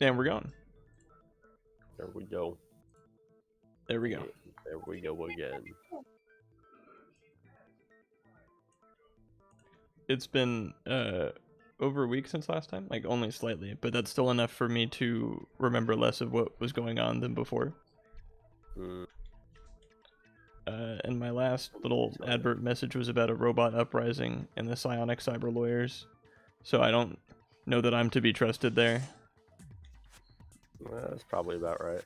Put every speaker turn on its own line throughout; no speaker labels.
And we're going.
There we go.
There we go.
There we go again.
It's been over a week since last time, like only slightly, but that's still enough for me to remember less of what was going on than before. And my last little advert message was about a robot uprising and the psionic cyber lawyers, so I don't know that I'm to be trusted there.
Well, that's probably about right.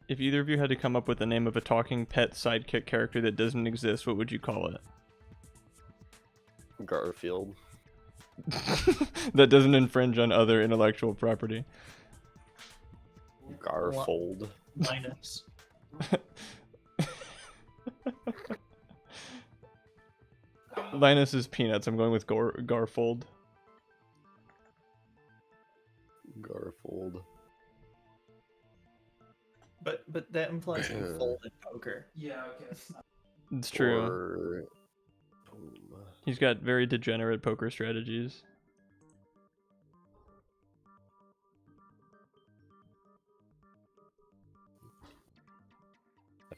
If either of you had to come up with the name of a talking pet sidekick character that doesn't exist, what would you call it?
Garfield.
That doesn't infringe on other intellectual property.
Garfold.
Linus.
Linus is Peanuts. I'm going with Garfold.
Garfold.
But that implies you fold in poker.
Yeah, okay.
It's true. He's got very degenerate poker strategies.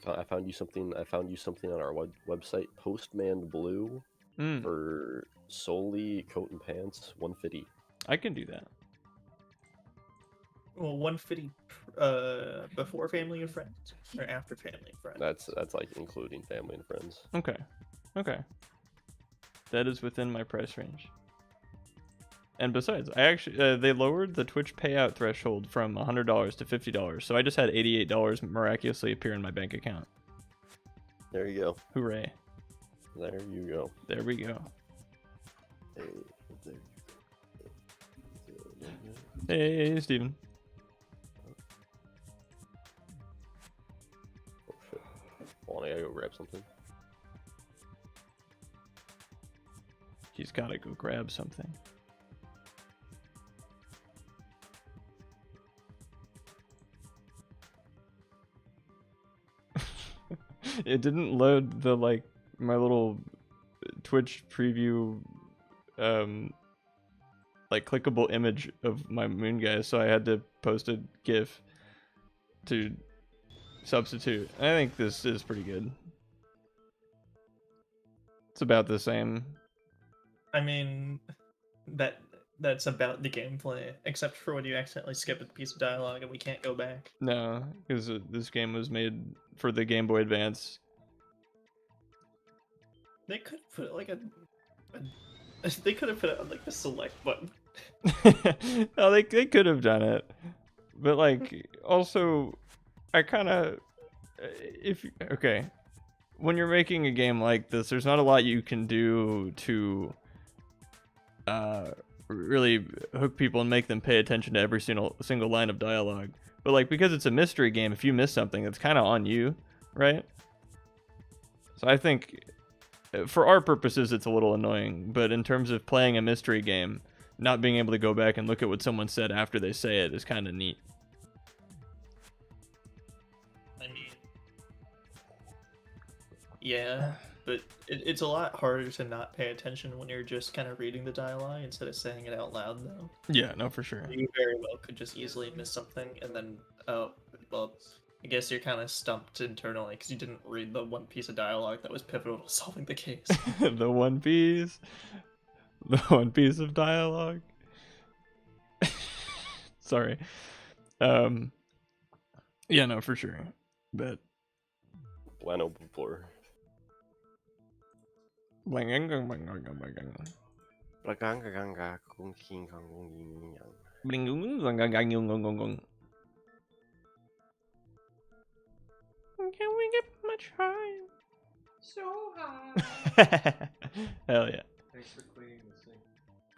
I found you something. I found you something on our website. Postman Blue for solely coat and pants. 150.
I can do that.
Well, 150 before family and friends or after family and friends.
That's like including family and friends.
Okay. That is within my price range. And besides, I actually they lowered the Twitch payout threshold from $100 to $50, so I just had $88 miraculously appear in my bank account.
There you go.
Hooray!
There you go.
There we go. Hey, Steven.
Oh shit! Hold on, I gotta go grab something.
He's gotta go grab something. It didn't load the my little Twitch preview clickable image of my moon guy, so I had to post a GIF to substitute. I think this is pretty good. It's about the same.
I mean, that's about the gameplay, except for when you accidentally skip a piece of dialogue and we can't go back.
No, because this game was made for the Game Boy Advance.
They could put they could have put it on the select button.
No, they could have done it, but also, I kind of when you're making a game like this, there's not a lot you can do to really hook people and make them pay attention to every single line of dialogue. But because it's a mystery game, if you miss something, that's kind of on you, right? So I think for our purposes it's a little annoying, but in terms of playing a mystery game, not being able to go back and look at what someone said after they say it is kind of neat.
I mean, yeah, but it's a lot harder to not pay attention when you're just kind of reading the dialogue instead of saying it out loud, though.
Yeah, no, for sure.
You very well could just easily miss something, and then, oh, well, I guess you're kind of stumped internally because you didn't read the one piece of dialogue that was pivotal to solving the case.
The one piece of dialogue. Sorry. Yeah, no, for sure. But
Bueno before.
Can we get much higher?
So high.
Hell yeah.
Thanks for cleaning the sink.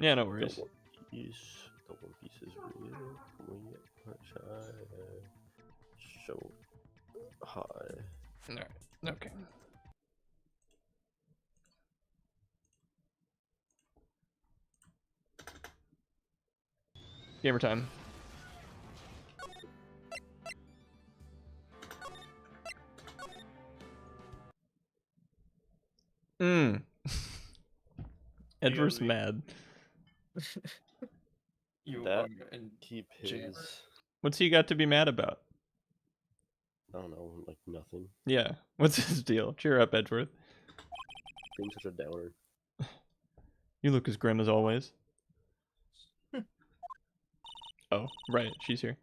Yeah, no worries.
The One Piece is real. Can we get much higher? So high.
All right. Okay. Gamer time. Edward's
You-
mad.
You
That
are in
keep
Jammer.
his.
What's he got to be mad about?
I don't know, like nothing.
Yeah. What's his deal? Cheer up, Edgeworth.
Being such a downer.
You look as grim as always. Oh, right. She's here.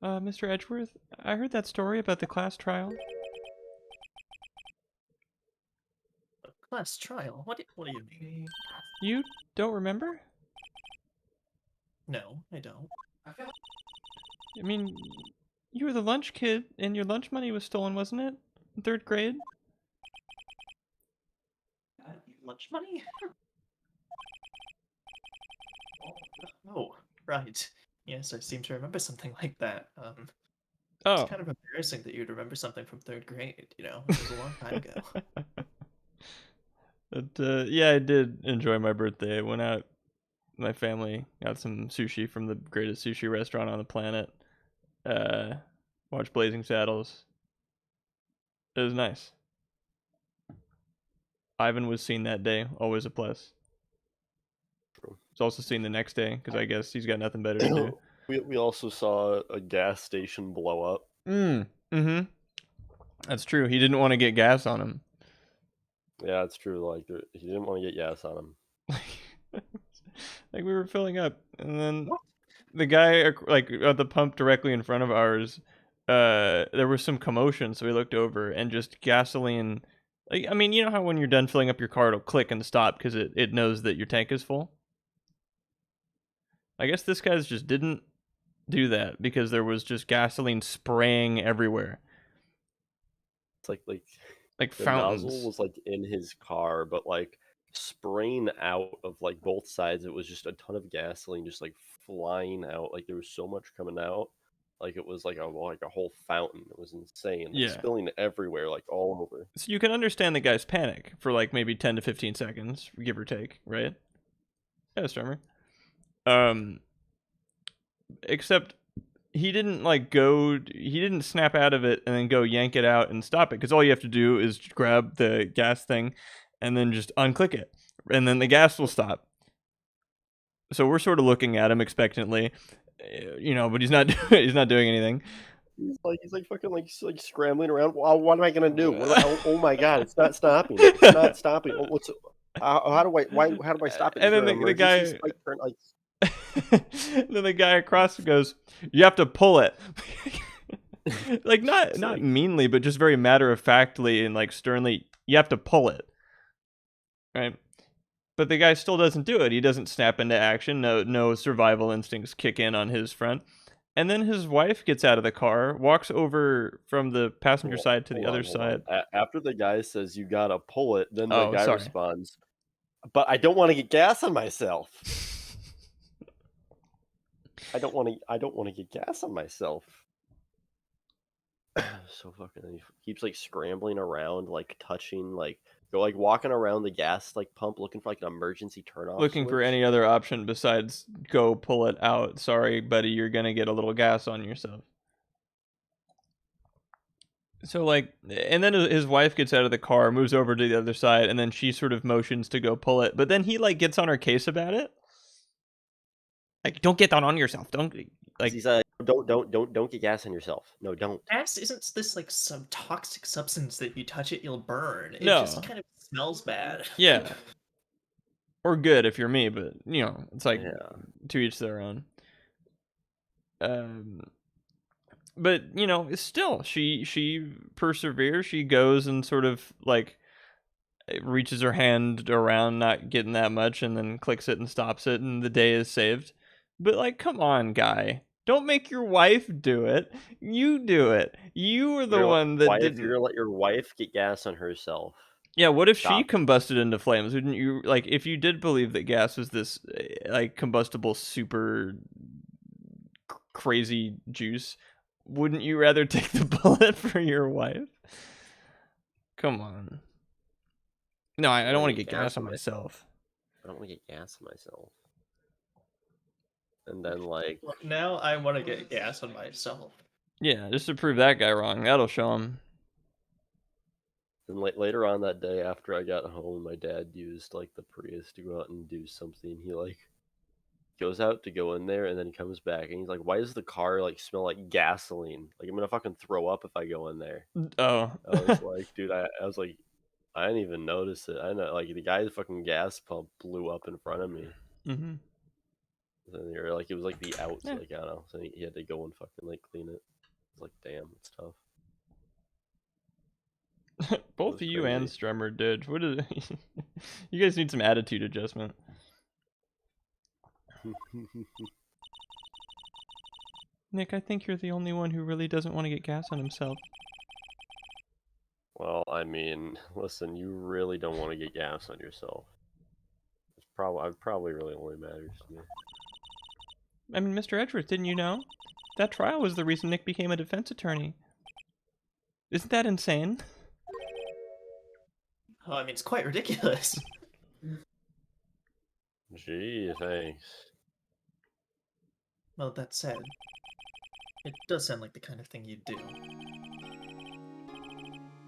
Mr. Edgeworth, I heard that story about the class trial.
Class trial? What do you mean?
You don't remember?
No, I don't.
I mean, you were the lunch kid, and your lunch money was stolen, wasn't it? In 3rd grade?
Lunch money? Oh, right. Yes, I seem to remember something like that. It's
Oh.
kind of embarrassing that you'd remember something from 3rd grade, you know? It was a long time ago.
But, yeah, I did enjoy my birthday. I went out, my family got some sushi from the greatest sushi restaurant on the planet. Watched Blazing Saddles. It was nice. Ivan was seen that day, always a plus.
True.
He's also seen the next day, because I guess he's got nothing better to do.
We also saw a gas station blow up.
Mm-hmm. That's true. He didn't want to get gas on him.
Yeah, it's true. Like he didn't want to get gas on him.
Like we were filling up, and then the guy like at the pump directly in front of ours, there was some commotion, so we looked over and just gasoline. Like, I mean, you know how when you're done filling up your car, it'll click and stop because it knows that your tank is full. I guess this guy's just didn't do that because there was just gasoline spraying everywhere.
It's like the
fountains.
nozzle was like in his car, but like spraying out of like both sides. It was just a ton of gasoline just like flying out. Like there was so much coming out. Like it was like a whole fountain. It was insane. Like,
Yeah.
spilling everywhere, like all over.
So you can understand the guy's panic for like maybe 10 to 15 seconds, give or take, right? Yeah, Stormer. Except he didn't he didn't snap out of it and then go yank it out and stop it, because all you have to do is grab the gas thing and then just unclick it, and then the gas will stop. So we're sort of looking at him expectantly, but he's not doing anything.
He's like fucking like scrambling around. Well, what am I gonna do? Oh my god, it's not stopping. It's not stopping. How do I stop it?
And then the guy,
spike turn, like...
then the guy across goes, "You have to pull it." Like not meanly, but just very matter of factly and like sternly. You have to pull it, right? But the guy still doesn't do it. He doesn't snap into action. No survival instincts kick in on his front. And then his wife gets out of the car, walks over from the passenger side to the other side.
After the guy says you gotta pull it, then the
Oh,
guy
sorry.
responds, "But I don't want to get gas on myself. I don't want to get gas on myself." So fucking, he keeps like scrambling around, like touching, like walking around the gas like pump looking for like an emergency turnoff.
Looking for any other option besides go pull it out. Sorry, buddy, you're gonna get a little gas on yourself. So like, and then his wife gets out of the car, moves over to the other side, and then she sort of motions to go pull it. But then he like gets on her case about it. Like, don't get that on yourself. Don't like.
He's like, don't get gas on yourself. No, don't.
Gas isn't this like some toxic substance that if you touch it you'll burn. It
No.
just kind of smells bad.
Yeah. Or good if you're me, but it's like to each their own. But still, she perseveres. She goes and sort of like reaches her hand around, not getting that much, and then clicks it and stops it, and the day is saved. But like, come on, guy. Don't make your wife do it. You do it. You were the one that didn't.
You're gonna let your wife get gas on herself.
Yeah, what if she combusted into flames? Wouldn't you, like, if you did believe that gas was this like combustible super crazy juice, wouldn't you rather take the bullet for your wife? Come on. No, I don't want to get gas on myself.
I don't want to get gas on myself. And then like,
Well, now I want to get gas on myself.
Yeah, just to prove that guy wrong. That'll show him.
then later on that day after I got home, my dad used like the Prius to go out and do something. He like goes out to go in there and then he comes back and he's like, "Why does the car like smell like gasoline? Like I'm gonna fucking throw up if I go in there."
Oh.
I was like, dude, I was like, I didn't even notice it. I know, like the guy's fucking gas pump blew up in front of me.
Mm-hmm.
And you're like, it was like the outs,
Yeah.
like I don't know. So he had to go and fucking like clean it. I was like, damn, it's tough.
Both
was
of you and
crazy.
Strummer did. What is You guys need some attitude adjustment. Nick, I think you're the only one who really doesn't want to get gas on himself.
Well, I mean, listen, you really don't want to get gas on yourself. It's probably really only matters to me.
I mean, Mr. Edgeworth, didn't you know? That trial was the reason Nick became a defense attorney. Isn't that insane?
Oh, I mean, it's quite ridiculous.
Gee, thanks.
Well, that said, it does sound like the kind of thing you'd do.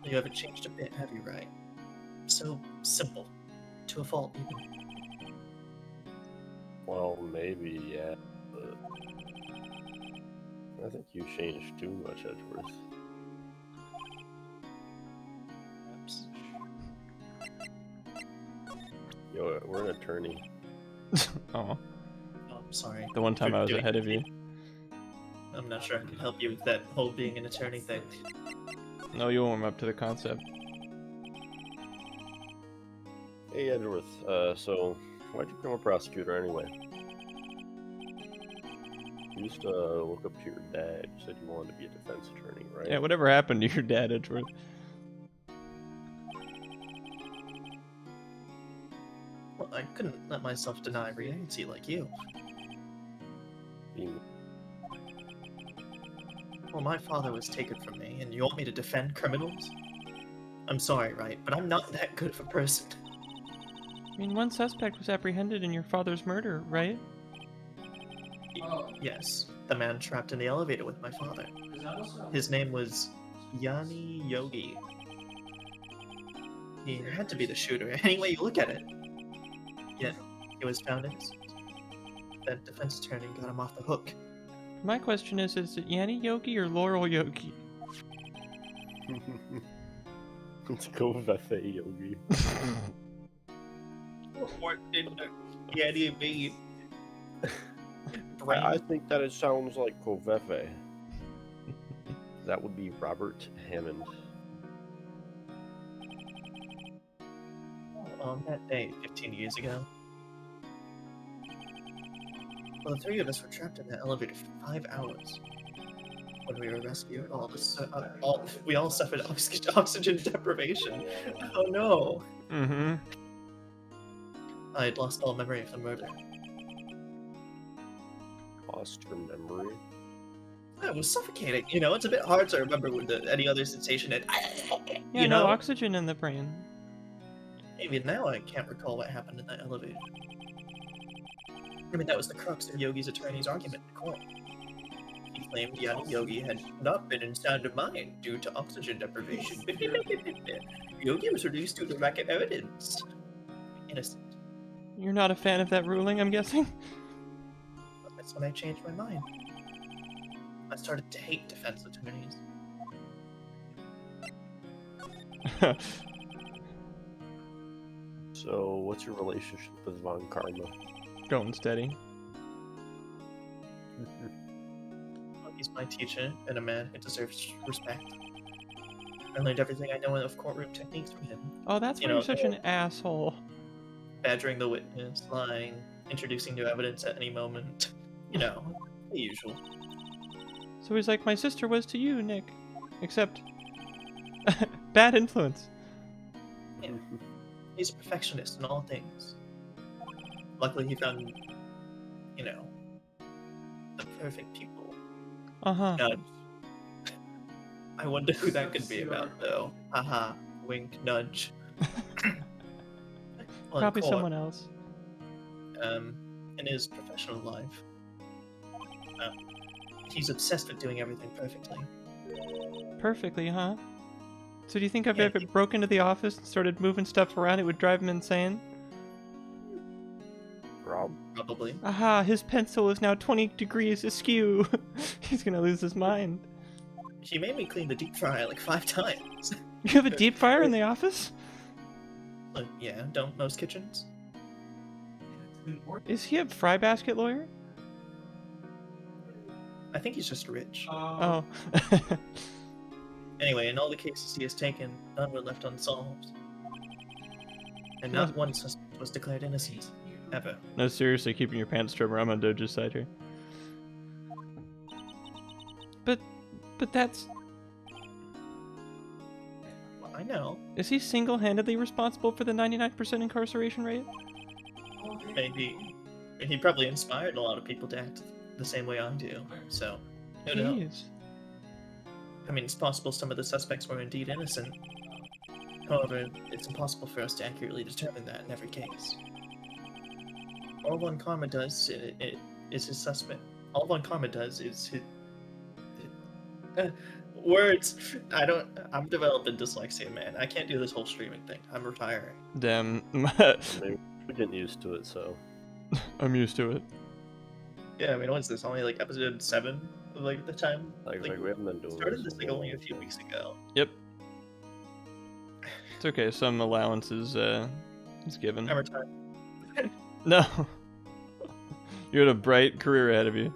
You haven't changed a bit, have you, right? So simple. To a fault, even.
Well, maybe, yeah, but I think you changed too much, Edgeworth.
Perhaps.
Yo, we're an attorney.
Oh,
Oh, I'm sorry.
the one time
For
I was
doing
ahead of you.
I'm not sure I can help you with that whole being an attorney thing.
No, you warm up to the concept.
Hey, Edgeworth, so why'd you become a prosecutor anyway? You used to look up to your dad. You said you wanted to be a defense attorney, right?
Yeah, whatever happened to your dad, Edgeworth?
Well, I couldn't let myself deny reality like you.
Being-
Well, my father was taken from me, and you want me to defend criminals? I'm sorry, right, but I'm not that good of a person.
I mean, one suspect was apprehended in your father's murder, right?
Oh,
Yes, the man trapped in the elevator with my father.
is that also
His name was Yanni Yogi. He had to be the shooter, any way you look at it. Yet, he was found innocent. That defense attorney got him off the hook.
My question is it Yanni Yogi or Laurel Yogi?
Let's go with Vefe Yogi.
What did Yanni mean?
I think that it sounds like Kovefe. That would be Robert Hammond.
On that day, 15 years ago. Well, the three of us were trapped in that elevator for 5 hours. When we were rescued, we all suffered oxygen deprivation. Oh no!
Mm-hmm.
I had lost all memory of the murder.
Lost your memory?
It was suffocating. You know, it's a bit hard to remember with any other sensation.
Yeah,
You
no
know,
oxygen in the brain.
even now I can't recall what happened in that elevator. I mean, that was the crux of Yogi's attorney's argument in court. He claimed Yanni Yogi had not been in sound mind due to oxygen deprivation. Yogi was reduced due to lack of evidence. Innocent.
You're not a fan of that ruling, I'm guessing?
That's when I changed my mind. I started to hate defense attorneys.
So, what's your relationship with Von Karma?
Going steady.
Well, he's my teacher and a man who deserves respect. I learned everything I know of courtroom techniques from him.
Oh, that's why
You know,
you're such an asshole.
Badgering the witness, lying, introducing new evidence at any moment. You know, the usual.
So he's like my sister was to you, Nick. Except... bad influence.
He's a perfectionist in all things. Luckily, he found, you know, the perfect people.
Uh-huh.
God. I wonder who that could be about, though. Haha. wink, nudge. Well, in
Probably
court,
someone else.
in his professional life, he's obsessed with doing everything perfectly.
Perfectly, huh? So do you think if
Yeah,
I broke into the office and started moving stuff around, it would drive him insane?
Probably.
Aha, his pencil is now 20 degrees askew. He's gonna lose his mind.
He made me clean the deep fryer like 5 times.
You have a deep fryer in the office?
Yeah, don't most kitchens?
Is he a fry basket lawyer?
I think he's just rich.
Oh.
Anyway, in all the cases he has taken, none were left unsolved. And not one suspect was declared innocent. Ever.
No, seriously, keeping your pants trimmer. I'm on Doja's side here. But that's...
Well, I know.
Is he single-handedly responsible for the 99% incarceration rate?
Maybe. He probably inspired a lot of people to act the same way I do, so who knows?
Jeez.
I mean, it's possible some of the suspects were indeed innocent. However, it's impossible for us to accurately determine that in every case. All Von Karma does is his suspect. All Von Karma does is his... words! I'm developing dyslexia, man. I can't do this whole streaming thing. I'm retiring.
Damn.
Maybe we're getting used to it, so.
I'm used to it.
Yeah, I mean, what's this? Only like episode 7 of like the time?
Like we haven't been doing
Started this
in
like
a
only a
while,
few
so.
weeks ago.
Yep. It's okay. Some allowances is given.
I'm retired.
No. You had a bright career ahead of you.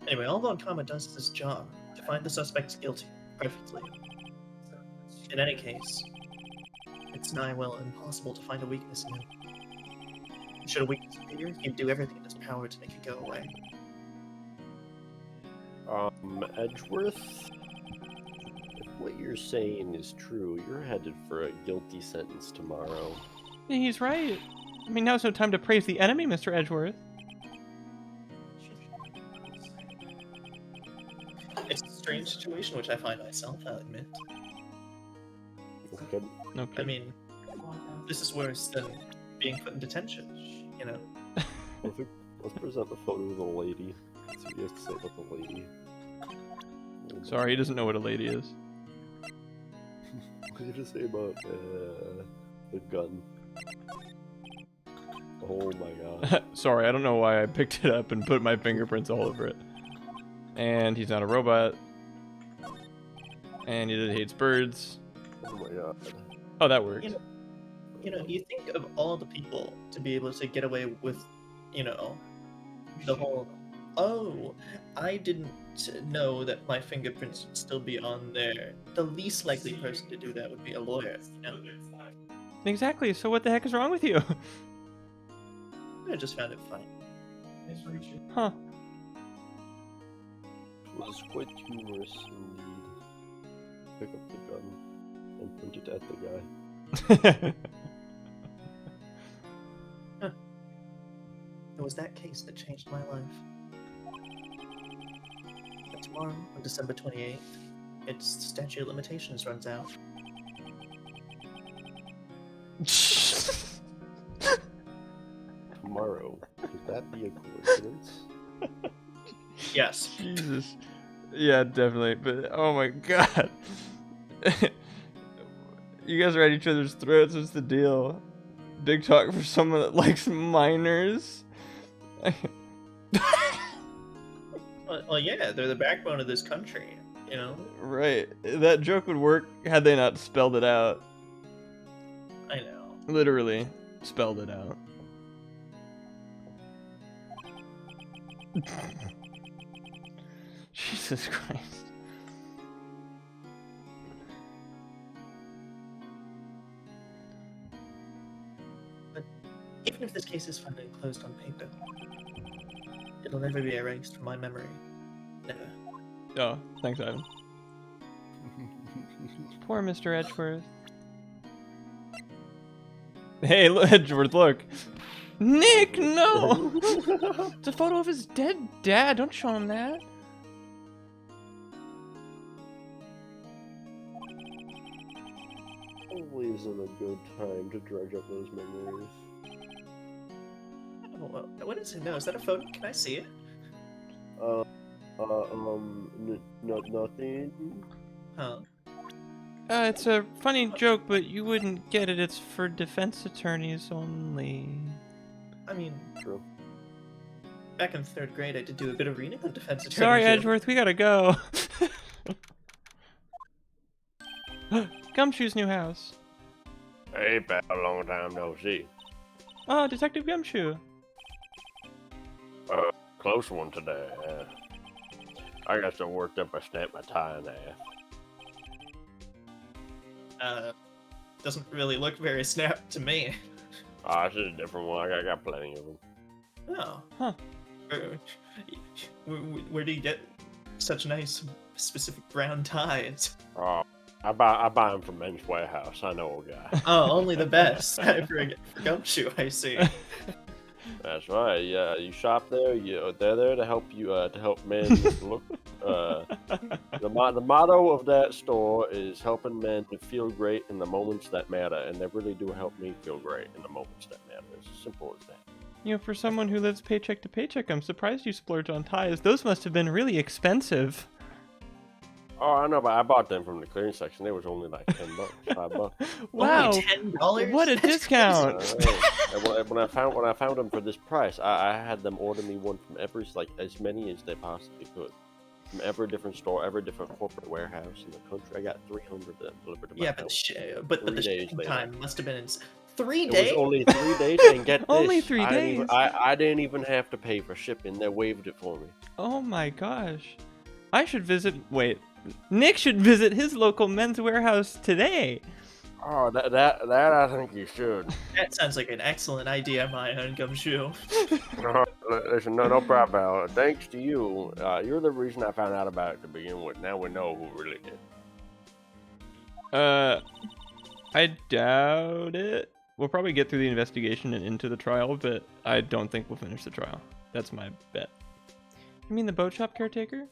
Anyway, all Von Karma does is his job, to find the suspects guilty, perfectly. In any case, it's nigh well impossible to find a weakness in him. Should a weakness appear, he'd do everything in his power to make it go away.
Edgeworth? If what you're saying is true, you're headed for a guilty sentence tomorrow.
Yeah, he's right. I mean, now's no time to praise the enemy, Mr. Edgeworth.
It's a strange situation which I find myself, I'll admit.
Okay.
Okay.
I mean, this is worse than being put in detention, you know?
Let's present the photo of the lady. Let's see what you have to say about the lady.
Sorry, he doesn't know what a lady is.
What did you say about the gun? Oh my god.
Sorry, I don't know why I picked it up and put my fingerprints all over it. And he's not a robot. And he hates birds.
Oh my god.
Oh, that worked.
You know, you think of all the people to be able to get away with, you know, the whole, oh, I didn't know that my fingerprints would still be on there. The least likely person to do that would be a lawyer, you know?
Exactly, so what the heck is wrong with you?
I just found it funny.
Huh.
It was quite humorous indeed. Pick up the gun and point it at the guy.
It was that case that changed my life. But tomorrow, on December 28th, its statute of limitations runs out.
Tomorrow. Could that be a coincidence?
Yes.
Jesus. Yeah, definitely. But oh my god. You guys are at each other's throats. What's the deal? Big talk for someone that likes minors.
Well, yeah, they're the backbone of this country, you know?
Right. That joke would work had they not spelled it out.
I know.
Literally spelled it out. Jesus Christ.
Even if this case is finally closed on paper, it'll never be erased from my memory. Never.
Oh, thanks, Ivan. Poor Mr. Edgeworth. Hey, Edgeworth, look. Nick, no! It's a photo of his dead dad. Don't show him that.
Probably isn't a good time to dredge up those memories.
Oh, what is it? No, is that a photo? Can I see it?
Nothing.
Huh.
It's a funny joke, but you wouldn't get it. It's for defense attorneys only.
I mean,
True.
back in 3rd grade, I did do a bit of reading on defense attorney.
Sorry,
too.
Edgeworth, we gotta go. Gumshoe's new house.
Hey, pal, long time no see.
Oh, Detective Gumshoe.
Close one today. I got so worked up I snapped my tie in half.
Doesn't really look very snapped to me.
Ah, this is a different one. I got plenty of them.
Oh.
Huh.
Where do you get such nice, specific brown ties?
Oh, I buy them from Men's Warehouse. I know a guy.
Oh, only the best. for Gumshoe, I see.
That's right. Yeah, you shop there. They're there to help you. To help men look. The motto of that store is helping men to feel great in the moments that matter, and they really do help me feel great in the moments that matter. It's as simple as that.
You know, for someone who lives paycheck to paycheck, I'm surprised you splurge on ties. Those must have been really expensive.
Oh, I know, but I bought them from the clearance section. They was only like $10, $5.
Wow.
Only $10?
What a
That's
discount.
And when I found them for this price, I had them order me one from every as many as they possibly could, from every different store, every different corporate warehouse in the country. I got 300 of them delivered to my
Yeah,
house.
but the
3 days
shipping
later.
time must have been 3
It
days.
was only 3 days, and get this,
Only 3 days?
I didn't even have to pay for shipping. They waived it for me.
Oh my gosh. I should visit. Wait. Nick should visit his local Men's Warehouse today.
Oh, that I think you should.
That sounds like an excellent idea, my own Gumshoe.
Listen, no problem, pal. Thanks to you, you're the reason I found out about it to begin with. Now we know who really did.
I doubt it. We'll probably get through the investigation and into the trial, but I don't think we'll finish the trial. That's my bet. You mean the boat shop caretaker?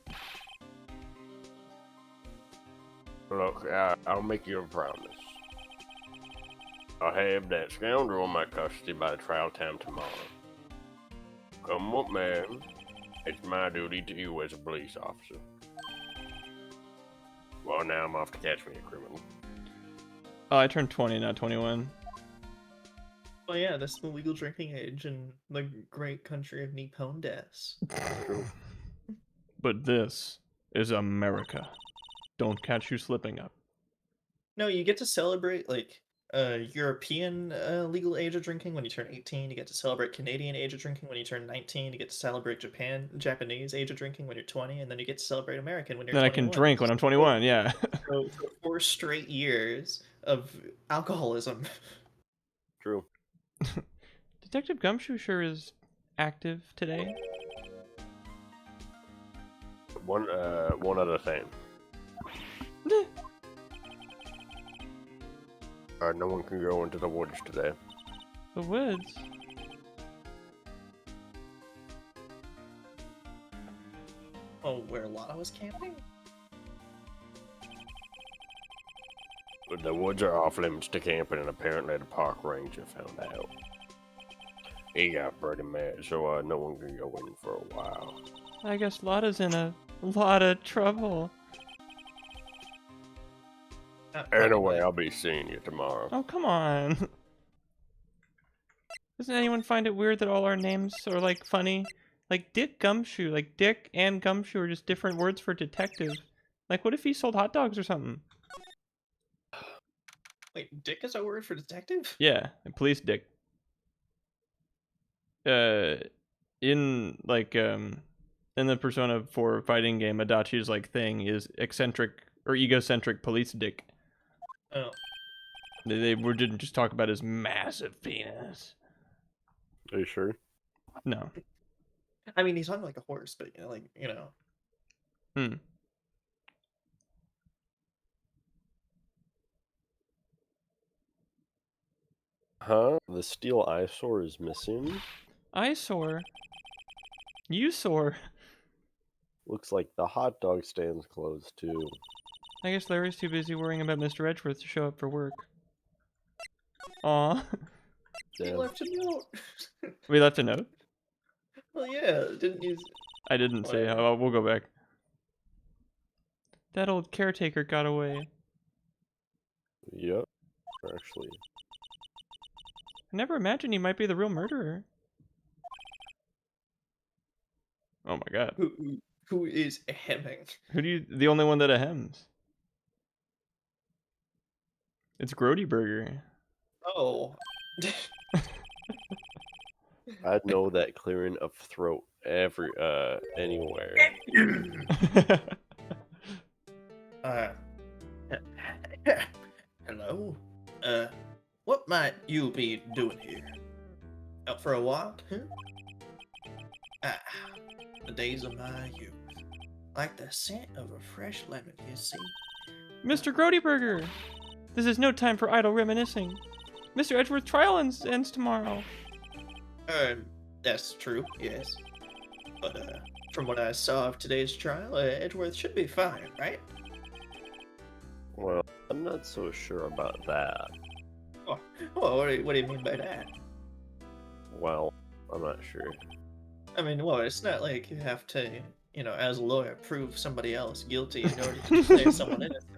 Look, I'll make you a promise. I'll have that scoundrel in my custody by the trial time tomorrow. Come what may, it's my duty to you as a police officer. Well, now I'm off to catch me a criminal.
Oh, I turned 20, not 21.
Well, yeah, that's the legal drinking age in the great country of Nippon des.
But this is America. Don't catch you slipping up.
No, you get to celebrate like European legal age of drinking when you turn 18. You get to celebrate Canadian age of drinking when you turn 19. You get to celebrate Japanese age of drinking when you're 20, and then you get to celebrate American when you're
Then
21.
I can drink when I'm 21, yeah.
So 4 straight years of alcoholism.
True.
Detective Gumshoe sure is active today.
One other thing. No one can go into the woods today.
The woods?
Oh, where Lana was camping?
The woods are off limits to camping, and apparently the park ranger found out. He got pretty mad, so no one can go in for a while.
I guess Lotta's in a lot of trouble.
Anyway, I'll be seeing you tomorrow.
Oh, come on. Doesn't anyone find it weird that all our names are, like, funny? Like, Dick Gumshoe. Like, Dick and Gumshoe are just different words for detective. Like, what if he sold hot dogs or something?
Wait, Dick is a word for detective?
Yeah, and police Dick. In the Persona 4 fighting game, Adachi's, like, thing is eccentric or egocentric police Dick.
Oh.
They didn't just talk about his massive penis.
Are you sure?
No.
I mean, he's on like a horse, but you know.
Hmm.
Huh? The steel eyesore is missing?
Eyesore. You sore.
Looks like the hot dog stand's closed too.
I guess Larry's too busy worrying about Mr. Edgeworth to show up for work. Aw.
He
Damn.
left a note.
We left a note?
Well, yeah, didn't you?
I didn't say
Whatever.
how. We'll go back. That old caretaker got away.
Yep. Actually,
I never imagined he might be the real murderer. Oh my god.
Who is hemming?
The only one that hems? It's Grody Burger.
Oh.
I'd know that clearing of throat anywhere.
Hello. What might you be doing here? Out for a walk, huh? Ah, the days of my youth. Like the scent of a fresh lemon, you see.
Mr. Grody Burger! This is no time for idle reminiscing. Mr. Edgeworth's trial ends tomorrow.
That's true, yes. But, from what I saw of today's trial, Edgeworth should be fine, right?
Well, I'm not so sure about that.
Oh, what do you mean by that?
Well, I'm not sure.
I mean, well, it's not like you have to, as a lawyer, prove somebody else guilty in order to declare someone innocent.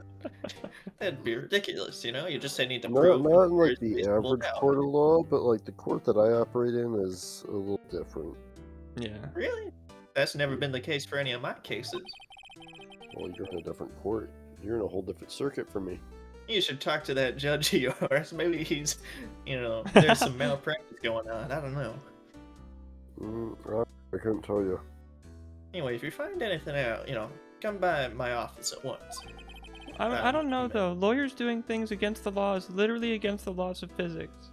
That'd be ridiculous, You just need to prove.
Not in like
there's
the
reasonable
average
doubt.
court of law, but like the court that I operate in is a little different.
Yeah.
Really? That's never been the case for any of my cases.
Well, you're in a different court.
You're in a whole different circuit from me.
You should talk to that judge of yours. Maybe he's, there's some malpractice going on. I don't know.
I couldn't tell you.
Anyway, if you find anything out, come by my office at once.
I don't know though. Lawyers doing things against the law is literally against the laws of physics.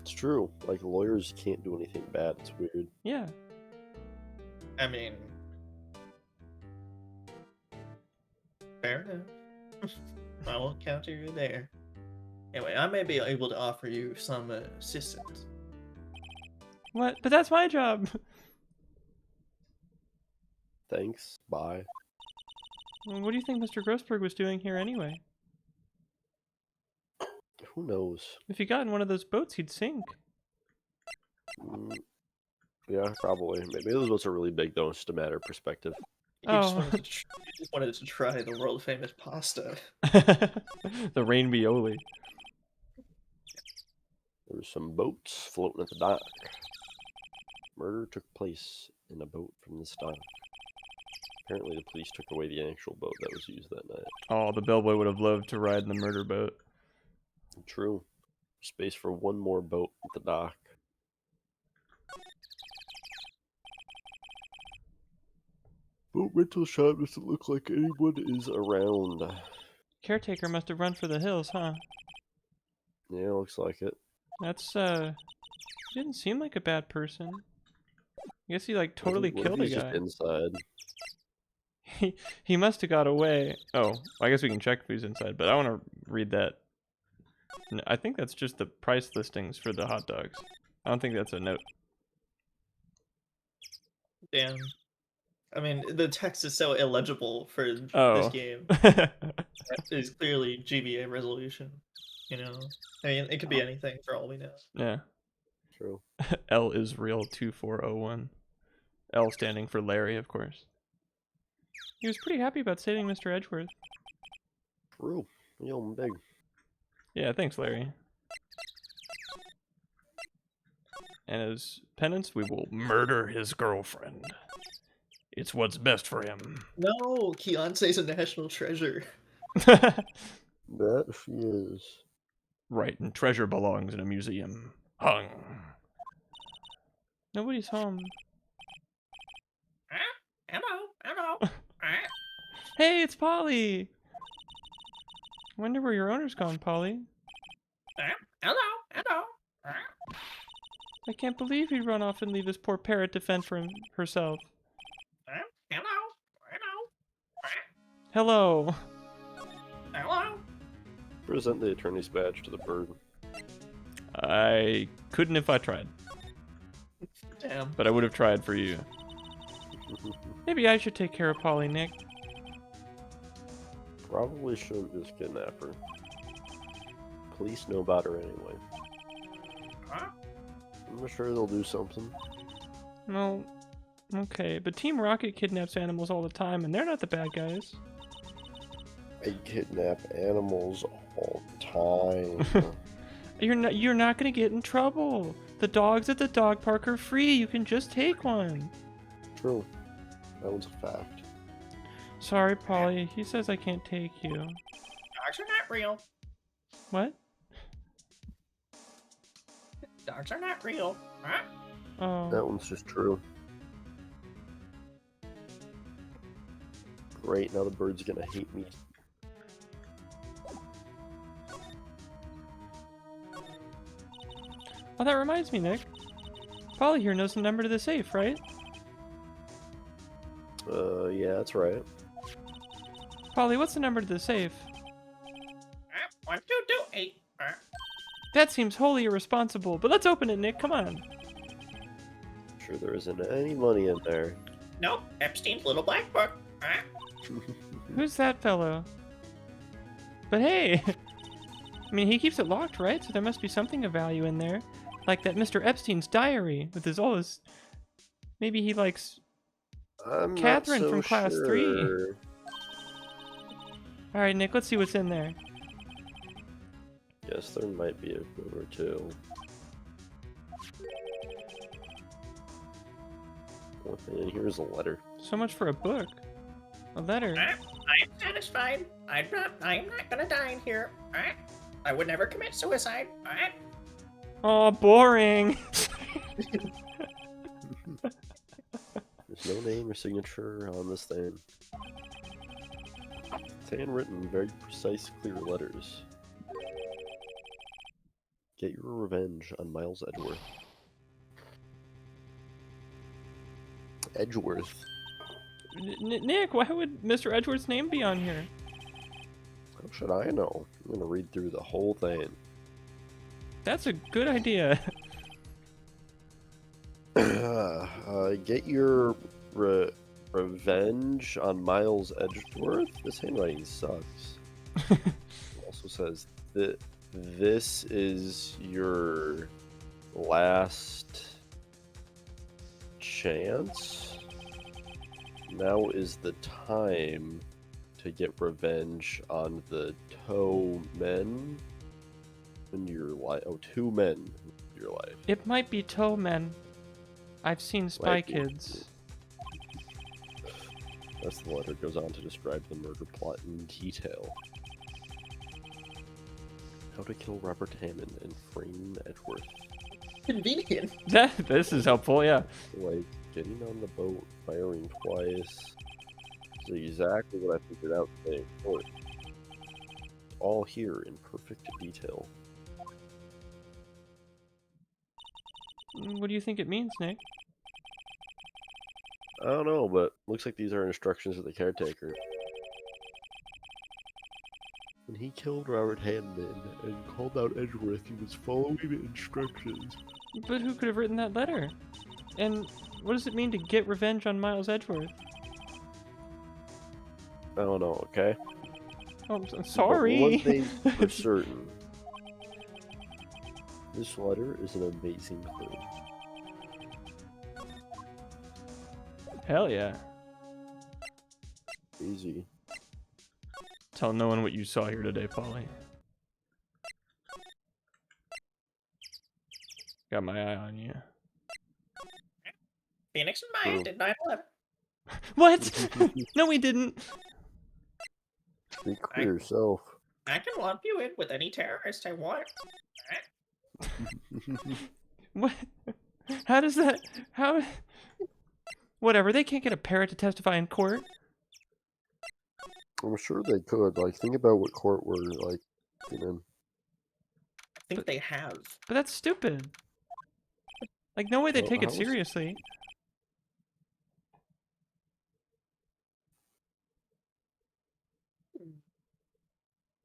It's true. Like, lawyers can't do anything bad. It's weird.
Yeah.
I mean, fair enough. I won't counter you there. Anyway, I may be able to offer you some assistance.
What? But that's my job.
Thanks. Bye.
Well, what do you think Mr. Grossberg was doing here anyway?
Who knows?
If he got in one of those boats, he'd sink.
Yeah, probably. Maybe those boats are really big, though. It's just a matter of perspective.
He just
Oh.
wanted to try the world famous pasta.
The rainbioli.
There's some boats floating at the dock. Murder took place in a boat from this dock. Apparently, the police took away the actual boat that was used that night.
Oh, the bellboy would have loved to ride in the murder boat.
True. Space for one more boat at the dock. Boat rental shop doesn't look like anyone is around.
Caretaker must have run for the hills, huh?
Yeah, looks like it.
That's, he didn't seem like a bad person. I guess he, like, totally
What if
killed a
he's
guy.
just inside.
He must have got away. Oh, I guess we can check if he's inside, but I want to read that. No, I think that's just the price listings for the hot dogs. I don't think that's a note.
Damn. I mean, the text is so illegible for
Oh.
this game. It's clearly GBA resolution. I mean, it could be anything for all we know.
Yeah.
True.
L is real 2401. L standing for Larry, of course. He was pretty happy about saving Mr. Edgeworth.
True. Real big.
Yeah, thanks, Larry. And as penance, we will murder his girlfriend. It's what's best for him.
No, Beyonce's a national treasure.
That she is.
Right, and treasure belongs in a museum. Hung. Nobody's home.
Hello.
Hey, it's Polly! Wonder where your owner's gone, Polly.
Hello.
I can't believe he'd run off and leave his poor parrot to fend for herself. Hello.
Present the attorney's badge to the bird.
I couldn't if I tried,
Damn.
but I would have tried for you. Maybe I should take care of Polly, Nick.
Probably shouldn't just kidnap her. Police know about her anyway.
Huh?
I'm sure they'll do something.
Well, okay, but Team Rocket kidnaps animals all the time, and they're not the bad guys.
I kidnap animals all the time.
You're not gonna get in trouble. The dogs at the dog park are free. You can just take one.
True. That one's a fact.
Sorry, Polly. He says I can't take you.
Dogs are not real.
What?
Dogs are not real. Huh?
Oh.
That one's just true. Great, now the bird's gonna hate me.
Oh, that reminds me, Nick. Polly here knows the number to the safe, right?
Yeah, that's right.
Polly, what's the number to the safe?
1228.
That seems wholly irresponsible, but let's open it, Nick. Come on.
Sure there isn't any money in there.
Nope. Epstein's little black book.
Who's that fellow? But hey, I mean, he keeps it locked, right? So there must be something of value in there. Like that Mr. Epstein's diary with all his... Maybe he likes...
I'm
Catherine
not so
from class 3.
sure.
Alright, Nick, let's see what's in there.
Yes, there might be a book or two. And here's a letter.
So much for a book. A letter.
I am satisfied. I am not gonna die in here. I would never commit suicide.
Oh, boring.
There's no name or signature on this thing. It's handwritten, very precise, clear letters. Get your revenge on Miles Edgeworth. Edgeworth?
Nick, why would Mr. Edgeworth's name be on here?
How should I know? I'm gonna read through the whole thing.
That's a good idea.
Get your revenge on Miles Edgeworth? This handwriting sucks. It also says that this is your last chance. Now is the time to get revenge on the toe men in your life. Oh, 2 men in your life.
It might be toe men. I've seen Spy
Might be.
Kids.
That's the letter. Goes on to describe the murder plot in detail. How to kill Robert Hammond and frame Edgeworth.
Convenient.
This is helpful, yeah.
Like getting on the boat, firing twice. This is exactly what I figured out today in court. All here in perfect detail.
What do you think it means, Nick?
I don't know, but looks like these are instructions of the caretaker. When he killed Robert Hammond and called out Edgeworth, he was following the instructions.
But who could have written that letter? And what does it mean to get revenge on Miles Edgeworth?
I don't know, okay?
Oh, I'm
But
sorry.
one thing for certain. This letter is an amazing clue.
Hell yeah.
Easy.
Tell no one what you saw here today, Polly. Got my eye on you.
Phoenix and Maya
True.
did 9/11.
What? No, we didn't.
Speak for yourself.
I can lump you in with any terrorist I want.
What? How does that? How? Whatever. They can't get a parrot to testify in court.
I'm sure they could. Like, think about what court we're like in.
I think they have.
But that's stupid. Like, no way they
Well,
take it
how's-
seriously.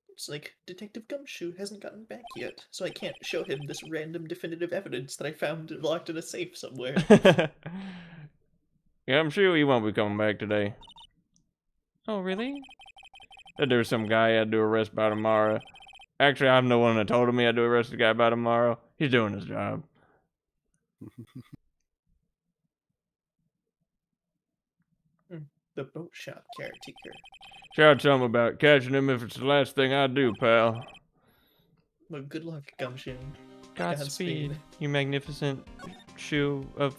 It's like Detective Gumshoe hasn't gotten back yet, so I can't show him this random definitive evidence that I found locked in a safe somewhere.
Yeah, I'm sure he won't be coming back today. Oh, really? that there was some guy I had to arrest by tomorrow. Actually, I'm the one that told him he had to arrest the guy by tomorrow. He's doing his job.
The boat shop caretaker.
Shout something about catching him if it's the last thing I do, pal.
Well, good luck, Gumshoe.
Godspeed, you magnificent shoe of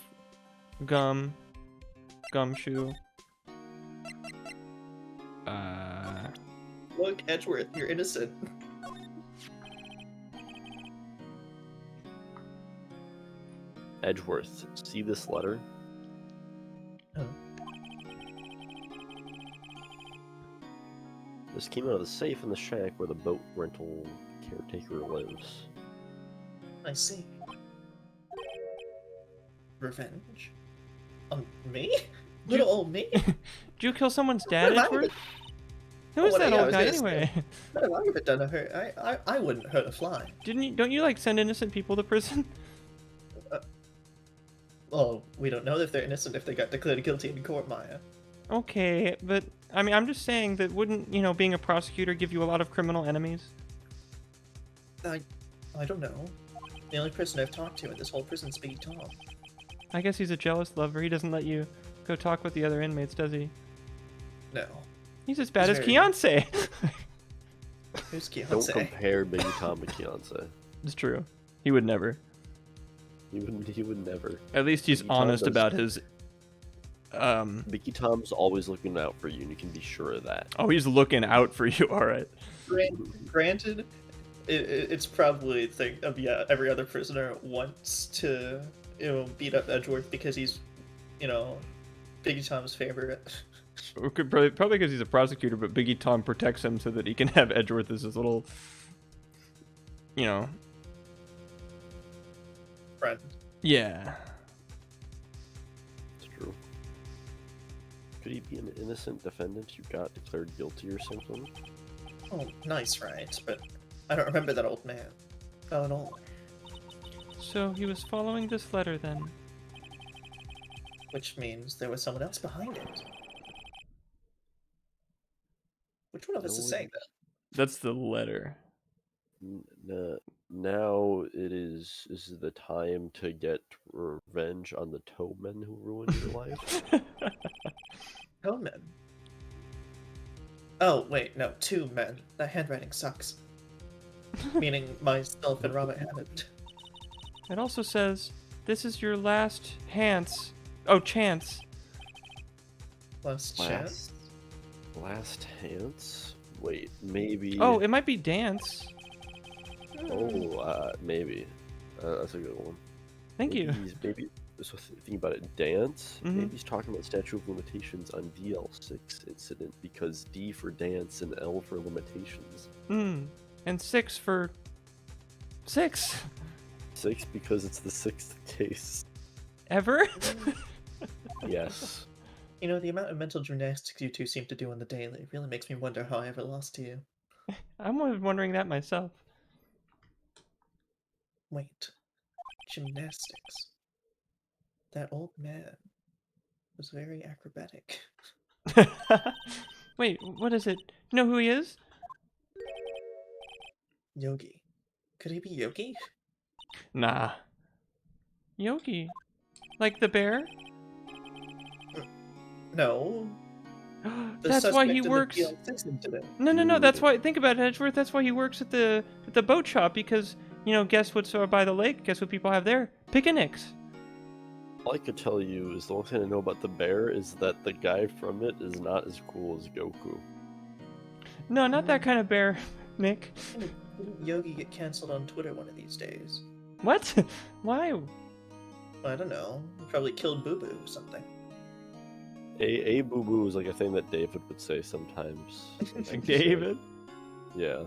gumshoe.
Look, Edgeworth, you're innocent.
Edgeworth, see this letter?
Oh.
This came out of the safe in the shack where the boat rental caretaker lives.
I see. Revenge? On me? Little old me?
Did you kill someone's dad,
What have I
Edward?
even-
Who is
Oh,
that
yeah, I
old
was
guy
gonna say.
anyway?
What have I ever done to hurt? I wouldn't hurt a fly.
Don't you like send innocent people to prison?
Well, we don't know if they're innocent if they got declared guilty in court, Maya.
Okay, but I mean, I'm just saying that wouldn't, being a prosecutor give you a lot of criminal enemies?
I don't know. The only person I've talked to in this whole prison's Big Tom.
I guess he's a jealous lover. He doesn't let you go talk with the other inmates, does he?
No.
He's as bad
He's
as
very-
Keonce.
Who's
Don't
Keonce?
compare Biggie Tom to Keonce.
It's true. He would never.
He would never.
At least he's
Biggie Tom
honest
does-
about his.
Biggie Tom's always looking out for you, and you can be sure of that.
Oh, he's looking out for you. All right.
Granted, it's probably a thing of every other prisoner wants to beat up Edgeworth because he's Biggie Tom's favorite.
Probably because he's a prosecutor, but Biggie Tom protects him so that he can have Edgeworth as his little,
Friend.
Yeah.
It's true. Could he be an innocent defendant who got declared guilty or something?
Oh, nice, right? But I don't remember that old man. Not at all.
So he was following this letter then.
Which means there was someone else behind it. Which one of us is saying that?
That's the letter.
Now is the time to get revenge on the toe men who ruined your life.
Oh, men. Oh, wait, no, 2 men. That handwriting sucks. Meaning myself and Robert haven't.
It also says, "This is your last chance."
Last chance?
Last chance? Wait, maybe.
Oh, it might be dance.
Oh, maybe. That's a good one.
Thank you.
Maybe. So thinking about it, dance.
Mhm.
Maybe he's talking about statute of limitations on DL6 incident because D for dance and L for limitations.
And 6 for 6.
6 because it's the 6th case.
Ever?
Yes.
The amount of mental gymnastics you two seem to do on the daily really makes me wonder how I ever lost to you.
I'm wondering that myself.
Wait. Gymnastics. That old man was very acrobatic.
Wait, what is it? You know who he is?
Yogi. Could he be Yogi?
Nah. Yogi. Like the bear?
No. The
That's why
suspect
he
in the
works.
PL6 incident.
No. That's why. Think about it, Edgeworth. That's why he works at the boat shop because guess what's by the lake? Guess what people have there? Picnics.
All I could tell you is the only thing I know about the bear is that the guy from it is not as cool as Goku.
No, not that kind of bear, Nick.
Didn't Yogi get cancelled on Twitter one of these days?
What? Why?
I don't know. He probably killed Boo Boo or something.
A boo boo is like a thing that David would say sometimes.
Like David?
Yeah.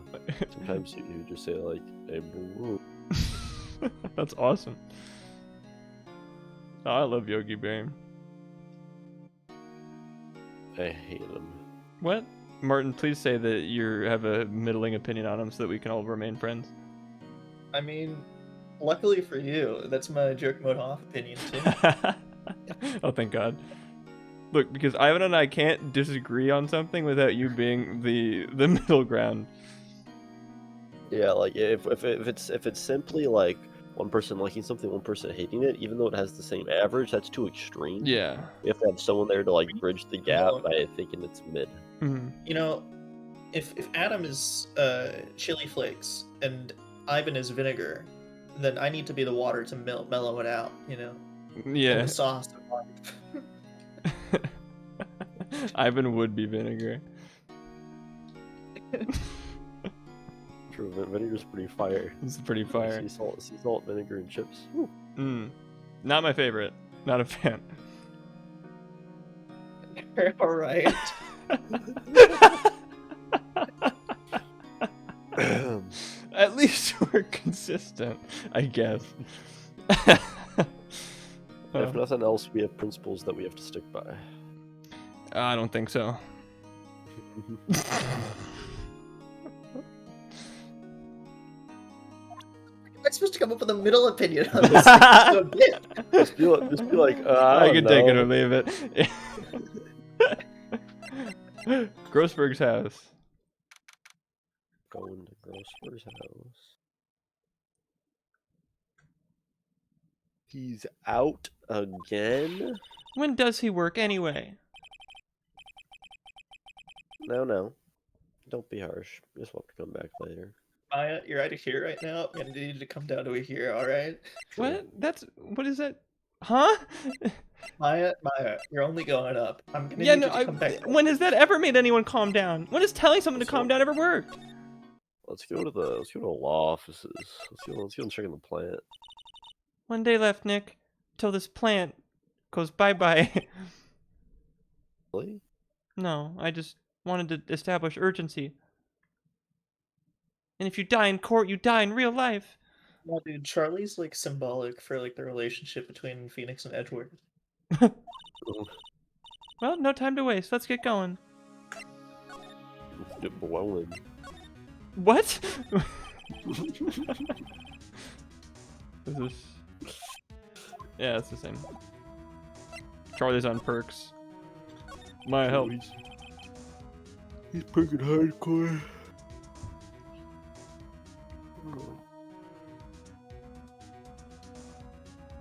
Sometimes you just say like a boo boo.
That's awesome. Oh, I love Yogi Bear.
I hate him.
What? Martin, please say that you have a middling opinion on him so that we can all remain friends.
I mean, luckily for you, that's my jerk mode off opinion too.
Oh, thank God. Look, because Ivan and I can't disagree on something without you being the middle ground.
Yeah, like if it's simply like one person liking something, one person hating it, even though it has the same average, that's too extreme.
Yeah.
We have to have someone there to like bridge the gap by thinking it's mid.
Mhm.
You know, if Adam is chili flakes and Ivan is vinegar, then I need to be the water to mellow it out. You know, and
Yeah.
the sauce.
Ivan would be vinegar.
True, vinegar's pretty fire.
It's pretty fire.
Sea salt, vinegar, and chips. Woo.
Not my favorite. Not a fan.
All right.
At least we're consistent, I guess.
If nothing else, we have principles that we have to stick by.
I don't think so.
I'm supposed to come up with a middle opinion on this thing so bit.
Just be like, I
can take it or leave it. Grossberg's house.
Going to Grossberg's house. He's out again?
When does he work anyway?
No. Don't be harsh. Just want to come back later.
Maya, you're out of here right now. I'm gonna need you to come down to here, alright?
What? What is that? Huh?
Maya, you're only going up. I'm gonna
Yeah,
need
no,
you to come back.
when has that ever made anyone calm down? When has telling someone to calm down ever worked?
Let's go to the law offices. Let's go and check in the plant.
1 day left, Nick, till this plant goes bye-bye.
Really?
No, I just wanted to establish urgency. And if you die in court, you die in real life.
No, dude, Charlie's like symbolic for like the relationship between Phoenix and Edward.
Well, no time to waste. Let's get going.
Let's get blowing.
What? Is this? Yeah, it's the same. Charlie's on perks. My help.
He's freaking hardcore.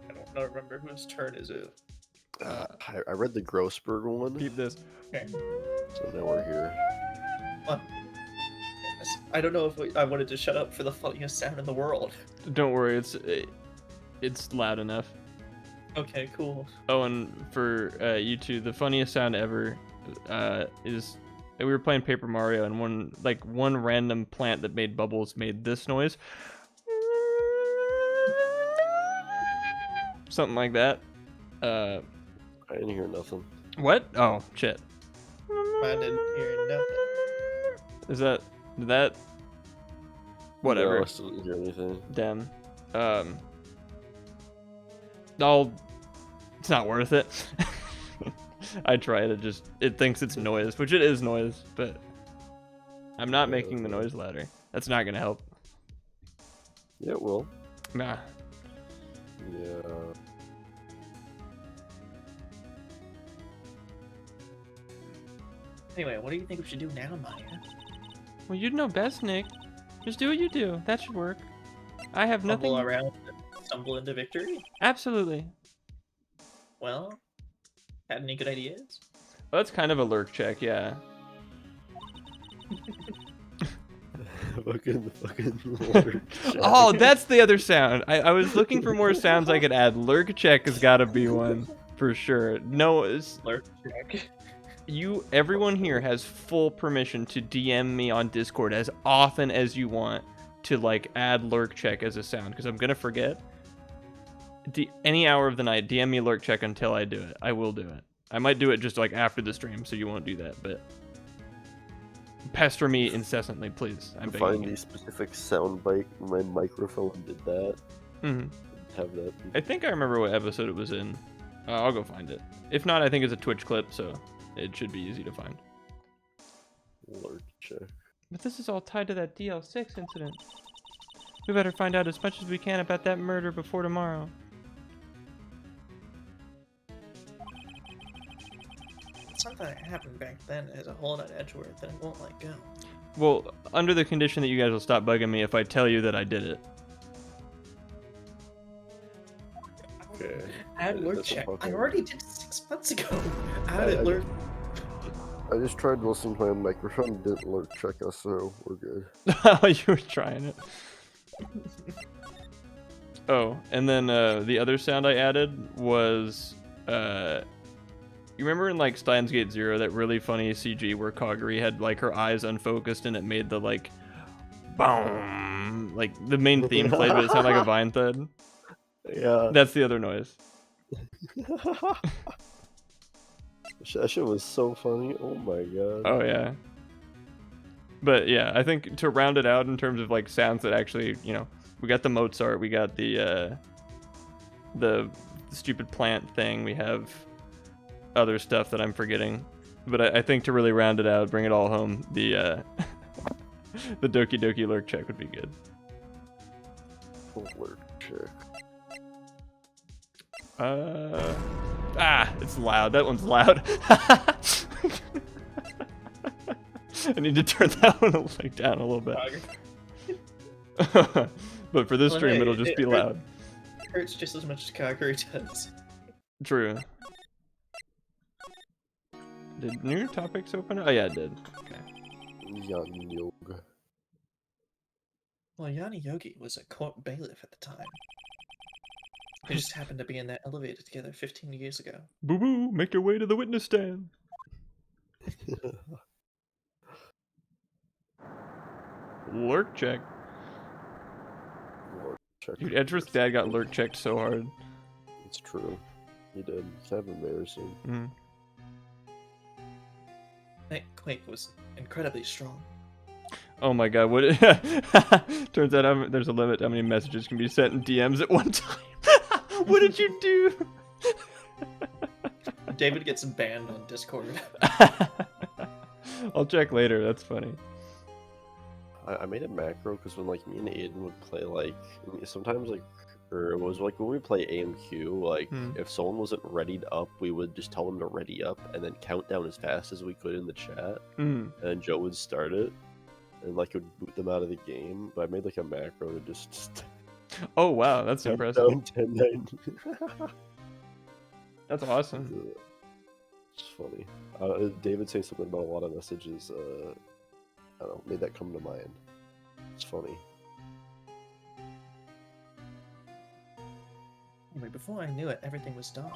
I don't remember whose turn is it.
I read the Grossberg one,
Keep this.
Okay.
so now we're here.
I don't know if I wanted to shut up for the funniest sound in the world.
Don't worry, it's loud enough.
Okay, cool.
Oh, and for you two, the funniest sound ever is we were playing Paper Mario, and one random plant that made bubbles made this noise. Something like that.
I didn't hear nothing.
What? Oh, shit.
I didn't hear nothing.
Is that whatever?
No, I still didn't hear anything.
Damn. It's not worth it. I tried it thinks it's noise, which it is noise, but I'm not making the noise louder. That's not gonna help.
Yeah, it will.
Nah.
Yeah.
Anyway, what do you think we should do now, Maya?
Well, you'd know best, Nick. Just do what you do. That should work. I have nothing.
Stumble around and stumble into victory?
Absolutely.
Well, had any good ideas?
Well, that's kind of a lurk check, yeah.
fucking lurk check.
Oh, that's the other sound. I was looking for more sounds I could add. Lurk check has got to be one for sure. No,
Lurk check.
everyone here has full permission to DM me on Discord as often as you want to like add lurk check as a sound, because I'm gonna forget. Any hour of the night, DM me lurk check until I do it. I will do it. I might do it just like after the stream, so you won't do that, but pester me incessantly, please. I'm begging
Find
you.
the specific sound bite. My microphone did that.
Mhm.
Have that.
I think I remember what episode it was in. I'll go find it. If not, I think it's a Twitch clip, so it should be easy to find.
Lurk check.
But this is all tied to that DL6 incident. We better find out as much as we can about that murder before tomorrow.
that happened back then as a hole at Edgeworth, then it won't let go.
Well, under the condition that you guys will stop bugging me if I tell you that I did it.
Okay.
Add lurk
That's a
check. I
fucking-
already did it 6 months ago. Add
I-
it lurk.
I just tried to listen to my microphone, didn't lurk check us, so we're good.
You were trying it. Oh, and then the other sound I added was, you remember in like Steins Gate Zero that really funny CG where Kaguri had like her eyes unfocused and it made the like, boom, like the main theme played, but it sounded like a vine thud.
Yeah.
That's the other noise.
That shit was so funny. Oh my god.
Oh yeah. But yeah, I think to round it out in terms of like sounds that actually, you know, we got the Mozart, we got the stupid plant thing, we have other stuff that I'm forgetting. But I think to really round it out, bring it all home, the the Doki Doki lurk check would be good.
Lurk check.
It's loud. That one's loud. I need to turn that one like down a little bit. But for this
Well,
stream,
hey,
it'll just be loud.
It hurts just as much as Kaguri does.
True. Did new topics open? Oh yeah, it did. Okay.
Yan Yoga.
Well, Yanni Yogi was a court bailiff at the time. They just happened to be in that elevator together 15 years ago.
Boo boo, make your way to the witness stand. Lurk check.
Lurk check.
Dude, Edgeworth's dad got lurk checked so hard.
It's true. He did. It's kind of embarrassing.
Mm.
That quake was incredibly strong.
Oh my god, what? Turns out there's a limit to how many messages can be sent in DMs at one time. What did you do?
David gets banned on Discord.
I'll check later, that's funny.
I made a macro because when like me and Aiden would play like sometimes like or it was like when we play AMQ like if someone wasn't readied up we would just tell them to ready up and then count down as fast as we could in the chat and then Joe would start it and like it would boot them out of the game. But I made like a macro to just
Oh wow, that's
count
impressive.
down 10, 9.
That's awesome.
It's funny. David saying something about a lot of messages. I don't know, made that come to mind. It's funny.
Anyway, before I knew it, everything was dark.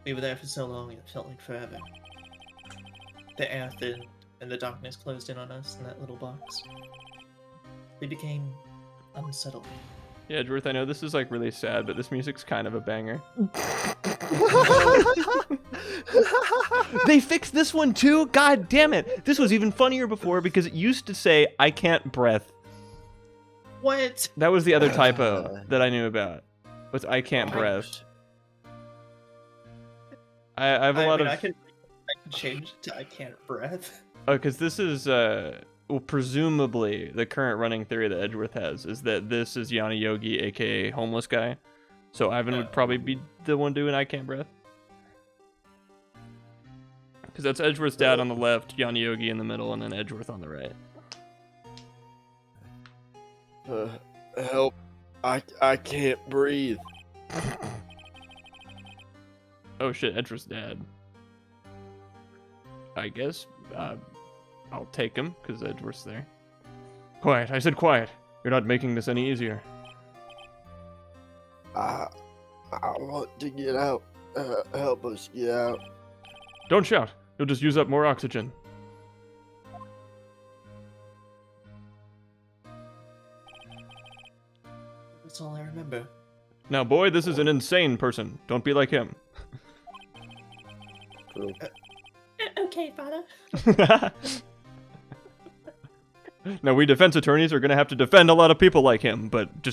We were there for so long, it felt like forever. The air thinned, and the darkness closed in on us in that little box. We became unsettled.
Yeah, Edgeworth, I know this is like really sad, but this music's kind of a banger. They fixed this one too? God damn it. This was even funnier before because it used to say, I can't breath.
What?
That was the other typo that I knew about. Was I can't breath. I have a lot of...
I can change it to I can't breath.
Oh, because this is, well, presumably the current running theory that Edgeworth has is that this is Yanni Yogi, aka homeless guy. So Ivan would probably be the one doing I can't breath. Because that's Edgeworth's dad on the left, Yanni Yogi in the middle, and then Edgeworth on the right.
Help. I can't breathe.
Oh shit, Edgeworth's dad. I guess I'll take him, because Edgeworth's there. Quiet, I said quiet. You're not making this any easier.
I want to get out. Help us get out.
Don't shout. You'll just use up more oxygen.
That's all I remember.
Now, boy, this is an insane person. Don't be like him.
True.
Okay, father.
Now, we defense attorneys are gonna have to defend a lot of people like him, but you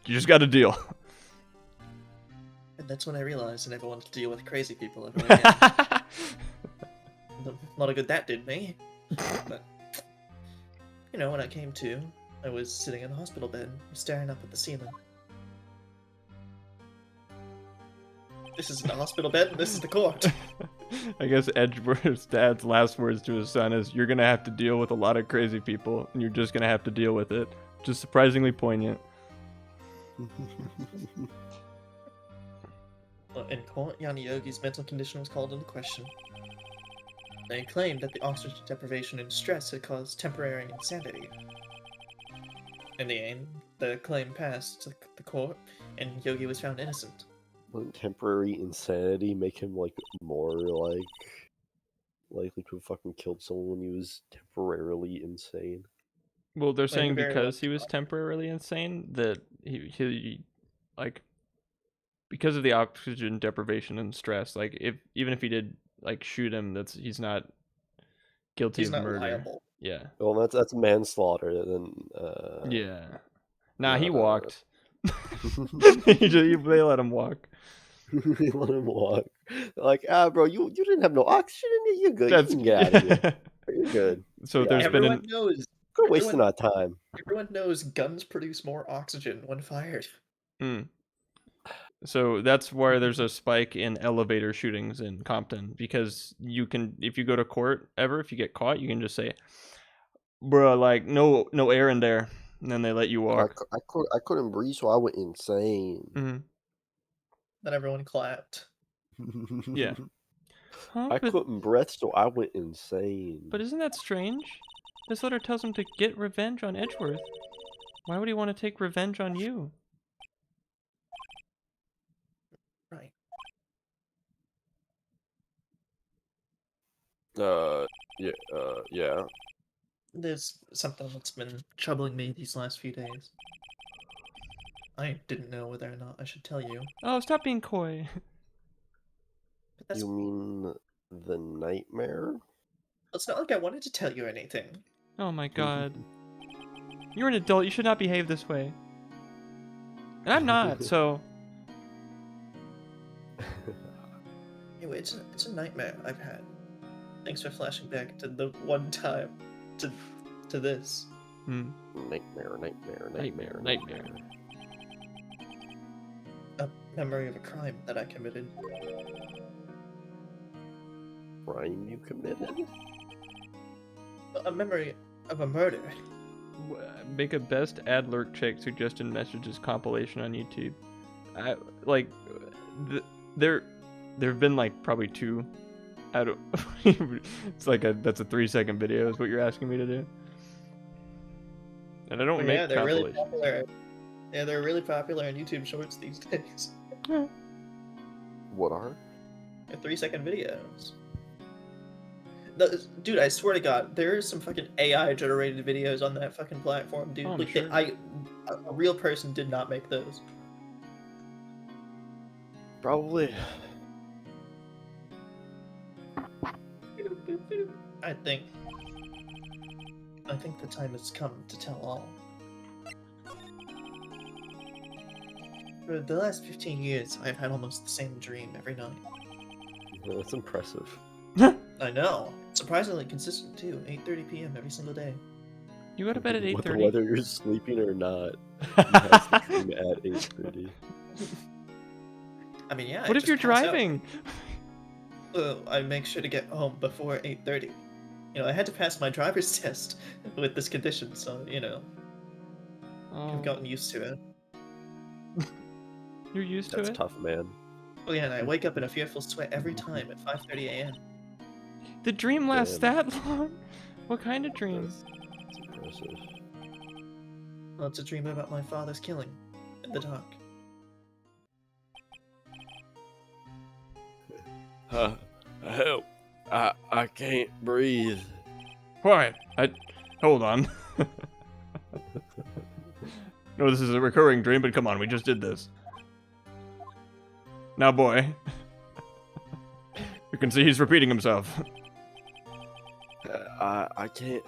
just gotta deal.
And that's when I realized I never wanted to deal with crazy people ever again. A lot of good that did me. But, you know, when I came to, I was sitting in a hospital bed, staring up at the ceiling. This isn't a hospital bed, this is the court.
I guess Edgeworth's dad's last words to his son is, "You're gonna have to deal with a lot of crazy people, and you're just gonna have to deal with it." Just surprisingly poignant.
Well, in court, Yanni Yogi's mental condition was called into question. They claimed that the oxygen deprivation and stress had caused temporary insanity. In the end, the claim passed to the court, and Yogi was found innocent.
Wouldn't temporary insanity make him like more like likely to have fucking killed someone when he was temporarily insane?
Well, they're
Like,
saying
very
because
much
he was temporarily insane that he like because of the oxygen deprivation and stress. Like even if he did like shoot him, he's not guilty
He's
of
not
murder.
liable.
Yeah.
Well, that's manslaughter. Then
Yeah. Nah, he
not,
walked. They let him walk.
they let him walk. Like, bro, you didn't have no oxygen in you. You're good.
That's
You can get out of here. You're good.
So
Yeah,
there's been
Everyone
an
knows.
Quit wasting our time.
Everyone knows guns produce more oxygen when fired.
So that's why there's a spike in elevator shootings in Compton, because you can, if you go to court ever, if you get caught, you can just say, "Bruh, like no air in there," and then they let you walk.
I couldn't breathe, so I went insane.
Then everyone clapped.
Yeah. Huh?
I
But,
couldn't breath, so I went insane.
but isn't that strange? This letter tells him to get revenge on Edgeworth. Why would he want to take revenge on you?
Right.
Yeah.
There's something that's been troubling me these last few days. I didn't know whether or not I should tell you,
Oh, stop being coy.
but that's
You mean the nightmare?
it's not like I wanted to tell you anything.
Oh my god. You're an adult, you should not behave this way. And I'm not, so...
Anyway, it's a nightmare I've had. Thanks for flashing back to the one time to this.
Nightmare.
Nightmare.
A memory of a crime that I committed.
Crime you committed?
A memory of a murder.
Make a best ad lurk check suggestion messages compilation on YouTube. There have been like probably two. I don't. It's like that's a 3-second video is what you're asking me to do. And I don't
But
make
yeah, they're really
compilations.
popular. Yeah, they're really popular on YouTube Shorts these days.
What are?
They're 3-second videos. Dude, I swear to God, there are some fucking AI generated videos on that fucking platform, dude.
Oh, I'm
Like,
sure.
a real person did not make those.
Probably.
I think the time has come to tell all. For the last 15 years, I've had almost the same dream every night.
That's impressive.
I know. Surprisingly consistent too. 8:30 p.m. every single day.
You go to bed at 8:30.
Whether you're sleeping or not, you have to dream at 8:30.
I mean, yeah.
What
I
if you're
just pass out.
driving?
I make sure to get home before 8:30. You know, I had to pass my driver's test with this condition, so you know,
Oh,
I've gotten used to it.
you're used to
That's
it?
tough, man.
Oh yeah, and I wake up in a fearful sweat every time at 5:30 a.m.
The dream lasts
Damn.
that long? What kind of dream?
That's impressive.
Well, it's a dream about my father's killing in the dark.
Help! I can't breathe.
What? Hold on. No, this is a recurring dream, but come on, we just did this. Now, boy. You can see he's repeating himself.
I can't.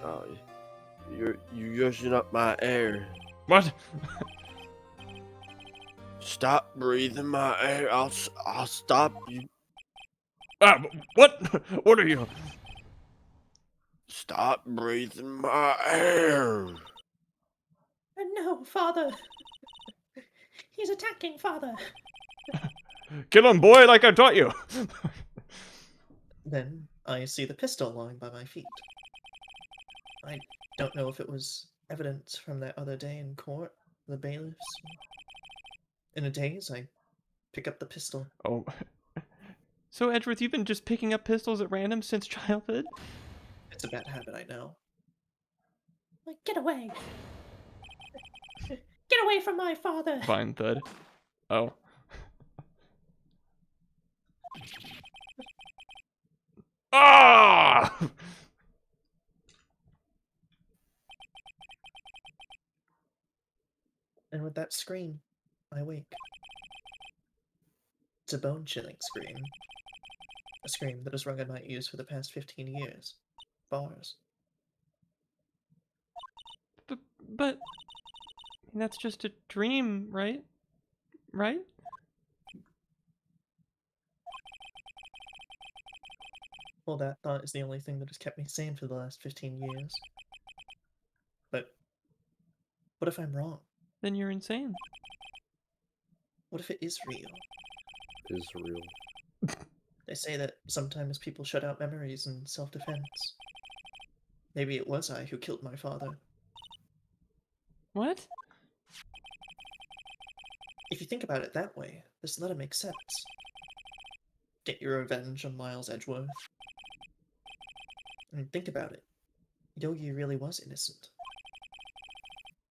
You're using up my air.
What?
Stop breathing my air. I'll stop you.
Ah, what? What are you?
Stop breathing my air.
No, father. He's attacking, father.
Kill him, boy, like I taught you.
Then I see the pistol lying by my feet. I don't know if it was evidence from that other day in court, the bailiffs. In a daze, I pick up the pistol.
Oh. So, Edgeworth, you've been just picking up pistols at random since childhood?
It's a bad habit, I know. Like, get away! Get away from my father!
Fine, Thud. Oh. Ah!
And with that scream, I wake. It's a bone-chilling scream. A scream that has rung in my ears for the past 15 years. Bars.
But that's just a dream, right? Right?
Well, that thought is the only thing that has kept me sane for the last 15 years. But what if I'm wrong?
Then you're insane.
What if it is real?
Is real.
They say that sometimes people shut out memories in self-defense. Maybe it was I who killed my father.
What?
If you think about it that way, this letter makes sense. Get your revenge on Miles Edgeworth. And think about it. Yogi really was innocent.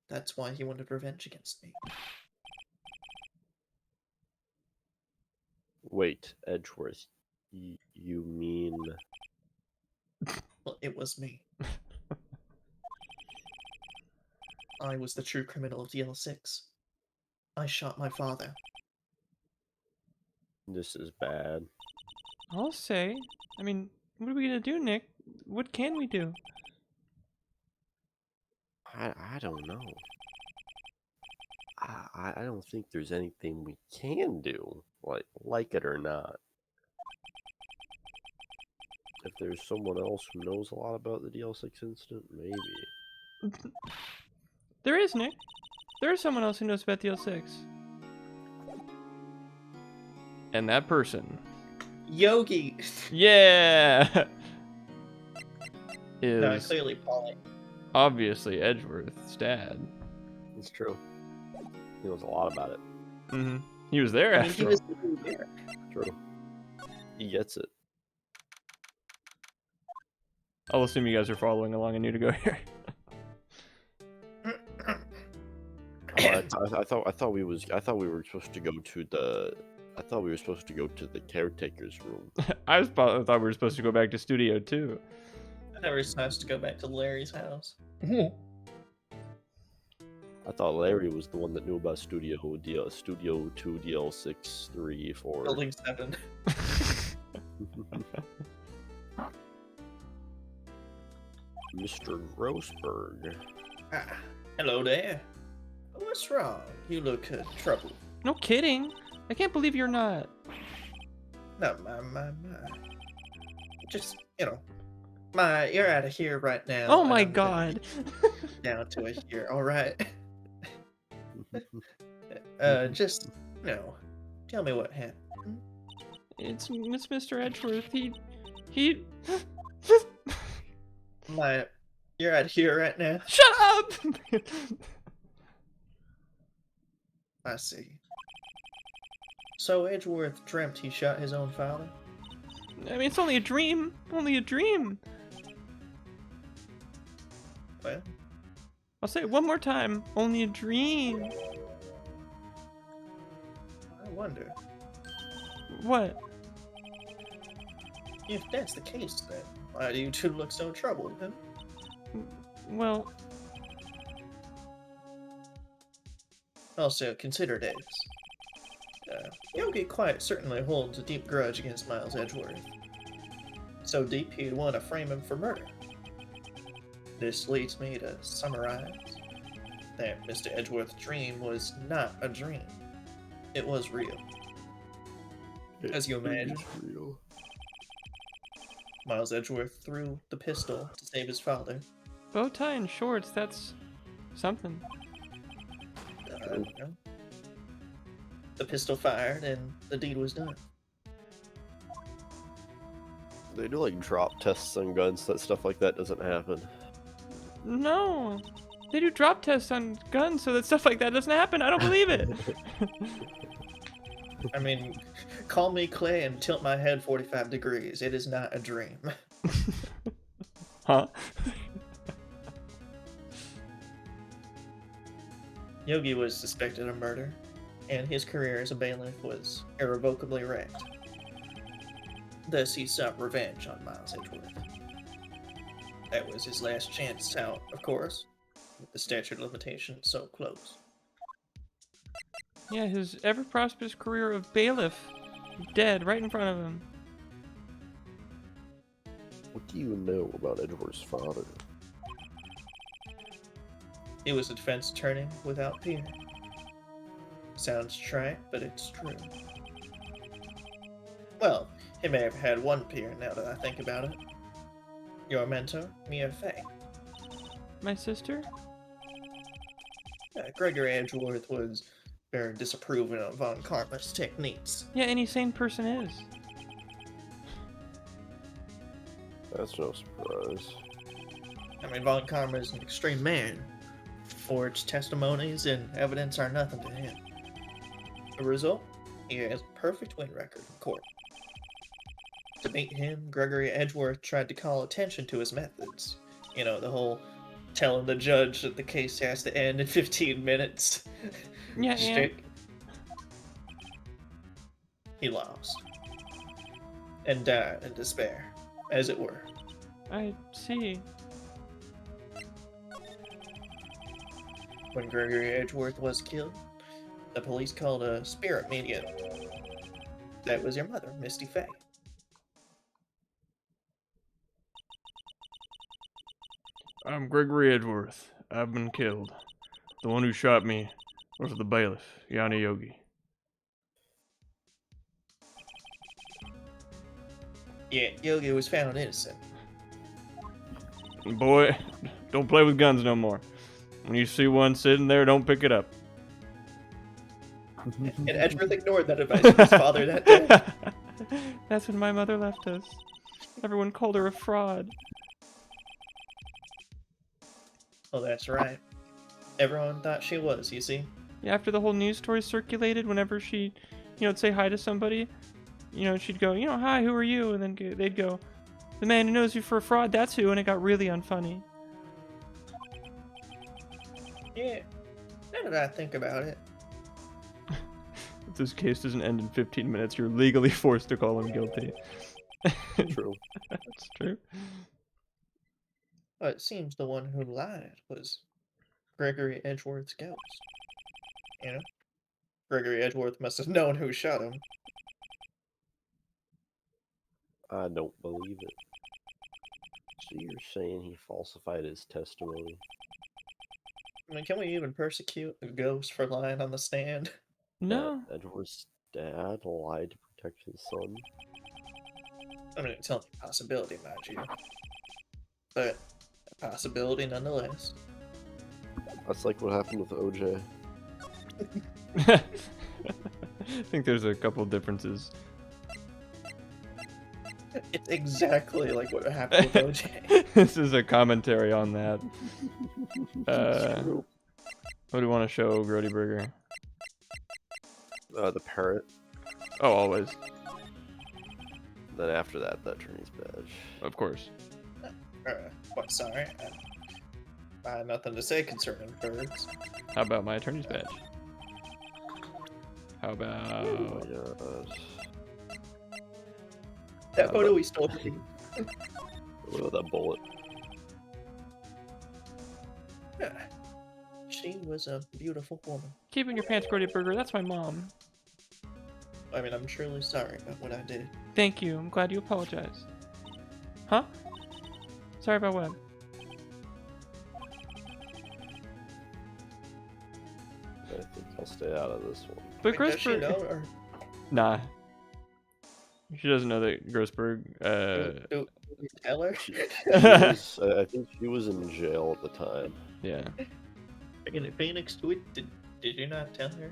That's why he wanted revenge against me.
Wait, Edgeworth. You mean...
Well, it was me. I was the true criminal of DL6. I shot my father.
This is bad.
I'll say. I mean, what are we gonna do, Nick? What can we do?
I don't know. I don't think there's anything we can do, like it or not. If there's someone else who knows a lot about the DL6 incident, maybe.
There is, Nick. There is someone else who knows about the L6. And that person,
Yogi!
yeah,
No,
is
clearly Polly.
obviously Edgeworth's dad.
It's true. He knows a lot about it.
Mm-hmm. He was there
I mean,
after
he
all.
was there.
True. He gets it.
I'll assume you guys are following along and new to go here.
I thought we were supposed to go to the caretaker's room.
I thought we were supposed to go back to Studio 2.
I thought we were supposed to go back to Larry's house.
I thought Larry was the one that knew about Studio 2, DL6, 3, 4.
Building 7.
Mr. Grossberg.
Ah, hello there. What's wrong? You look troubled.
No kidding. I can't believe you're not.
No, my. Just, you're out of here right now.
Oh
and
my
I'm gonna
god.
get down to it here, alright? Just, tell me what happened.
It's Mr. Edgeworth. He.
You're out of here right now?
Shut up!
I see. So Edgeworth dreamt he shot his own father?
I mean, it's only a dream. Only a dream.
Well,
I'll say it one more time. Only a dream.
I wonder.
What?
If that's the case, then why do you two look so troubled, huh?
Well,
Also, consider this. Yogi quite certainly holds a deep grudge against Miles Edgeworth. So deep he'd want to frame him for murder. This leads me to summarize that Mr. Edgeworth's dream was not a dream. It was real. As you imagine,
Real.
Miles Edgeworth threw the pistol to save his father.
bow tie and shorts, that's something.
The pistol fired and the deed was done.
They do like drop tests on guns, so that stuff like that doesn't happen.
No. They do drop tests on guns so that stuff like that doesn't happen. I don't believe it.
I mean, call me Clay and tilt my head 45 degrees. It is not a dream.
Huh?
Yogi was suspected of murder, and his career as a bailiff was irrevocably wrecked. Thus, he sought revenge on Miles Edgeworth. That was his last chance out, of course, with the statute of limitations so close.
Yeah, his ever prosperous career of bailiff dead right in front of him.
What do you know about Edgeworth's father?
He was a defense attorney without peer. Sounds trite, but it's true. Well, he may have had one peer now that I think about it. Your mentor, Mia Fey.
My sister?
Gregory Edgeworth was very disapproving of Von Karma's techniques.
Yeah, any sane person is.
That's no surprise.
I mean, Von Karma is an extreme man. Forged testimonies and evidence are nothing to him. The result? He has a perfect win record in court. To meet him, Gregory Edgeworth tried to call attention to his methods. You know, the whole telling the judge that the case has to end in 15 minutes.
Yeah, and
shtick. He lost. And died in despair, as it were.
I see.
When Gregory Edgeworth was killed, the police called a spirit medium. That was your mother, Misty Fey.
I'm Gregory Edgeworth. I've been killed. The one who shot me was the bailiff, Yanni Yogi.
Yeah, Yogi was found innocent.
Boy, don't play with guns no more. When you see one sitting there, don't pick it up.
And Edgeworth ignored that advice of his father that day.
That's when my mother left us. Everyone called her a fraud.
Oh, that's right. Everyone thought she was, you see?
Yeah, after the whole news story circulated, whenever she, would say hi to somebody, she'd go, hi, who are you? And then they'd go, the man who knows you for a fraud, that's who, and it got really unfunny.
Yeah. Now that I think about it.
If this case doesn't end in 15 minutes, you're legally forced to call him guilty.
True.
That's true.
But it seems the one who lied was Gregory Edgeworth's ghost. You know? Gregory Edgeworth must have known who shot him.
I don't believe it. So you're saying he falsified his testimony?
I mean, can we even persecute a ghost for lying on the stand?
No.
That Edgeworth's dad lied to protect his son?
I mean, it's only a possibility, mind you. But a possibility nonetheless.
That's like what happened with OJ.
I think there's a couple differences.
It's exactly like what happened with OJ.
This is a commentary on that.
True.
What do you want to show, Grody Burger?
The parrot.
Oh, always.
Then after that, the attorney's badge.
Of course.
What, sorry? I have nothing to say concerning birds.
How about my attorney's badge? How
Oh
about...
my god.
That photo we stole from you.
What about that bullet?
Yeah. She was a beautiful woman.
Keep in your pants, Grody Burger. That's my mom.
I mean, I'm truly sorry about what I did.
Thank you. I'm glad you apologized. Huh? Sorry about what?
I think I'll stay out of this one.
But
Wait, does she
Grossberg...
know, or
Nah. She doesn't know that Grossberg,
do we tell her?
I think she was in jail at the time.
yeah.
In Phoenix, did you not tell her?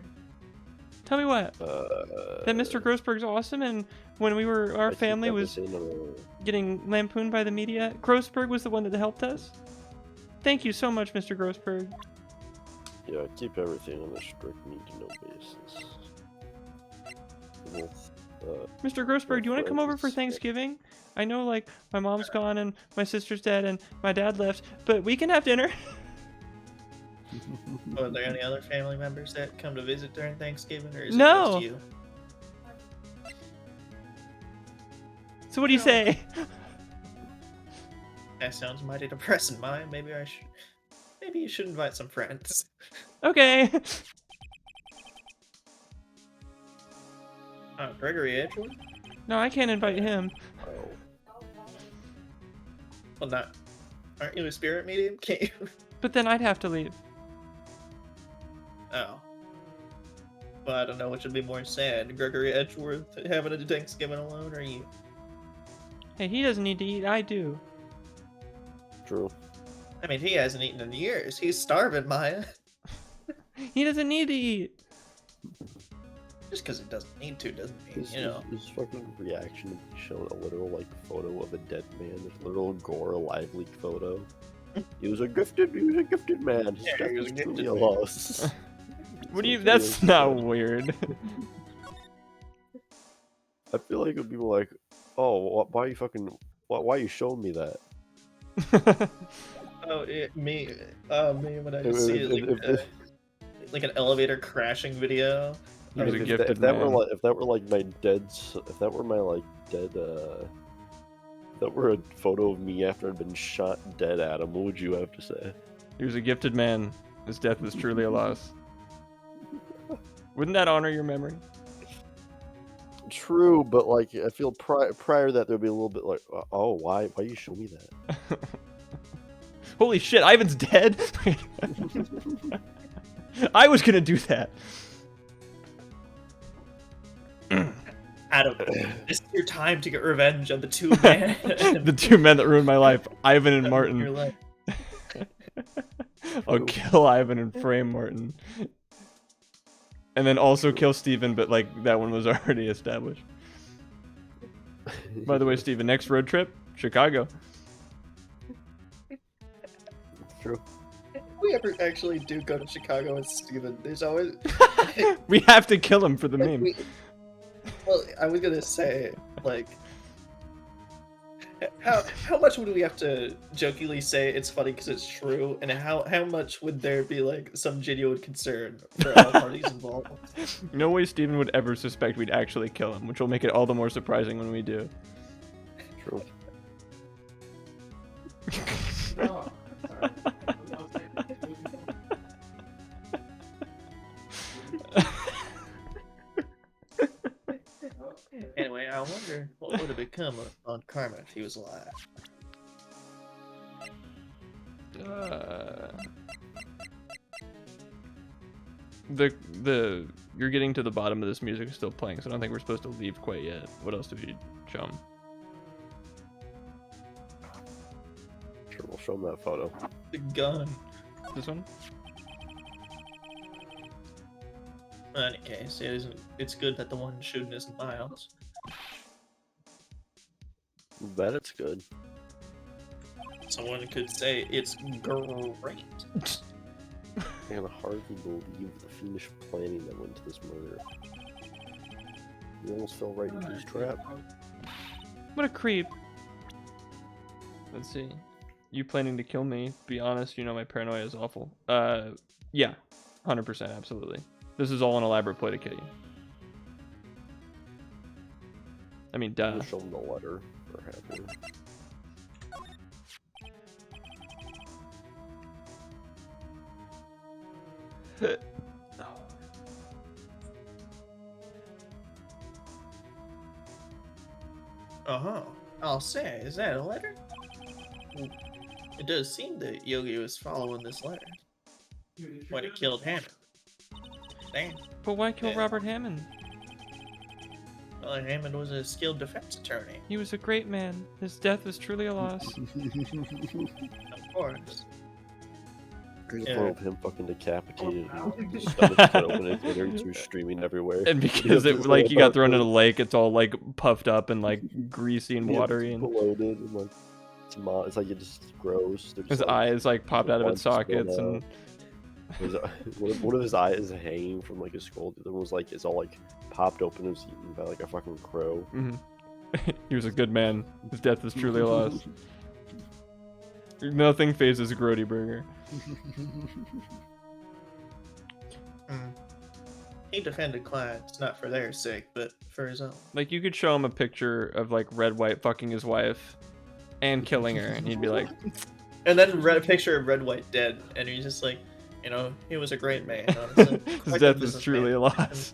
Tell me what. That Mr. Grossberg's awesome, and when our family was getting lampooned by the media, Grossberg was the one that helped us. Thank you so much, Mr. Grossberg.
Yeah, keep everything on a strict need-to-know basis.
Mr. Grossberg, do you want to come over for Thanksgiving? I know, like, my mom's gone and my sister's dead and my dad left, but we can have dinner.
Are there any other family members that come to visit during Thanksgiving, or is
No.
it just you?
So what do you say?
That sounds mighty depressing, Maya. Maybe you should invite some friends.
Okay.
Gregory Edgewood?
No, I can't invite him.
Well, aren't you a spirit medium? Can't you?
But then I'd have to leave.
Oh. Well, I don't know which would be more sad, Gregory Edgeworth having a Thanksgiving alone, or you?
Hey, he doesn't need to eat. I do.
True.
I mean, he hasn't eaten in years. He's starving, Maya.
He doesn't need to eat.
Just because he doesn't need to doesn't mean, you know.
His fucking reaction to be shown a literal, like, photo of a dead man. This literal gore live leak photo. He was a gifted man. His death
he was
was
a gifted
truly a
man.
loss.
What do you? That's not weird.
I feel like it'd be like, oh, why you fucking, why you showing me that?
Oh, me when I see it, like an elevator crashing video.
He was a
If
gifted
that
man.
were a photo of me after I'd been shot dead, Adam, what would you have to say?
He was a gifted man. His death was truly a loss. Wouldn't that honor your memory?
True, but like I feel prior to that there'd be a little bit like, oh, why you show me that?
Holy shit, Ivan's dead? I was gonna do that.
Adam, this is your time to get revenge on the two men.
The two men that ruined my life, Ivan and
Your
Martin.
life.
I'll kill Ivan and frame Martin. And then also kill Steven, but like that one was already established. By the way, Steven, next road trip, Chicago.
True.
If we ever actually do go to Chicago with Steven, there's always...
We have to kill him for the meme.
Well, I was gonna say, like... How much would we have to jokingly say it's funny because it's true, and how much would there be like some genuine concern for all parties involved?
No way Steven would ever suspect we'd actually kill him, which will make it all the more surprising when we do.
True.
Oh, sorry.
Anyway, I wonder what would have become on Karma if he was alive.
You're getting to the bottom of this music is still playing, so I don't think we're supposed to leave quite yet. What else did you chum?
Sure, we'll show him that photo.
The gun.
This one?
In any case, it's good that the one shooting isn't Miles.
Bet it's good.
Someone could say it's great.
I can hardly believe the fiendish planning that went into this murder. You almost fell right into his trap.
What a creep. Let's see. You planning to kill me? Be honest, you know my paranoia is awful. Yeah. 100%, absolutely. This is all an elaborate play to kill you. I mean, duh.
We'll show him the letter for happening.
Uh-huh. I'll say, is that a letter? It does seem that Yogi was following this letter when he killed Hammond. Damn.
But why kill
Yeah.
Robert Hammond?
Well, Hammond was a skilled defense attorney,
He was a great man. His death was truly a loss.
of course.
There's a
Yeah.
photo of him fucking decapitated and his stomach cut open and hglitter was streaming everywhere.
And
He
because
has
it
this
like he got thrown in a
little
lake, it's all like puffed up and like greasy and
Yeah, it's
watery, and
bloated and like it's like it just gross. They're just,
his
like,
eyes like popped out of its
blood spilled
sockets, and
out. His, one of his eyes is hanging from like his skull. The other one was like it's all like popped open and was eaten by like a fucking crow.
mhm. He was a good man. His death is truly a loss. Nothing phases Grody Burger.
He defended clients not for their sake, but for his own.
Like, you could show him a picture of like Red White fucking his wife and killing her, and he'd be like,
And then a picture of Red White dead, and he's just like, you know, he was a great man. Honestly.
his
Quite
death
the
is truly a
businessman.
loss.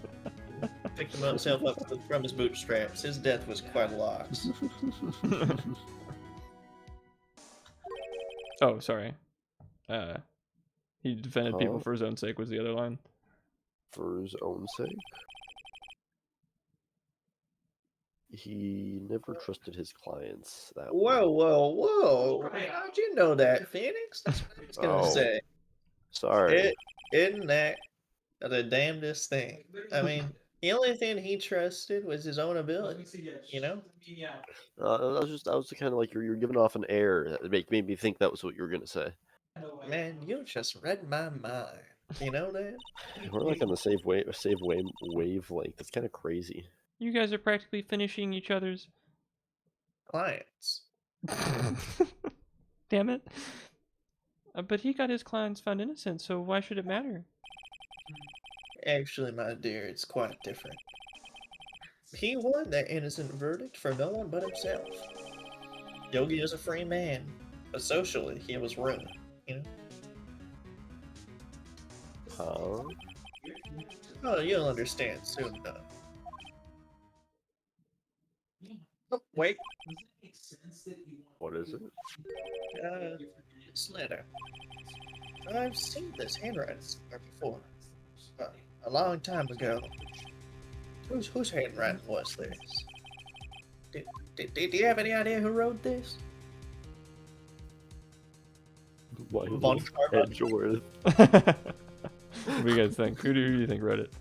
Picked himself up from his bootstraps. His death was quite a loss.
Oh, sorry. He defended people
Huh?
for his own sake was the other line.
For his own sake. He never trusted his clients that
Whoa,
well.
whoa, whoa! How'd you know that, Phoenix? That's what I was gonna
Oh,
say.
sorry.
Isn't that the damnedest thing? I mean, the only thing he trusted was his own ability. You know?
I was kind of like you're giving off an air that made me think that was what you were gonna say.
Man, you just read my mind. You know that?
We're like on the wavelength. That's kind of crazy.
You guys are practically finishing each other's.
Clients.
Damn it. But he got his clients found innocent, so why should it matter?
Actually, my dear, it's quite different. He won that innocent verdict for no one but himself. Yogi is a free man, but socially he was ruined. You know?
Huh?
Oh, you'll understand soon enough. Oh, wait.
What is it?
This letter. I've seen this handwriting somewhere before. A long time ago. Whose handwriting was this? Do you have any idea who wrote this? Von
Miles
Karma.
Edgeworth.
What do you guys think? Who do you think wrote it?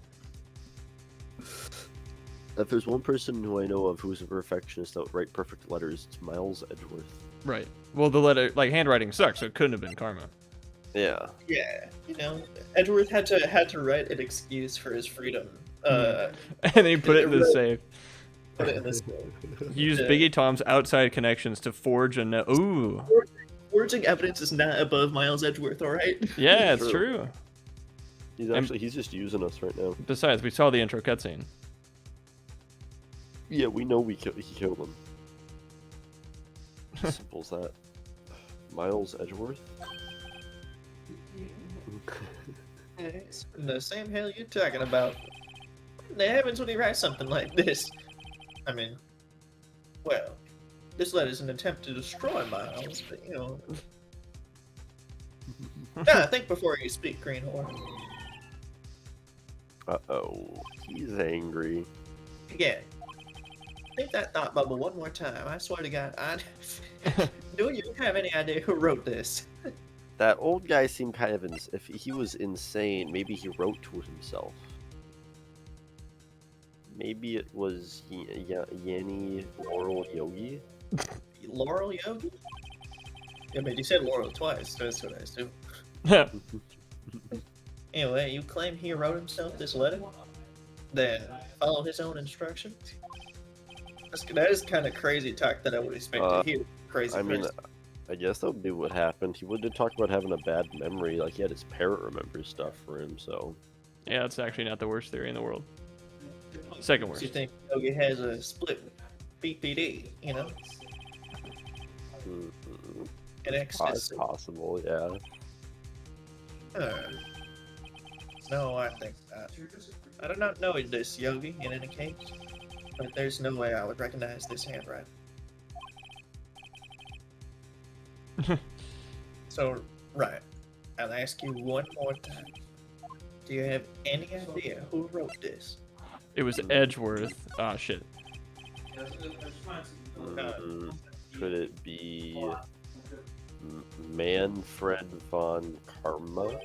If there's one person who I know of who's a perfectionist that would write perfect letters, it's Miles Edgeworth.
Right. Well, the letter, like, handwriting sucks, so it couldn't have been Karma.
Yeah.
Yeah, you know, Edgeworth had to write an excuse for his freedom.
And then he put it in the safe.
Put it in this.
He used
Yeah.
Biggie Tom's outside connections to forge a Ooh.
Forging evidence is not above Miles Edgeworth, all right?
Yeah, it's
True.
true.
He's just using us right now.
Besides, we saw the intro cutscene.
Yeah, we know he killed him. Simple as that. Miles Edgeworth?
It's the same hell you're talking about. What in the heavens would he write something like this? I mean, well, this letter's an attempt to destroy Miles, but you know. Think before you speak, Greenhorn.
Uh-oh. He's angry.
Again. Think that thought bubble one more time. I swear to God, do you have any idea who wrote this?
That old guy seemed kind of if he was insane, maybe he wrote to himself. Maybe it was Yanni Laurel Yogi.
Laurel Yogi? Yeah, but you said Laurel twice. That's what I assume. Anyway, you claim he wrote himself this letter? Then follow his own instructions? That is kind of crazy talk that I would expect to hear. Crazy.
I mean,
person.
I guess that would be what happened. He did talk about having a bad memory, like he had his parrot remember stuff for him, so...
Yeah, that's actually not the worst theory in the world. Second
So
worst.
you think Yogi has a split BPD, you know? An
It's
ecstasy.
possible, yeah.
No, I think not. I do not know this Yogi in any case, but there's no way I would recognize this handwriting. So, right, I'll ask you one more time. Do you have any idea who wrote this?
It was Edgeworth. Ah, shit.
Could it be Manfred von Karma.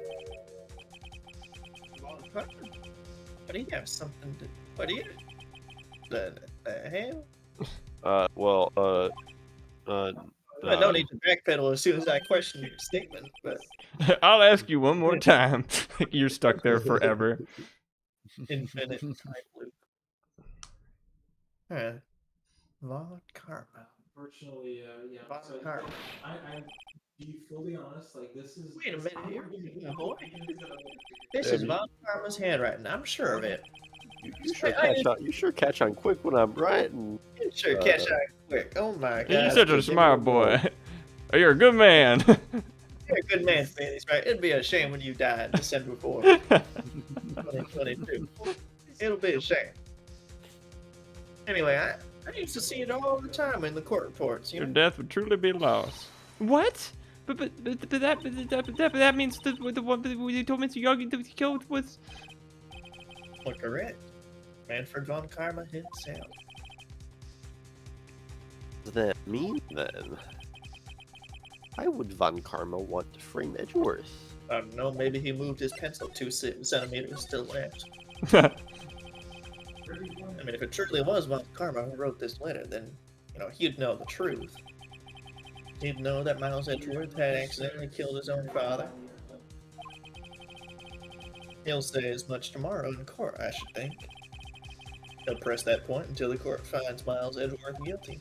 But he have something to. What do you? The hell?
Well,
I don't need to backpedal as soon as I question your statement, but
I'll ask you one more time. You're stuck there forever.
infinite time loop. Von Karma.
Unfortunately, yeah.
Von
So
Karma.
I'm to be fully honest, like this is.
Wait a minute
I'm
here,
gonna give you-
my boy.
I'm gonna give it a-
This
Yeah,
is Von Karma's handwriting. I'm sure of it.
you sure catch on quick when I'm writing.
Sure, catch on quick. Oh my
You're
god.
such a smart boy. You're a good man.
You're a good man, Phoenix, right? It'd be a shame when you die December 4th, 2022. It'll be a shame. Anyway, I used to see it all the time in the court reports, you
Your
know?
death would truly be lost. What? But that means the one that you told Mr. Yogi to kill was.
Well, correct. Manfred von Karma himself.
What does that mean then? Why would von Karma want to frame Edgeworth?
I don't know, maybe he moved his pencil 2 centimeters to the left. I mean, if it truly was von Karma who wrote this letter, then, you know, he'd know the truth. He'd know that Miles Edgeworth had accidentally killed his own father. He'll say as much tomorrow in court, I should think. He'll press that point until the court finds Miles Edgeworth guilty.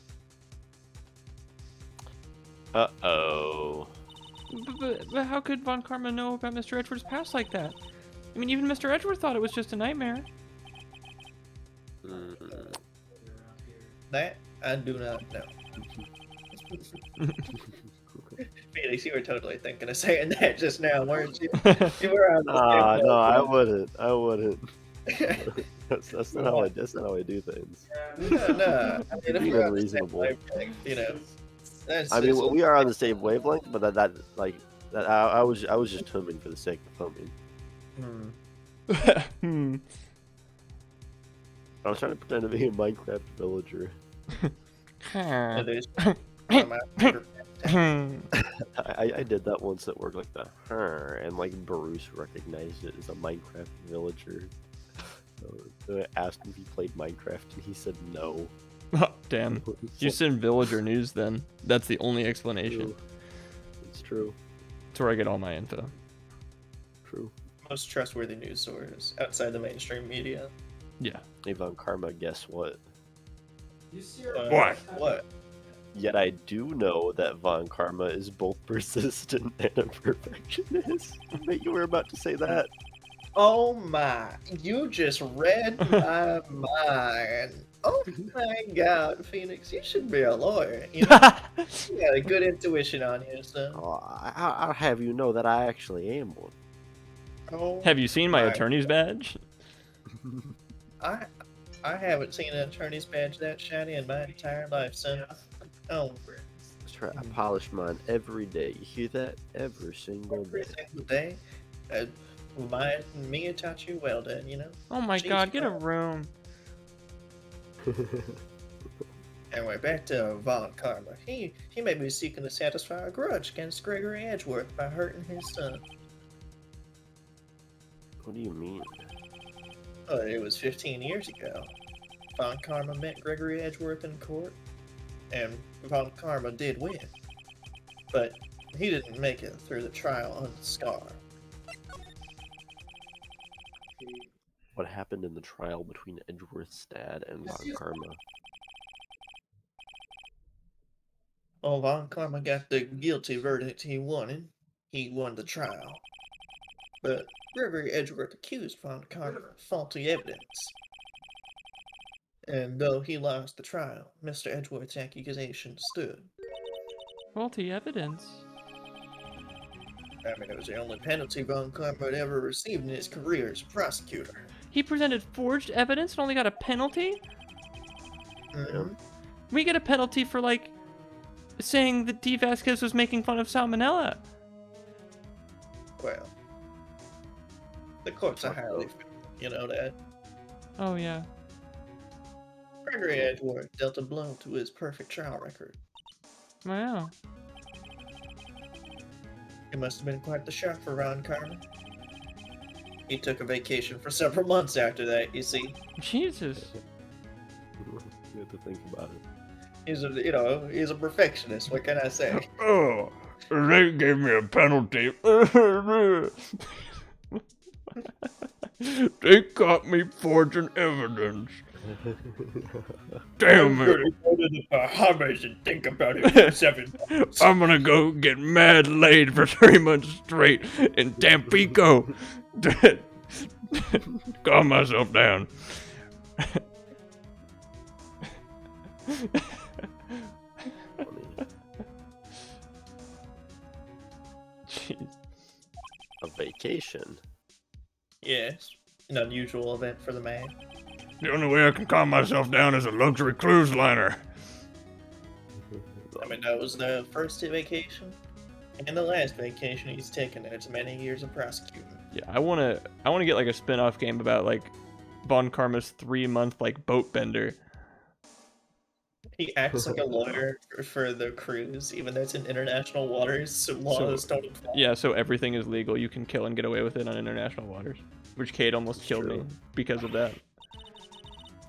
Uh-oh.
But how could Von Karma know about Mr. Edgeworth's past like that? I mean, even Mr. Edgeworth thought it was just a nightmare.
That I do not know. Felix, you were totally thinking of saying that just now, weren't you? You were on the same
No, I
boat.
wouldn't. That's not how I do things.
No. I mean, if
Being
you're on the same
unreasonable.
wavelength, you know, that's
I mean,
just-
we are on the same wavelength, but I was just humming for the sake of humming. I was trying to pretend to be a Minecraft villager.
it is one of my favorite pastimes.
I did that once at work, like the and like Bruce recognized it as a Minecraft villager. So I asked him if he played Minecraft, and he said no.
Oh, damn.
It's
You
like,
send villager news then. That's the only explanation.
It's true.
That's where I get all my info.
True.
Most trustworthy news source outside the mainstream media.
Yeah.
Hey, Von Karma, guess what?
You see your
What?
What?
Yet I do know that Von Karma is both persistent and a perfectionist. I bet you were about to say that.
Oh my! You just read my mind. Oh my God, Phoenix, you should be a lawyer. You know, you got a good intuition on you, son.
Oh, I'll have you know that I actually am one.
Oh,
Have you seen my
my-
attorney's badge?
I haven't seen an attorney's badge that shiny in my entire life, son. Oh,
That's right. I polish mine every day. You hear that? Every single
every
day.
single day. Mia taught you well done, you know.
Oh my
Jeez,
god, get a
bro.
room.
Anyway, back to Von Karma. He may be seeking to satisfy a grudge against Gregory Edgeworth by hurting his son.
What do you mean?
It was 15 years ago. Von Karma met Gregory Edgeworth in court, and Von Karma did win. But he didn't make it through the trial unscarred.
What happened in the trial between Edgeworth's dad and Von Karma?
Well, Von Karma got the guilty verdict he wanted. He won the trial. But Gregory Edgeworth accused Von Karma of faulty evidence. And though he lost the trial, Mr. Edgeworth's accusation stood.
Faulty evidence.
I mean, it was the only penalty Von Karma had ever received in his career as a prosecutor.
He presented forged evidence and only got a penalty?
Mhm.
We get a penalty for, like, saying that D. Vasquez was making fun of salmonella.
Well, the courts are highly fair, you know that.
Oh, yeah.
Gregory Edgeworth dealt a blow to his perfect trial record.
Wow.
It must have been quite the shock for Ron Carter. He took a vacation for several months after that, you see.
Jesus.
You have to think about it.
He's a perfectionist, what can I say?
Oh, they gave me a penalty. They caught me forging evidence. Damn it.
Go to the Bahamas and think about it for 7 months.
I'm gonna go get mad laid for 3 months straight in Tampico. Calm myself down.
Funny.
Jeez.
A vacation.
Yes, an unusual event for the man.
The only way I can calm myself down is a luxury cruise liner.
I mean, that was the first vacation and the last vacation he's taken in its many years of prosecuting.
Yeah, I wanna get like a spin-off game about like Bon Karma's 3-month like boat bender.
He acts like a lawyer for the cruise, even though it's in international waters, so laws don't apply.
Yeah, so everything is legal. You can kill and get away with it on international waters. Which Kate almost killed me
True.
because of that.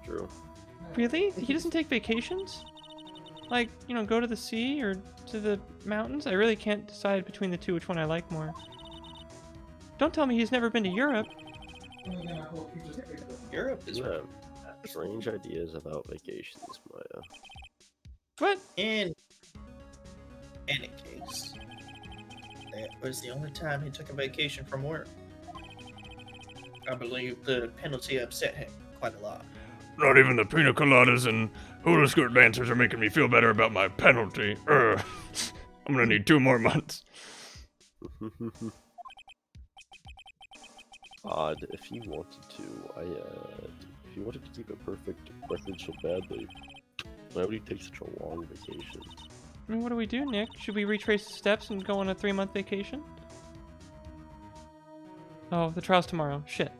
True.
Really? He doesn't take vacations? Like, go to the sea or to the mountains? I really can't decide between the two which one I like more. Don't tell me he's never been to Europe.
And again, I hope you just picked up.
Europe is
You have strange ideas about vacations, Maya.
What?
in any case. That was the only time he took a vacation from work. I believe the penalty upset him quite a lot.
Not even the pina coladas and hula skirt dancers are making me feel better about my penalty. I'm gonna need 2 more months.
Odd. If he wanted to, if he wanted to keep a perfect record so badly, why would he take such a long vacation?
I mean, what do we do, Nick? Should we retrace the steps and go on a 3-month vacation? Oh, the trial's tomorrow. Shit.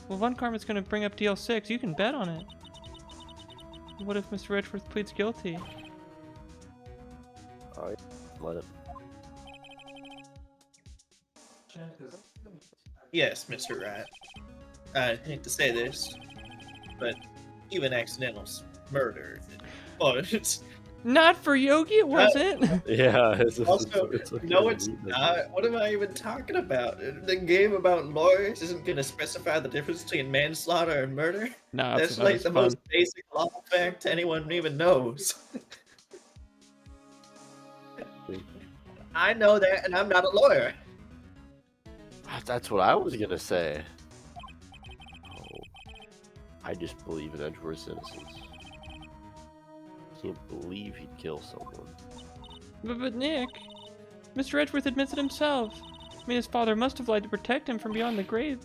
Well, Von Karma's gonna bring up DL6. You can bet on it. What if Mr. Edgeworth pleads guilty?
Let him.
Yes, Mr. Wright. I hate to say this, but even accidentals, murder, it's
Not for Yogi, it wasn't.
Yeah.
also
it's okay
no,
to
it's
read that.
not. What am I even talking about? The game about lawyers isn't going to specify the difference between manslaughter and murder.
Nah,
That's like the most basic law fact anyone even knows. I know that, and I'm not a lawyer.
That's what I was gonna say. Oh, I just believe in Edgeworth's innocence. Can't believe he'd kill someone.
But Nick, Mr. Edgeworth admits it himself. I mean, his father must have lied to protect him from beyond the grave.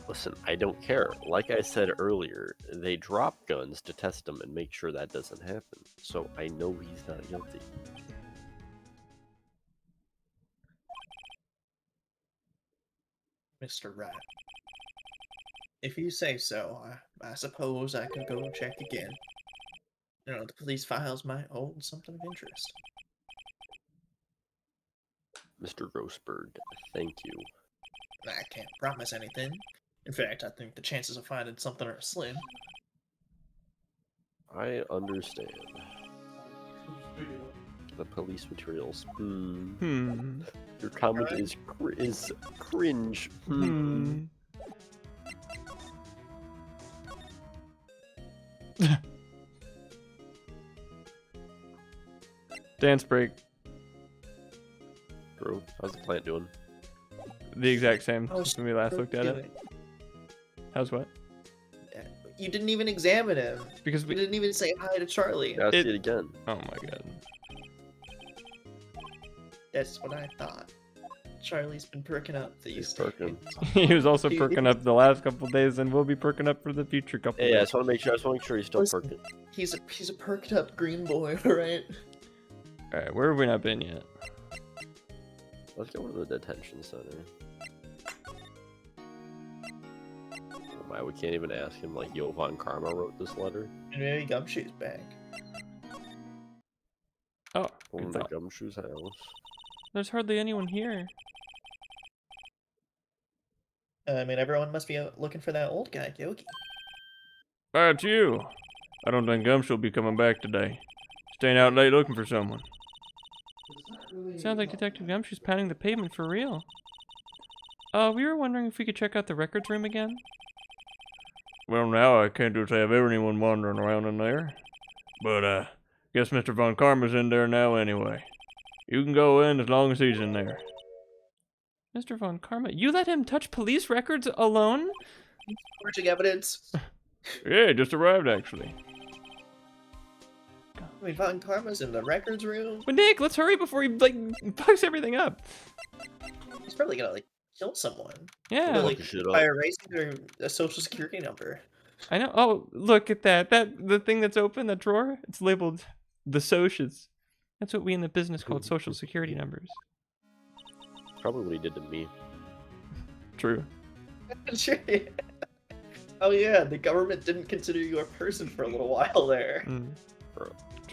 Listen, I don't care. Like I said earlier, they drop guns to test him and make sure that doesn't happen. So I know he's not guilty.
Mr. Wright. If you say so, I suppose I could go check again. The police files might hold something of interest.
Mr. Grossberg, thank you.
I can't promise anything. In fact, I think the chances of finding something are slim.
I understand. The police materials. Your comment is cringe.
Dance break.
Bro, how's the plant doing?
The exact same
How's
since when we last looked at it.
doing?
How's what?
You didn't even examine him.
Because
You
we.
didn't even say hi to Charlie.
Yeah, I see
It-
it again.
Oh my god.
That's what I thought. Charlie's been perking up these
He's perking.
He was also perking up the last couple days, and will be perking up for the future couple
Yeah, I
days.
just want to make sure. He's still
Listen.
perking.
He's a perked up green boy, right?
All right, where have we not been yet?
Let's go to the detention center. Oh my, we can't even ask him like Yo Von Karma wrote this letter.
And maybe Gumshoe's back.
Oh,
From
good
the
thought.
Gumshoe's house.
There's hardly anyone here.
I mean, everyone must be out looking for that old guy, Yogi.
It's you. I don't think Gumshoe will be coming back today. Staying out late looking for someone. Sounds like Detective Gumshoe's pounding the pavement for real. We were wondering if we could check out the records room again. Well, now I can't just have anyone wandering around in there. But, guess Mr. Von Karma's in there now anyway. You can go in as long as he's in there. Mr. Von Karma? You let him touch police records alone?
Forging evidence.
Yeah, just arrived actually.
I mean, Von Karma's in the records room.
But Nick, let's hurry before he, like, fucks everything up.
He's probably gonna, like, kill someone.
Yeah.
Or, like,
Shit up.
by erasing their social security number.
I know. Oh, look at that. The thing that's open, that drawer, it's labeled the socias. That's what we in the business called social security numbers.
Probably what he did to me.
True.
Sure. Oh yeah, the government didn't consider you a person for a little while there.
Mm.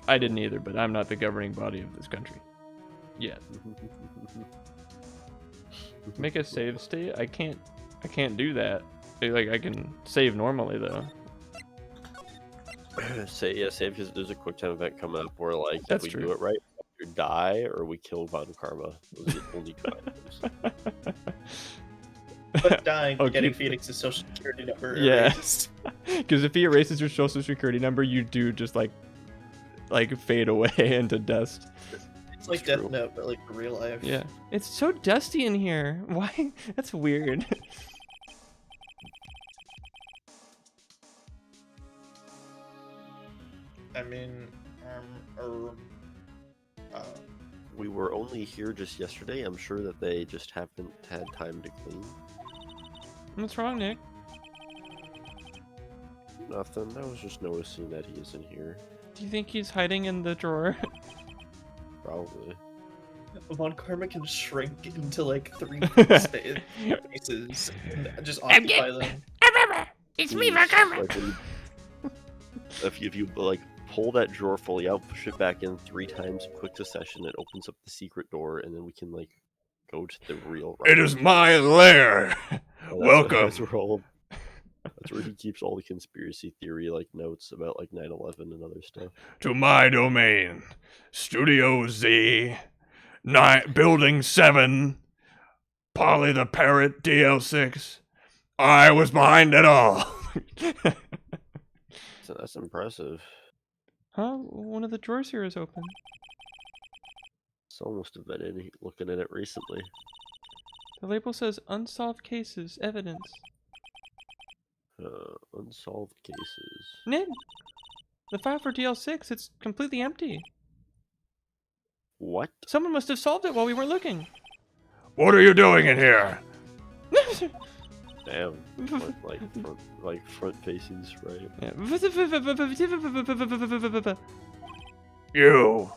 I didn't either, but I'm not the governing body of this country. Yet. Make a save state? I can't do that. Like, I can save normally though.
Save because there's a quick time event coming up where like
That's
if we
true.
do it right, we die or we kill Von Karma. Those are the only two items.
But dying,
Oh,
getting
keep-
Phoenix's social security number
Yeah.
erased.
Because if he erases your social security number, you do just like fade away into dust.
It's like
It's
Death
true.
Note, but like for real life.
Yeah. It's so dusty in here. Why? That's weird.
I mean,
We were only here just yesterday. I'm sure that they just haven't had time to clean.
What's wrong, Nick?
Nothing. I was just noticing that he isn't here.
Do you think he's hiding in the drawer?
Probably.
Von Karma can shrink into like 3 spaces and just occupy them.
It's me, Von Karma.
Like, when you- if you like pull that drawer fully out, push it back in 3 times in quick succession, it opens up the secret door, and then we can like go to the real.
It is my lair. Welcome.
That's where he keeps all the conspiracy theory like notes about like 9/11 and other stuff.
To my domain. Studio Z. Building 7. Polly the Parrot DL6. I was behind it all.
So that's impressive.
Huh? One of the drawers here is open.
Someone must have been in looking at it recently.
The label says unsolved cases, evidence.
Unsolved cases.
Nick, the file for DL6, it's completely empty.
What?
Someone must have solved it while we weren't looking. What are you doing in here?
Damn. like front facing right?
You.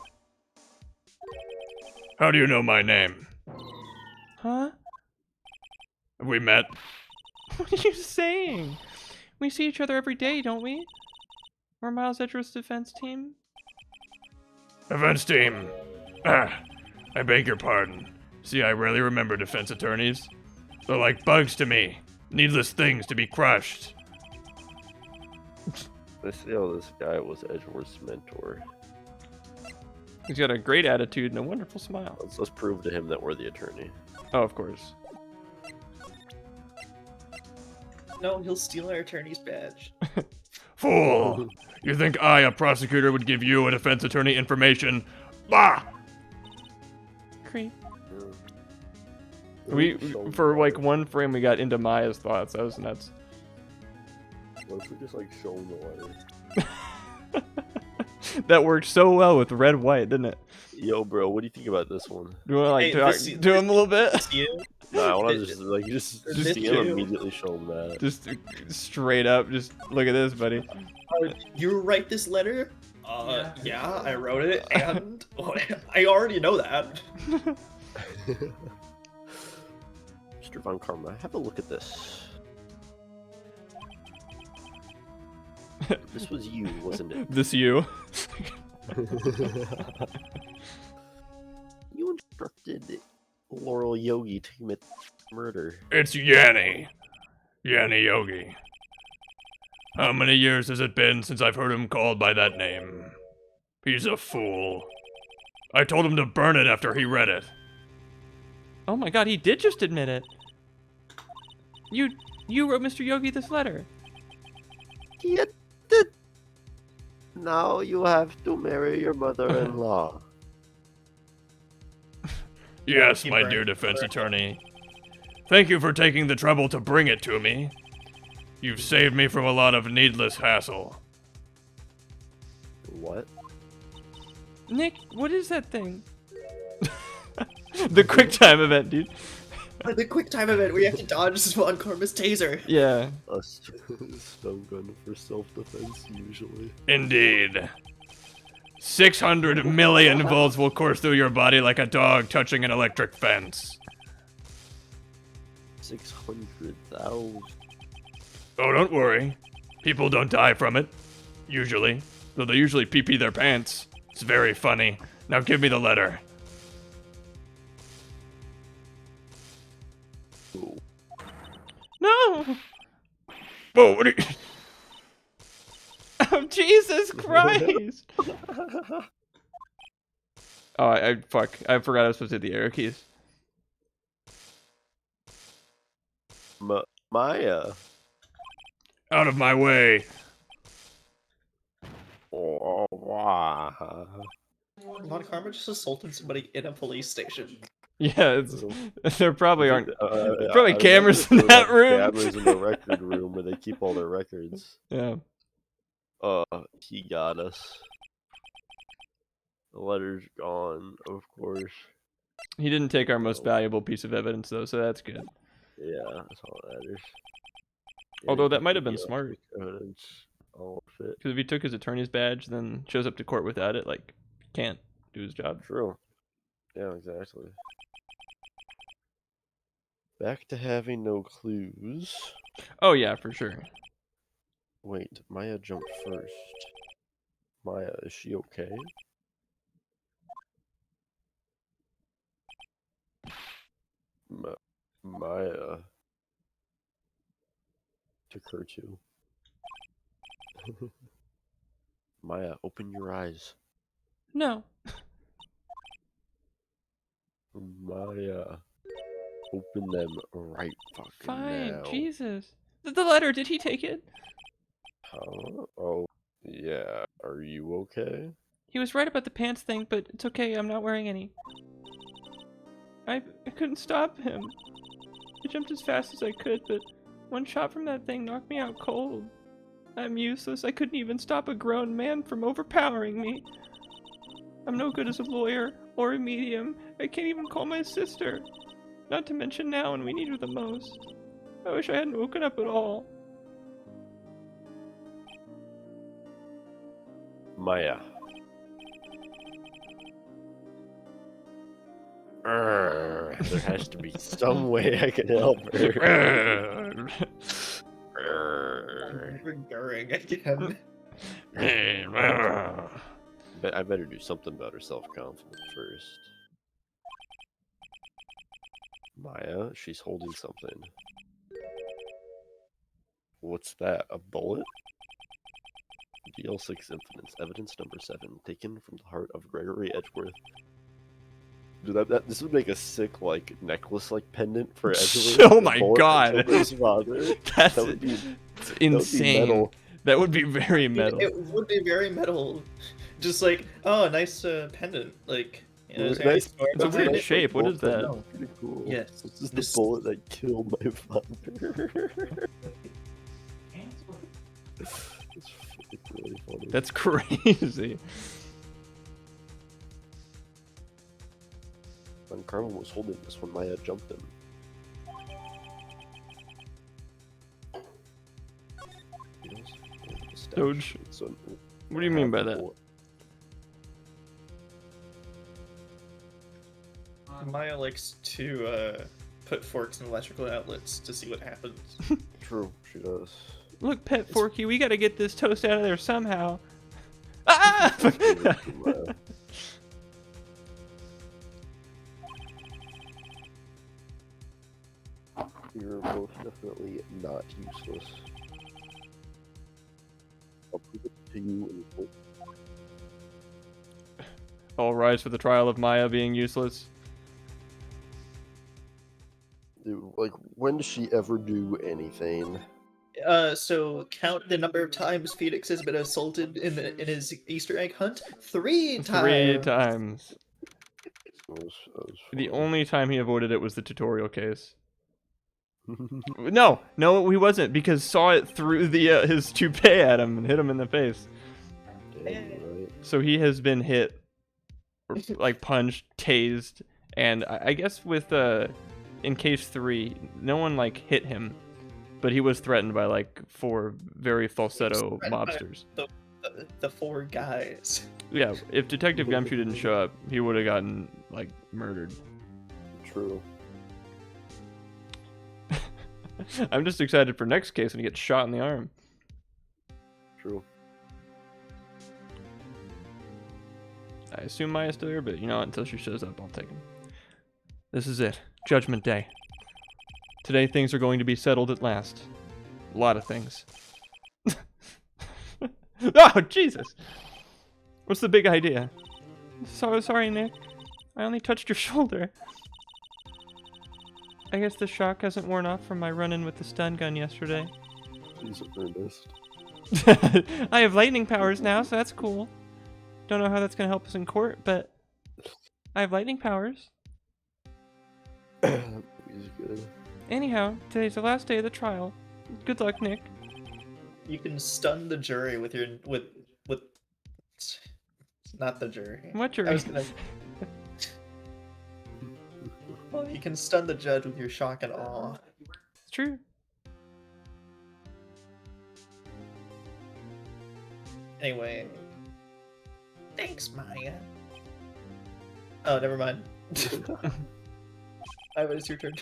How do you know my name? Huh? Have we met? What are you saying? We see each other every day, don't we? We're Miles Edgeworth's defense team. Defense team. I beg your pardon. See, I rarely remember defense attorneys. They're like bugs to me. Needless things to be crushed.
This guy was Edgeworth's mentor.
He's got a great attitude and a wonderful smile.
Let's prove to him that we're the attorney.
Oh, of course.
No, he'll steal our attorney's badge.
Fool! You think I, a prosecutor, would give you, a defense attorney, information? Bah! Creep. For like one frame, we got into Maya's thoughts. That was nuts.
What if we just like show him the letter?
That worked so well with red white, didn't it?
Yo, bro, what do you think about this one?
Do you want to like
Hey,
talk
this-
to him a little bit?
You?
Nah, I want
It-
to just
this
see him
too.
immediately show him that.
Just straight up, just look at this, buddy.
You write this letter?
Yeah.
Yeah, I wrote it, and I already know that.
Mr. Von Karma, have a look at this. This was you, wasn't it?
This you.
You and
instructed Laurel Yogi to commit murder?
It's Yanni. Yanni Yogi. How many years has it been since I've heard him called by that name? He's a fool. I told him to burn it after he read it. Oh my god, he did just admit it. You wrote Mr. Yogi this letter.
He did. Now you have to marry your mother-in-law.
Yes,
He
my
burned
dear
it.
defense attorney. Thank you for taking the trouble to bring it to me. You've saved me from a lot of needless hassle.
What?
Nick, what is that thing? The quick time event, dude.
The quick time event where you have to dodge Swan Karma's taser.
Yeah,
A stun gun for self-defense, usually.
indeed. 600 million volts will course through your body like a dog touching an electric fence.
600,000.
Oh, don't worry. People don't die from it. Usually. Though they usually pee-pee their pants. It's very funny. Now give me the letter. No! Whoa, what are you... Oh, Jesus Christ! Oh, fuck. I forgot I was supposed to hit the arrow keys.
Maya.
Out of my way.
Oh, wow.
Swan Karma just assaulted somebody in a police station.
Yeah, there probably aren't...
Probably
probably cameras in that room.
Cameras in the record room where they keep all their records.
Yeah.
He got us. The letter's gone, of course.
He didn't take our most valuable piece of evidence, though, so that's good.
Yeah, that's all that matters.
Although that might have been smart.
Evidence. Oh, shit.
Because if he took his attorney's badge, then shows up to court without it, like, can't do his job.
True. Yeah, exactly. Back to having no clues.
Oh, yeah, for sure.
Wait, Maya jumped first. Maya, is she okay? Maya took her too. Maya, open your eyes.
No.
Maya, open them right fucking
Fine,
now.
Jesus. The letter, did he take it?
Huh? Oh, yeah. Are you okay?
He was right about the pants thing, but it's okay, I'm not wearing any. I couldn't stop him. I jumped as fast as I could, but one shot from that thing knocked me out cold. I'm useless, I couldn't even stop a grown man from overpowering me. I'm no good as a lawyer, or a medium. I can't even call my sister. Not to mention now when we need her the most. I wish I hadn't woken up at all.
Maya. There has to be some way I can help her.
Recurring again.
But I better do something about her self-confidence first. Maya, she's holding something. What's that? A bullet? DL6 Infinite, evidence number 7, taken from the heart of Gregory Edgeworth. Dude, this would make a sick, like, necklace-like pendant for Edgeworth.
Oh my god!
His father.
That's
That would be
insane.
metal.
That would be very metal.
It would be very metal. Just like, oh, a nice pendant. Like, you know,
Nice-
it's nice
It's a
behind
weird
it.
shape. What is that?
No.
Pretty cool.
Yes.
This is
This-
the bullet that killed my father. It's really funny.
That's crazy.
When Carmen was holding this when Maya jumped him.
Doge. What do you mean by that?
Maya likes to put forks in electrical outlets to see what happens.
True, she does.
Look, Pet Forky, we gotta get this toast out of there somehow. Ah!
you're most definitely not useless. I'll prove it to you in court.
All rise for the trial of Maya being useless.
Dude, like, when does she ever do anything?
So count the number of times Phoenix has been assaulted in his Easter egg hunt. 3
3
times.
times.
That was
The
fun.
only time he avoided it was the tutorial case. No, he wasn't, because saw it through the his toupee at him and hit him in the face.
Damn, you're right.
So he has been hit, or, like punched, tased, and I guess with in case 3, no one like hit him, but he was threatened by like 4 very falsetto
threatened by-
mobsters.
The 4 guys.
Yeah, if Detective Gumshoe didn't show up, he would have gotten like murdered.
True.
I'm just excited for next case when he gets shot in the arm.
True.
I assume Maya's still there, but you know, until she shows up, I'll take him. This is it. Judgment Day. Today things are going to be settled at last. A lot of things. Oh, Jesus! What's the big idea? Sorry, Nick. I only touched your shoulder. I guess the shock hasn't worn off from my run-in with the stun gun yesterday.
He's earnest.
I have lightning powers now, so that's cool. Don't know how that's gonna help us in court, but I have lightning powers.
He's good.
Anyhow, today's the last day of the trial. Good luck, Nick.
You can stun the jury with your with not the jury.
What
I
jury?
was gonna. Well, you can stun the judge with your shock and awe.
It's true.
Anyway, thanks, Maya. Oh, never mind. Ivan, it's your turn.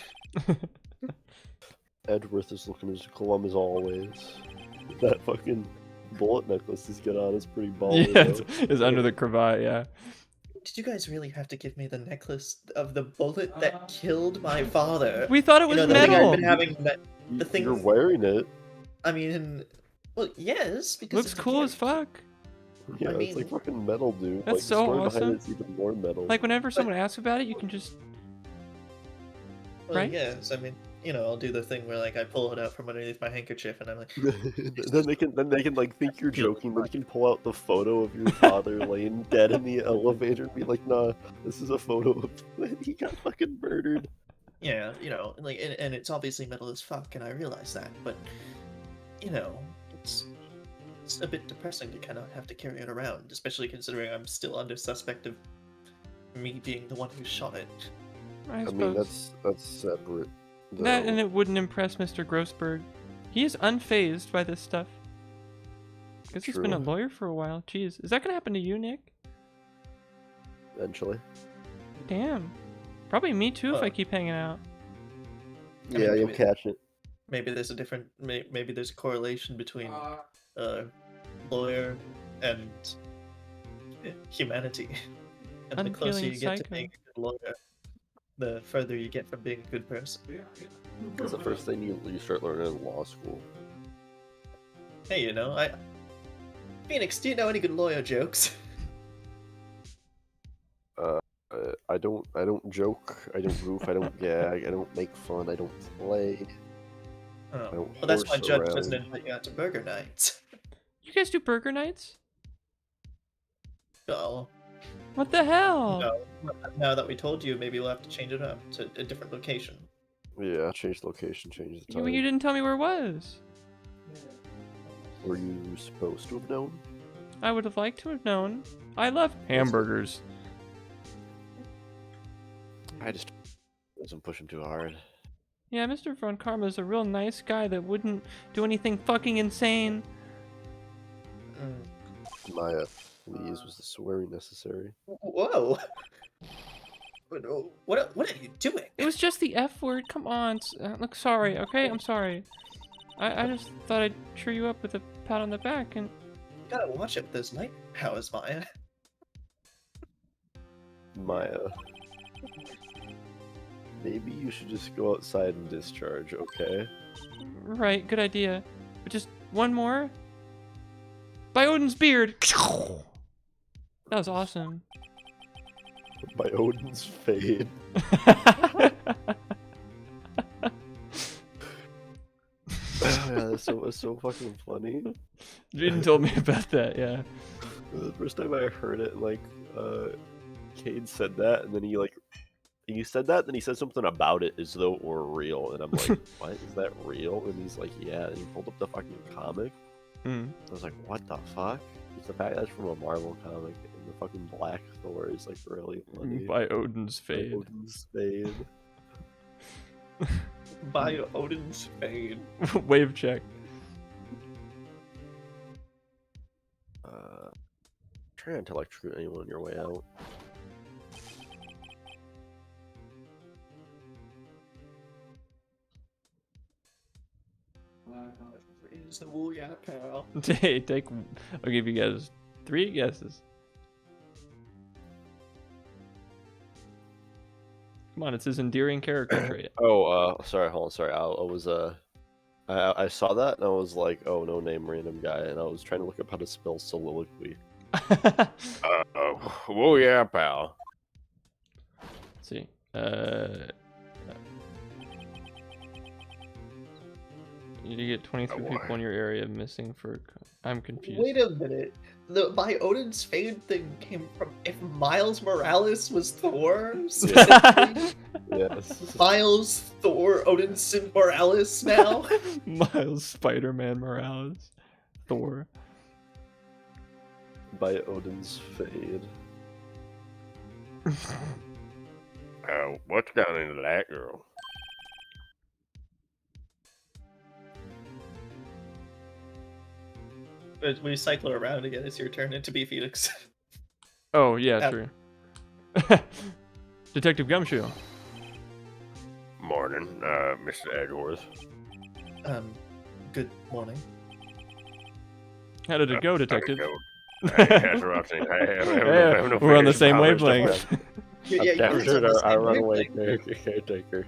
Edgeworth is looking as calm as always. That fucking bullet necklace he's got on is pretty baller.
Yeah,
though.
it's under the cravat, yeah.
Did you guys really have to give me the necklace of the bullet that killed my father?
We thought it was
You know, the thing
metal.
I've been having. The thing-
You're wearing it.
I mean, well, yes, because
Looks
it's the
cool as
gift.
fuck.
Yeah,
I
it's like
mean-
fucking metal, dude.
That's
like,
so
the story
awesome.
behind it's even more metal.
Like, whenever someone asks about it, you can just...
Well,
right?
yes, I mean, you know, I'll do the thing where like I pull it out from underneath my handkerchief and I'm like,
then they can like think you're joking. Then you can pull out the photo of your father laying dead in the elevator and be like, "Nah, this is a photo of when he got fucking murdered."
yeah, you know, like, and it's obviously metal as fuck, and I realize that, but you know, it's a bit depressing to kind of have to carry it around, especially considering I'm still under suspect of me being the one who shot it.
I
I
suppose.
mean, that's separate.
That
though.
and it wouldn't impress Mr. Grossberg. He is unfazed by this stuff. Because he's been a
True.
lawyer for a while. Jeez. Is that gonna happen to you, Nick?
Eventually.
Damn. Probably me too if I
Uh,
keep hanging out.
I mean,
Yeah, you'll
maybe-
catch it.
Maybe there's a different, maybe there's a correlation between lawyer and humanity. And the closer
Unfeeling
you get to
psycho.
being a good lawyer, the further you get from being a good person.
That's the first thing you start learning in law school.
Hey, you know, Phoenix, do you know any good lawyer jokes?
I don't joke. I don't goof. I don't gag. I don't make fun. I don't play.
Oh,
I don't
well, that's why
horse
Judge
around.
doesn't invite you out to burger nights.
You guys do burger nights?
Well,
What the hell?
no. Now that we told you, maybe we'll have to change it up to a different location.
Yeah, change location, change the
You,
time.
you didn't tell me where it was.
Were you supposed to have known?
I would have liked to have known. I love hamburgers.
I just wasn't pushing too hard.
Yeah, Mr. Von Karma is a real nice guy that wouldn't do anything fucking insane.
Mm.
Maya, please, was the swearing necessary?
Whoa! What are you doing?
It was just the F word. Come on. Look, sorry, okay? I'm sorry. I just thought I'd cheer you up with a pat on the back and...
You gotta watch it with those light powers, Maya.
Maybe you should just go outside and discharge, okay?
Right, good idea. But just one more. By Odin's beard. That was awesome.
By Odin's fade. Yeah, that's so fucking funny.
Jaden told me about that, yeah.
The first time I heard it, like, Cade said that, and then he said that, then he said something about it as though it were real, and I'm like, what, is that real? And he's like, yeah, and he pulled up the fucking comic.
Mm.
I was like, what the fuck? It's the fact that's from a Marvel comic, and the fucking Black Thor is, like, really funny.
By Odin's
By
fade.
Odin's fade.
By Odin's fade.
Wave check.
Try not to electrocute anyone on your way out.
Raise the wool, yeah, pal.
Hey, I'll give you guys 3 guesses. Come on, it's his endearing character trait.
Oh, sorry, hold on, sorry. I saw that and I was like, oh, no name, random guy, and I was trying to look up how to spell soliloquy. Whoa, yeah, pal.
Let's see. You get 23 people in your area missing for. I'm confused.
Wait a minute. The by Odin's fade thing came from if Miles Morales was Thor specifically.
Yes.
Miles Thor Odinson Morales now.
Miles Spider-Man Morales. Thor.
By Odin's fade. What's down into that girl?
But when you cycle around again, it's your turn to be Phoenix.
Oh, yeah,
Yeah.
true. Detective Gumshoe.
Morning, Mr. Edgeworth.
Good morning.
How did it go, Detective?
We're
We're on the same wavelength.
Yeah, you guys are on the
I
same
run away
wavelength.
caretaker.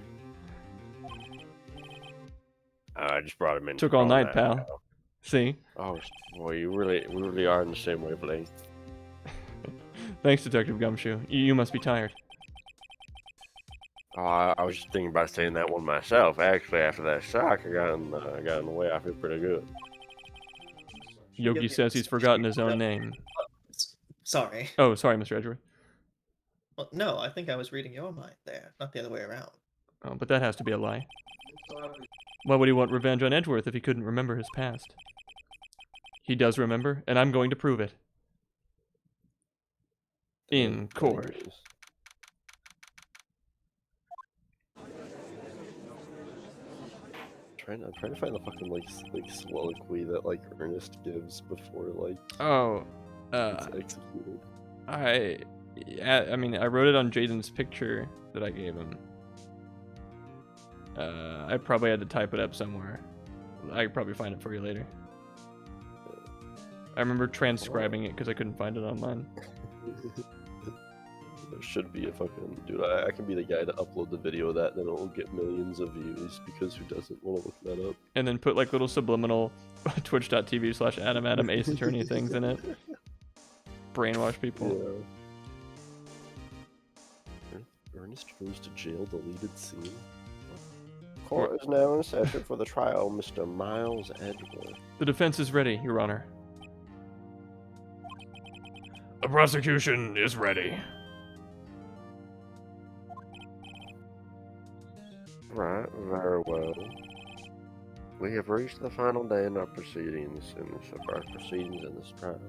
I just brought him in.
Took all night, pal. See?
Oh, boy, we really are on the same wavelength.
Thanks, Detective Gumshoe. You must be tired.
Oh, I was just thinking about saying that one myself. Actually, after that shock, I got in the way. I feel pretty good.
Yogi says he's forgotten his own name.
Sorry.
Oh, sorry, Mr. Edgeworth.
Well, no, I think I was reading your mind there, not the other way around.
Oh, but that has to be a lie. Why would he want revenge on Edgeworth if he couldn't remember his past? He does remember, and I'm going to prove it. In court.
I'm trying to find the fucking like soliloquy that like Ernest gives before like
Oh,
it's executed.
I mean, I wrote it on Jaden's picture that I gave him. I probably had to type it up somewhere. I could probably find it for you later. I remember transcribing it because I couldn't find it online.
There should be a fucking dude. I can be the guy to upload the video of that, then it will get millions of views because who doesn't want to look that up?
And then put like little subliminal twitch.tv/Adam Ace Attorney things in it. Brainwash people.
Yeah. Ernest goes to jail. Deleted scene. Court is now in session for the trial, Mr. Miles Edgeworth.
The defense is ready, Your Honor. The prosecution is ready.
Right, very well. We have reached the final day in our proceedings in this trial.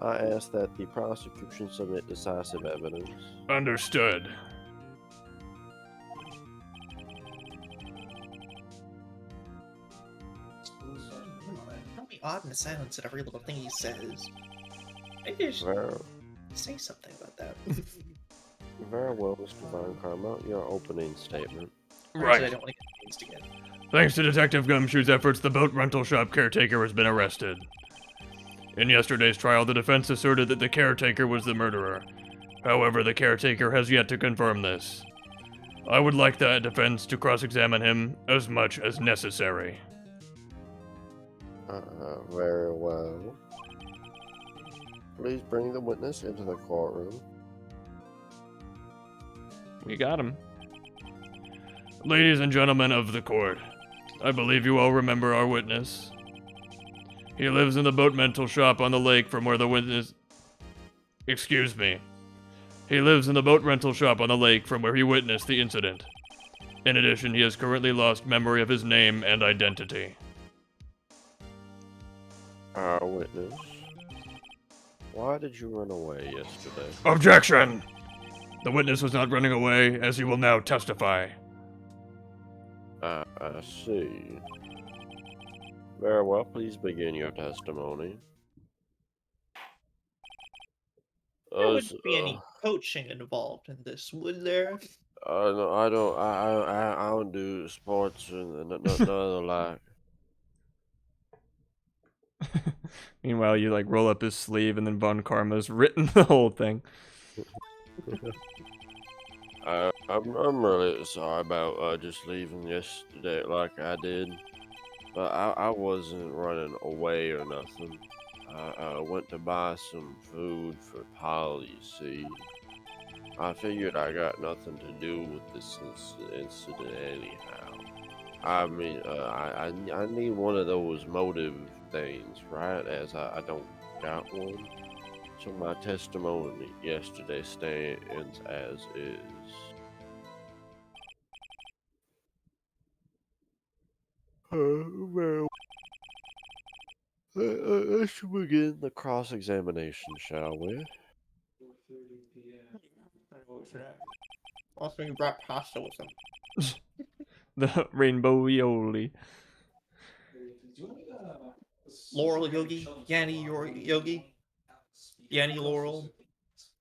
I ask that the prosecution submit decisive evidence.
Understood.
Don't be odd in the silence at every little thing he says. Maybe you should
Very,
say something about that.
very well, Mr. Von Karma. Your opening statement.
Actually, I don't want to get confused again.
Thanks to Detective Gumshoe's efforts, the boat rental shop caretaker has been arrested. In yesterday's trial, the defense asserted that the caretaker was the murderer. However, the caretaker has yet to confirm this. I would like the defense to cross-examine him as much as necessary.
Very well. Please bring the witness into the courtroom.
We got him. Ladies and gentlemen of the court, I believe you all remember our witness. He lives in the boat rental shop on the lake from where the witness... Excuse me. He lives in the boat rental shop on the lake from where he witnessed the incident. In addition, he has currently lost memory of his name and identity.
Our witness. Why did you run away yesterday?
Objection! The witness was not running away, as he will now testify.
I see. Very well, please begin your testimony.
There wouldn't be any coaching involved in this, would there?
No, I don't do sports and none of the like.
Meanwhile, you like roll up his sleeve, and then Von Karma's written the whole thing.
I'm really sorry about just leaving yesterday like I did, but I wasn't running away or nothing. I went to buy some food for Polly, you see. I figured I got nothing to do with this incident anyhow. I mean, I need one of those motive things, right? As I don't got one. So my testimony yesterday stands as is. Well, let's begin the cross-examination, shall we?
4:30 p.m.
Also, you brought pasta with him.
The rainbow Yoli.
Laurel Yogi, Yanni Yogi, Yanni Laurel,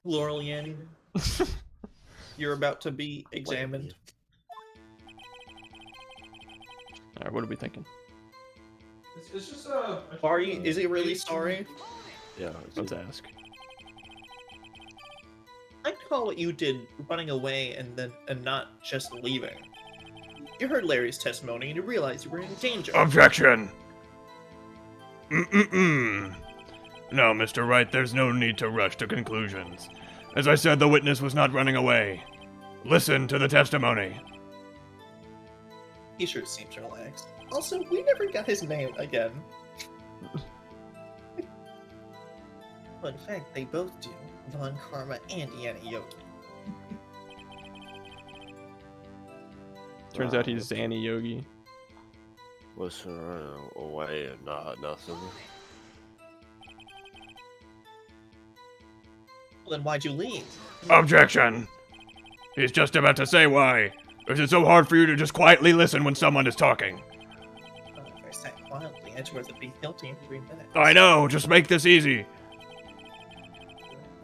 Laurel Yanni. You're about to be examined.
Alright, what are we thinking?
It's just
Are you? Is he really sorry?
Yeah.
Let's ask.
I'd call what you did running away and not just leaving. You heard Larry's testimony and you realized you were in danger.
Objection! No, Mr. Wright, there's no need to rush to conclusions. As I said, the witness was not running away. Listen to the testimony.
He sure seems relaxed. Also, we never got his name again. Well, in fact, they both do. Von Karma and Yanni Yogi.
Turns out he's Zanny Yogi.
Listen, away and not nothing.
Well, then why'd you leave?
Objection! He's just about to say why. Is it so hard for you to just quietly listen when someone is talking?
If I sat quietly, Edge was to be guilty in 3 minutes.
I know, just make this easy.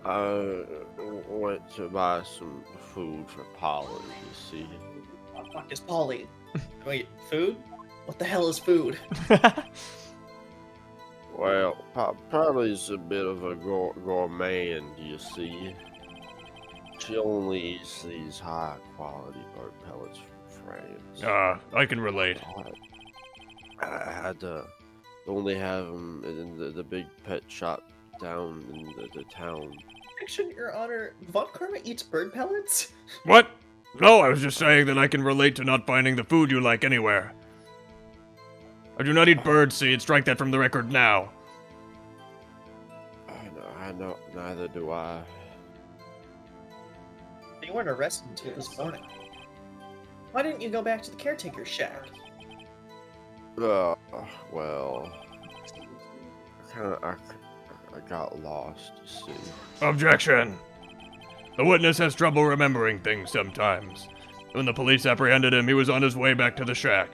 I went to buy some food for Polly, you see.
What the fuck is Polly? Wait, food? What the hell is food?
Well, Polly's a bit of a gourmand, you see. She only eats these high-quality bird pellets from France.
I can relate.
I had to only have them in the big pet shop down in the town.
Action, Your Honor, Von Karma eats bird pellets?
What? No, I was just saying that I can relate to not finding the food you like anywhere. I do not eat bird seed. Strike that from the record now.
I know, neither do I.
You weren't arrested until this morning. Why didn't you go back to the caretaker's shack?
Well, I got lost, you see.
Objection! The witness has trouble remembering things sometimes. When the police apprehended him, he was on his way back to the shack.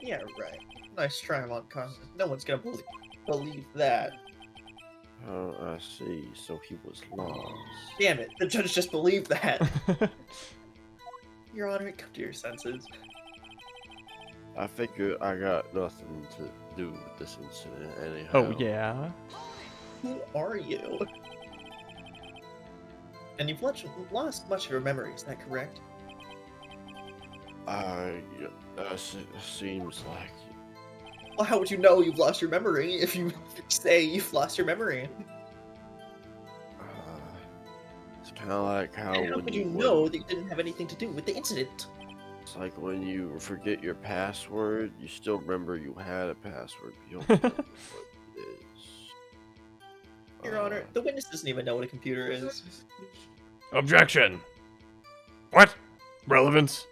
Yeah, right. Nice try, Von Karma. No one's gonna believe that.
Oh, I see. So he was lost.
Damn it, the judge just believed that. Your Honor, come to your senses.
I figured I got nothing to do with this incident anyhow.
Oh, yeah?
Who are you? And you've lost much of your memory, is that correct?
Seems like
Well, how would you know you've lost your memory if you say you've lost your memory?
it's kind of like how
And how
when
could you
when-
know that you didn't have anything to do with the incident?
It's like when you forget your password, you still remember you had a password. But you don't remember what it is.
Your Honor, the witness doesn't even know what a computer is.
Objection. What? Relevance?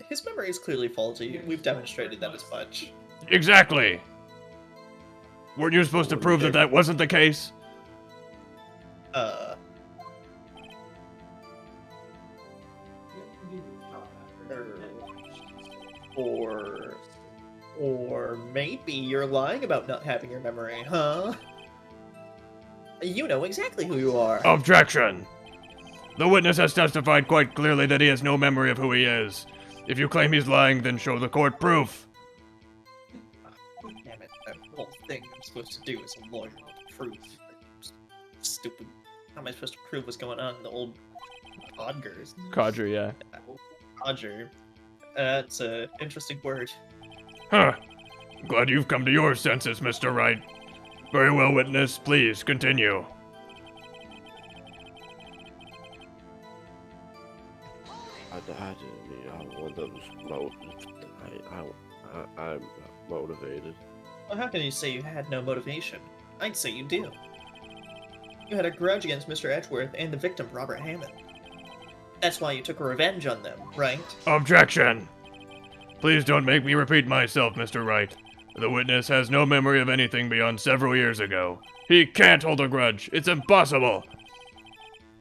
His memory is clearly faulty. We've demonstrated that as much.
Exactly. Weren't you supposed to prove that that wasn't the case?
Uh, or maybe you're lying about not having your memory, huh? You know exactly who you are.
Objection. The witness has testified quite clearly that he has no memory of who he is. If you claim he's lying, then show the court proof.
Damn it, that whole thing I'm supposed to do as a lawyer to prove. Stupid. How am I supposed to prove what's going on in the old Odgers?
Codger, yeah.
Odger. That's an interesting word.
Huh. Glad you've come to your senses, Mr. Wright. Very well, witness. Please, continue.
I'm motivated.
Well, how can you say you had no motivation? I'd say you do. You had a grudge against Mr. Edgeworth and the victim, Robert Hammond. That's why you took revenge on them, right?
Objection. Please don't make me repeat myself, Mr. Wright. The witness has no memory of anything beyond several years ago. He can't hold a grudge. It's impossible.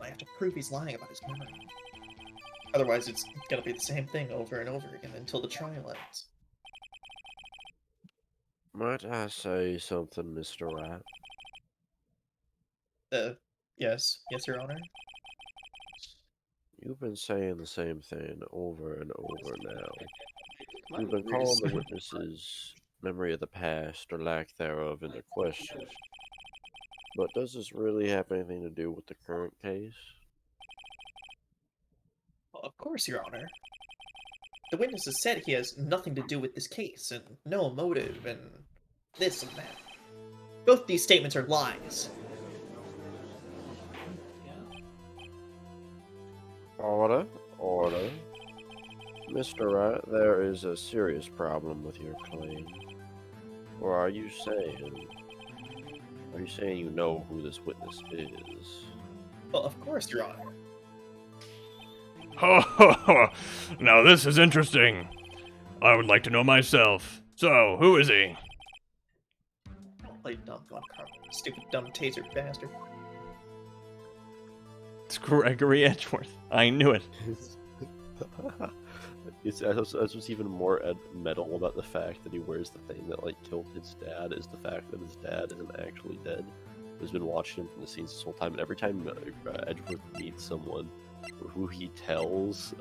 I have to prove he's lying about his memory. Otherwise, it's gonna be the same thing over and over again until the trial ends.
Might I say something, Mr. Wright?
Yes, Your Honor.
You've been saying the same thing over and over now. You've been calling the witness's memory of the past or lack thereof into question. But does this really have anything to do with the current case?
Well, of course, Your Honor. The witness has said he has nothing to do with this case, and no motive, and this and that. Both these statements are lies.
Order, order. Mr. Wright, there is a serious problem with your claim. Or are you saying you know who this witness is?
Well, of course, Your Honor.
Ho ho ho! Now this is interesting. I would like to know myself. So, who is he?
Don't play dumb gun Carl. Stupid dumb taser bastard.
It's Gregory Edgeworth. I knew it.
That's what's even more metal about the fact that he wears the thing that like killed his dad is the fact that his dad isn't actually dead. He's been watching him from the scenes this whole time, and every time Edgeworth meets someone who he tells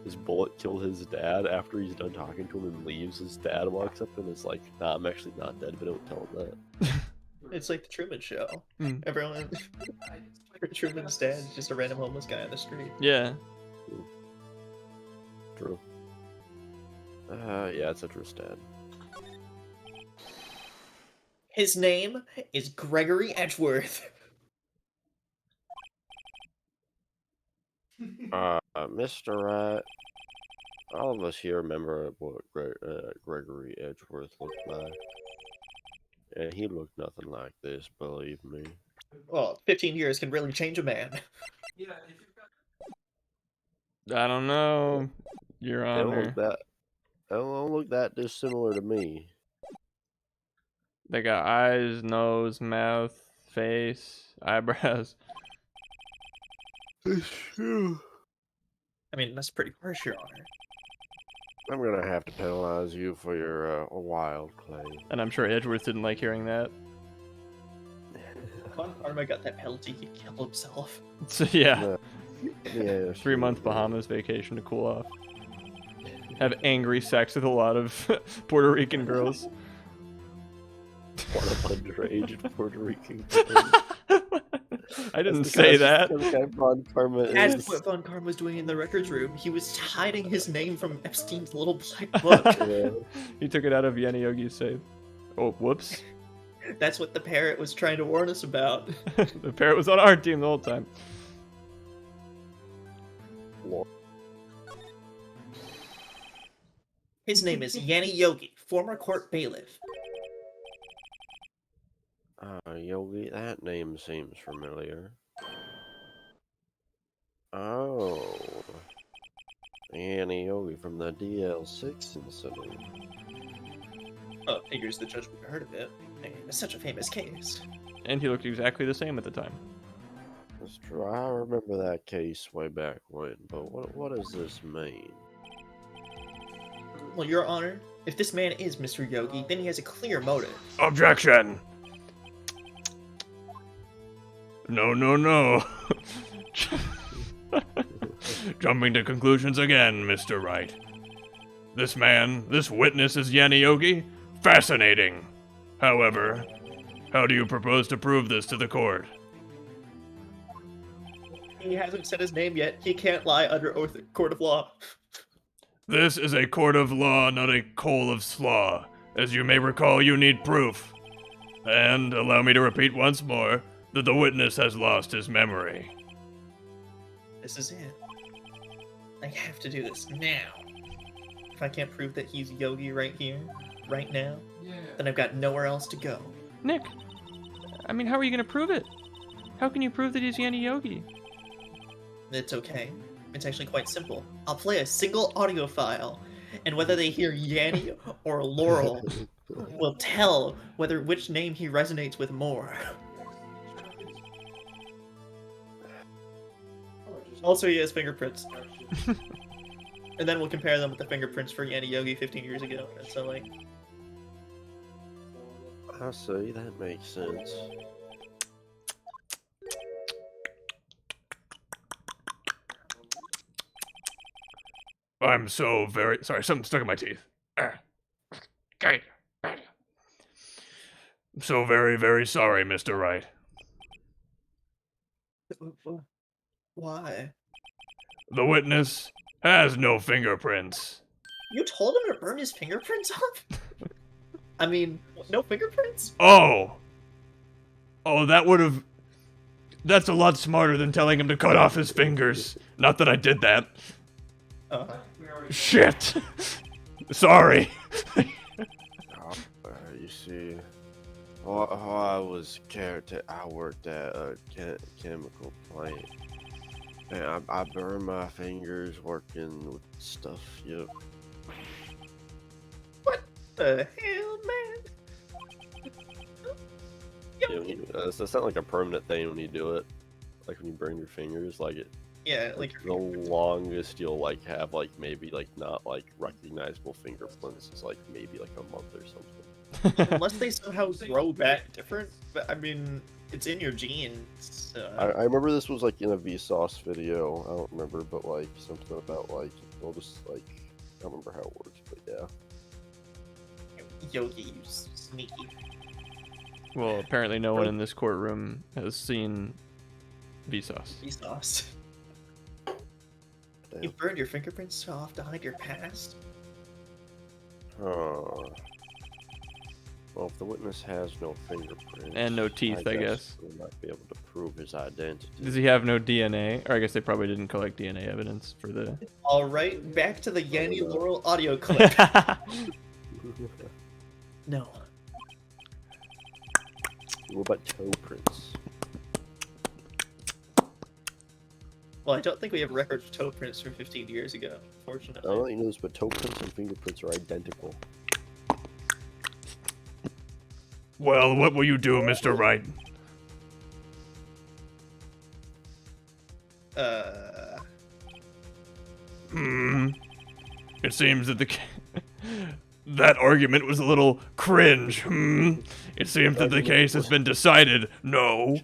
his bullet killed his dad, after he's done talking to him and leaves, his dad walks up and is like, "Nah, I'm actually not dead," but don't tell him that.
It's like the Truman Show.
Hmm.
Everyone. Truman's dad is just a random homeless guy on the street.
Yeah.
True. Yeah, it's a true stat.
His name is Gregory Edgeworth.
Mr. Wright, all of us here remember what Gregory Edgeworth looked like. And he looked nothing like this, believe me.
Well, 15 years can really change a man.
Yeah, if you've got
I don't know, Your
They don't
Honor.
look that dissimilar to me.
They got eyes, nose, mouth, face, eyebrows.
It's true.
I mean, that's pretty harsh, Your Honor.
I'm gonna have to penalize you for your wild claim.
And I'm sure Edgeworth didn't like hearing that.
Von Parma got that penalty, he killed himself.
So yeah,
Yeah,
3-month Bahamas vacation to cool off. Have angry sex with a lot of Puerto Rican girls.
One of underage Puerto Rican.
I didn't
That's
say
the
that.
kind of guy Von Karma
That's
is.
what Von Karma was doing in the records room. He was hiding his name from Epstein's little black book.
Yeah.
He took it out of Yanni Yogi's safe. Oh, whoops.
That's what the parrot was trying to warn us about.
The parrot was on our team the whole time.
His name is Yanni Yogi, former court bailiff.
Yogi, that name seems familiar. Oh. Annie Yogi from the DL6 incident.
Oh, figures the judge would have heard of it. It's such a famous case.
And he looked exactly the same at the time.
That's true. I remember that case way back when, but what does this mean?
Well, Your Honor, if this man is Mr. Yogi, then he has a clear motive.
Objection! No, no, no. Jumping to conclusions again, Mr. Wright. This man, this witness is Yanni Yogi? Fascinating. However, how do you propose to prove this to the court?
He hasn't said his name yet. He can't lie under oath at court of law.
This is a court of law, not a coal of slaw. As you may recall, you need proof. And allow me to repeat once more that the witness has lost his memory.
This is it. I have to do this now. If I can't prove that he's Yogi right here, right now, then I've got nowhere else to go.
Nick, I mean, how are you going to prove it? How can you prove that he's Yanni Yogi?
It's okay. It's actually quite simple. I'll play a single audio file, and whether they hear Yanni or Laurel will tell which name he resonates with more. Also, he has fingerprints. And then we'll compare them with the fingerprints for Yanni Yogi 15 years ago. And so, like...
I see, that makes sense.
I'm so very sorry. Something stuck in my teeth.
Good.
I'm so very, very sorry, Mr. Wright.
Why?
The witness has no fingerprints.
You told him to burn his fingerprints off? I mean, no fingerprints?
Oh, that would have. That's a lot smarter than telling him to cut off his fingers. Not that I did that. Shit. Sorry.
You see, I was I worked at a chemical plant, and I burned my fingers working with stuff. Yep.
What the hell, man?
Yeah, it's not like a permanent thing when you do it. Like when you burn your fingers, like it.
Yeah, like
The longest you'll like have like maybe like not like recognizable fingerprints is like maybe like a month or something.
unless they somehow grow back different. But I mean, it's in your genes.
I remember this was like in a Vsauce video. I don't remember, but like something about like they'll just like I don't remember how it works, but yeah.
Yogi, you sneaky.
Well, apparently no one in this courtroom has seen Vsauce.
Vsauce.
Damn.
You burned your fingerprints off to hide your past?
Well, if the witness has no fingerprints
And no teeth, I guess.
we'll not be able to prove his identity.
Does he have no DNA? Or I guess they probably didn't collect DNA evidence for the...
Alright, back to the Yanni Laurel audio clip. No.
What about toe prints?
Well, I don't think we have records of toe prints from 15 years ago,
I
fortunately.
don't know if you know this, but toe prints and fingerprints are identical.
Well, what will you do, Mr. Wright? It seems that that argument was a little cringe. It seems that the case has been decided. No.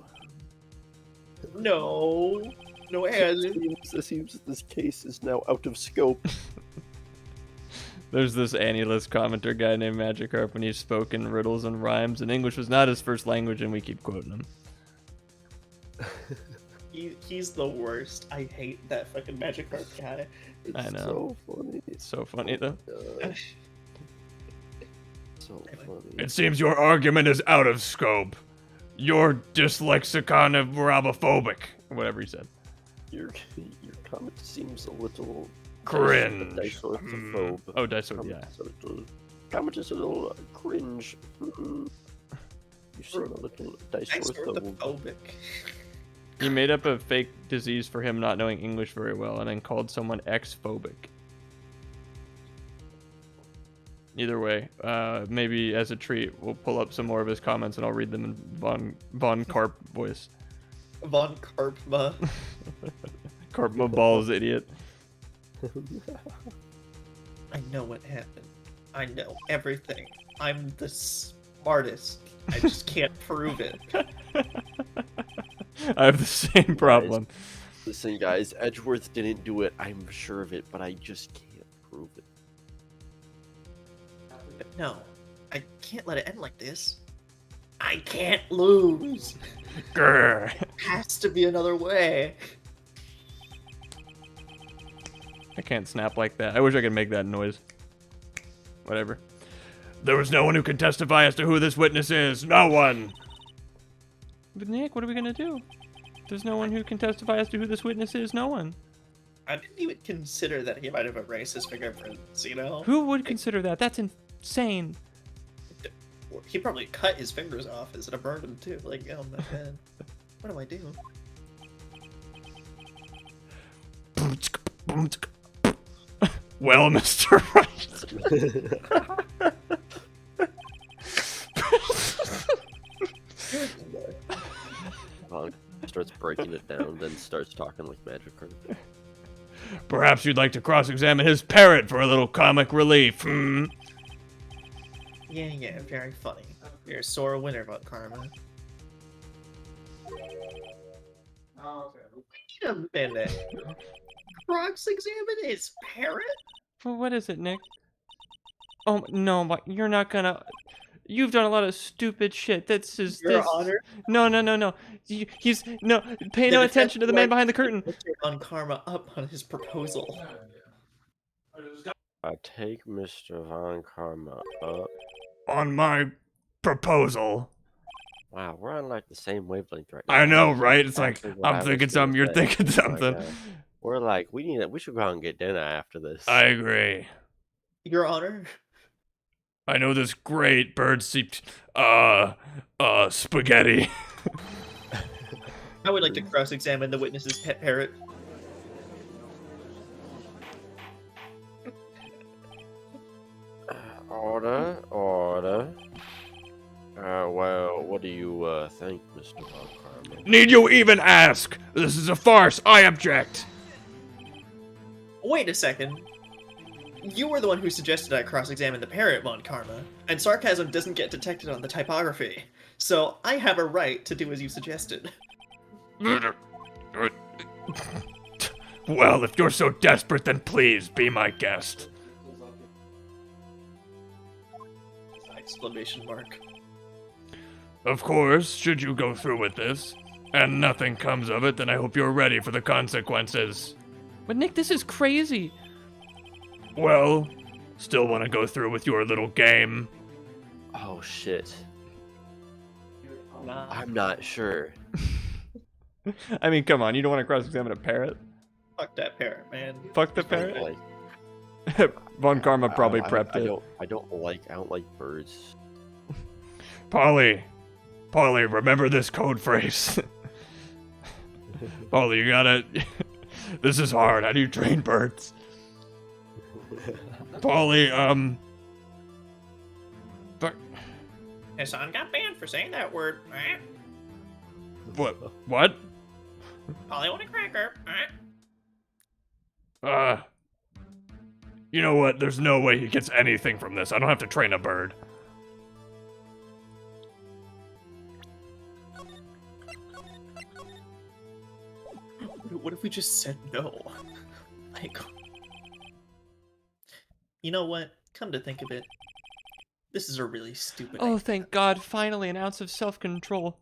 No. No, it hasn't.
It seems that this case is now out of scope.
There's this Annie-list commenter guy named Magikarp, and he's spoken riddles and rhymes, and English was not his first language, and we keep quoting him.
He's the worst. I hate that fucking Magikarp guy.
It's
I know.
so funny.
It's so funny though.
So
Anyway.
funny.
It seems your argument is out of scope. You're dyslexicon of rabophobic. Whatever he said.
Your comment seems a little
Cringe.
Disorthophobe.
Oh, Dysor, yeah.
Comment is a little cringe. You seem a little disorthophobe.
Phobic.
He made up a fake disease for him not knowing English very well and then called someone X-phobic. Either way, maybe as a treat, we'll pull up some more of his comments and I'll read them in Von Karp voice.
Von Karpma.
Karpma balls, idiot.
I know what happened. I know everything. I'm the smartest. I just can't prove it.
I have the same problem.
Listen, guys, Edgeworth didn't do it. I'm sure of it, but I just can't prove it.
But no, I can't let it end like this. I can't lose.
Grr.
Has to be another way.
I can't snap like that. I wish I could make that noise. Whatever. There was no one who could testify as to who this witness is. No one! But Nick, what are we gonna do? There's no one who can testify as to who this witness is. No one.
I didn't even consider that he might have erased his fingerprints, you know?
Who would consider that? That's insane.
He probably cut his fingers off instead of burned them too. Like, oh my god. What do I do?
Well, Mr. Right.
Starts breaking it down, then starts talking like Magikarp.
Perhaps you'd like to cross-examine his parrot for a little comic relief. Hmm.
Yeah, very funny. You're a sore winner about karma.
Oh, okay.
Wait a minute. Cross-examine his parrot?
Well, what is it, Nick? Oh, no, but you're not gonna... You've done a lot of stupid shit. This is...
Your
this...
Honor?
No. He's... No, pay no attention to the man behind the curtain.
On karma up on his proposal.
I take Mr. Von Karma up.
On my proposal.
Wow, we're on like the same wavelength right now.
I know, right? It's like,
Exactly what I
I'm
was
thinking
gonna
something, you're
say.
thinking
Oh my
something.
God. We're like, we should go out and get dinner after this.
I agree.
Your Honor?
I know this great bird-seeped, spaghetti.
I would like to cross-examine the witness's pet parrot.
Order. Well, what do you think, Mr. Von Karma?
Need you even ask? This is a farce. I object.
Wait a second. You were the one who suggested I cross-examine the parrot, Von Karma, and sarcasm doesn't get detected on the typography, so I have a right to do as you suggested.
Well, if you're so desperate, then please be my guest.
Exclamation mark.
Of course, should you go through with this, and nothing comes of it, then I hope you're ready for the consequences. But Nick, this is crazy. Well, still want to go through with your little game?
Oh shit.
Nah.
I'm not sure.
I mean, come on, you don't want to cross-examine a parrot?
Fuck that parrot, man.
Fuck the parrot?
Like,
Von Karma probably prepped it.
I don't like birds.
Polly, remember this code phrase. Polly, you gotta... This is hard. How do you train birds? Polly,
His son got banned for saying that word.
What?
Polly want a cracker.
You know what? There's no way he gets anything from this. I don't have to train a bird.
What if we just said no? Like, you know what? Come to think of it, this is a really stupid
Oh,
idea.
thank God. Finally, an ounce of self-control.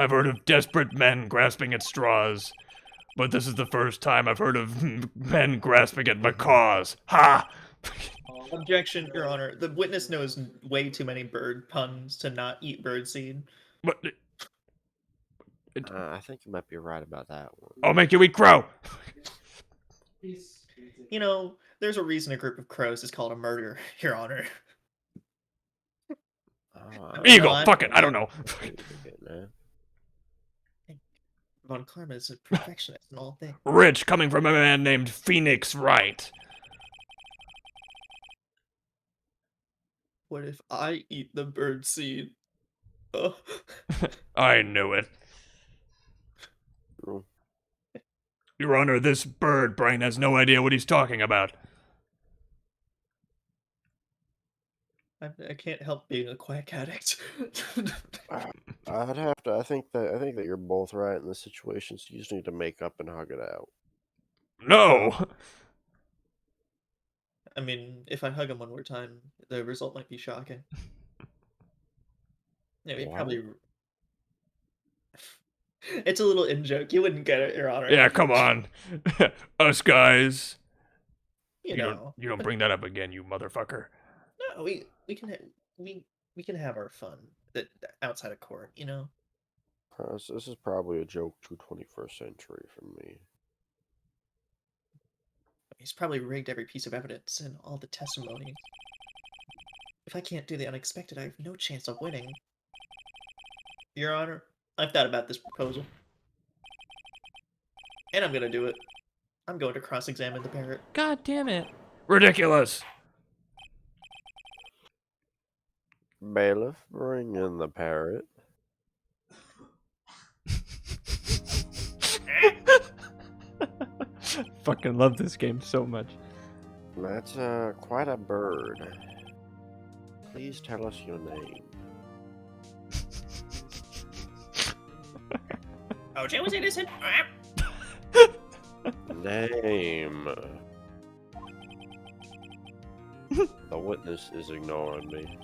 I've heard of desperate men grasping at straws, but this is the first time I've heard of men grasping at macaws. Ha!
Objection, Your Honor. The witness knows way too many bird puns to not eat birdseed.
What?
I think you might be right about that one.
I'll make you eat crow!
You know, there's a reason a group of crows is called a murder, Your Honor.
Eagle!
I'm-
Fuck it, I don't know.
Von Karma is a perfectionist in all things.
Rich coming from a man named Phoenix Wright.
What if I eat the birdseed? Oh.
I knew it.
True.
Your Honor, this bird brain has no idea what he's talking about.
I can't help being a quack addict.
I'd have to. I think that you're both right in this situation. So you just need to make up and hug it out.
No!
I mean, if I hug him one more time, the result might be shocking. Yeah, we
Wow.
probably. It's a little in joke. You wouldn't get it, Your Honor.
Yeah, come on. Us guys.
You
You
know.
don't bring that up again, you motherfucker.
No, we can have our fun outside of court. You know.
This is probably a joke to 21st century from me.
He's probably rigged every piece of evidence and all the testimonies. If I can't do the unexpected, I have no chance of winning. Your Honor, I've thought about this proposal. And I'm gonna do it. I'm going to cross-examine the parrot.
God damn it. Ridiculous.
Bailiff, bring in the parrot.
Fucking love this game so much.
That's quite a bird. Please tell us your name.
OJ was innocent.
Name. The witness is ignoring me.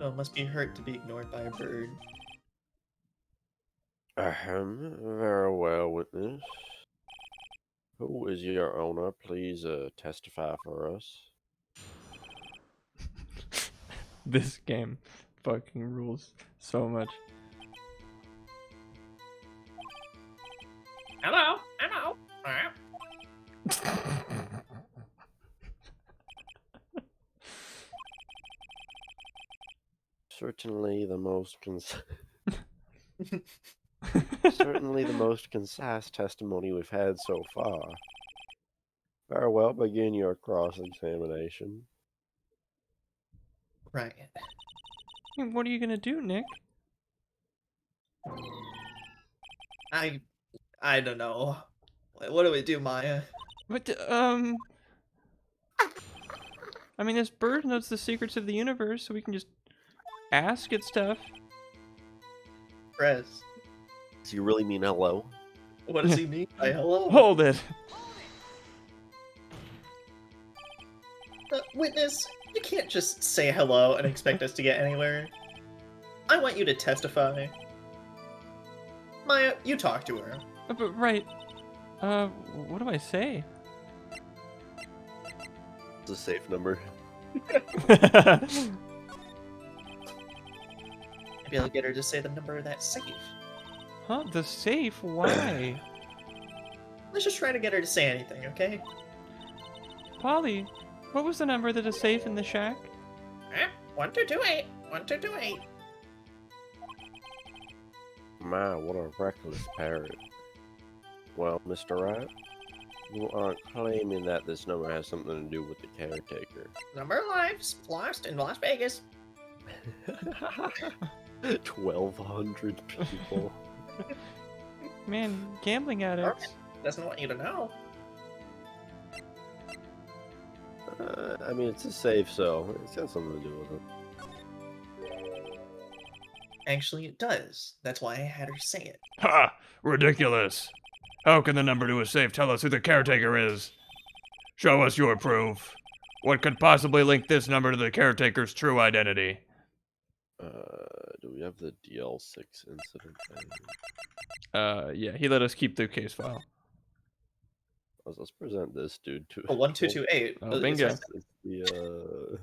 Oh, it must be hurt to be ignored by a bird.
Ahem. Very well, witness. Who is your owner? Please testify for us.
This game fucking rules so much.
Hello. Hello.
Certainly the most certainly the most concise testimony we've had so far. Very well, begin your cross-examination.
Right.
What are you gonna do, Nick?
I don't know. What do we do, Maya?
But, I mean, this bird knows the secrets of the universe, so we can just ask it stuff.
Press.
Do you really mean hello?
What does he mean by hello?
Hold it.
Witness, you can't just say hello and expect us to get anywhere. I want you to testify. Maya, you talk to her.
But, right. What do I say?
It's a safe number.
Maybe I'll get her to say the number of that safe.
Huh? The safe? Why?
Let's just try to get her to say anything, okay?
Polly, what was the number that is safe in the shack?
1228. 1228.
My, what a reckless parrot. Well, Mr. Wright, you aren't claiming that this number has something to do with the caretaker.
Number of lives lost in Las Vegas.
1,200 people.
Man, gambling addicts.
Doesn't want you to know.
I mean, it's a safe, so it's got something to do with it.
Actually, it does. That's why I had her say it.
Ha! Ridiculous. How can the number to a safe tell us who the caretaker is? Show us your proof. What could possibly link this number to the caretaker's true identity?
do we have the DL6 incident thing?
Yeah, he let us keep the case file.
Let's present this dude to.
Oh, 1228.
Oh, bingo.
It's the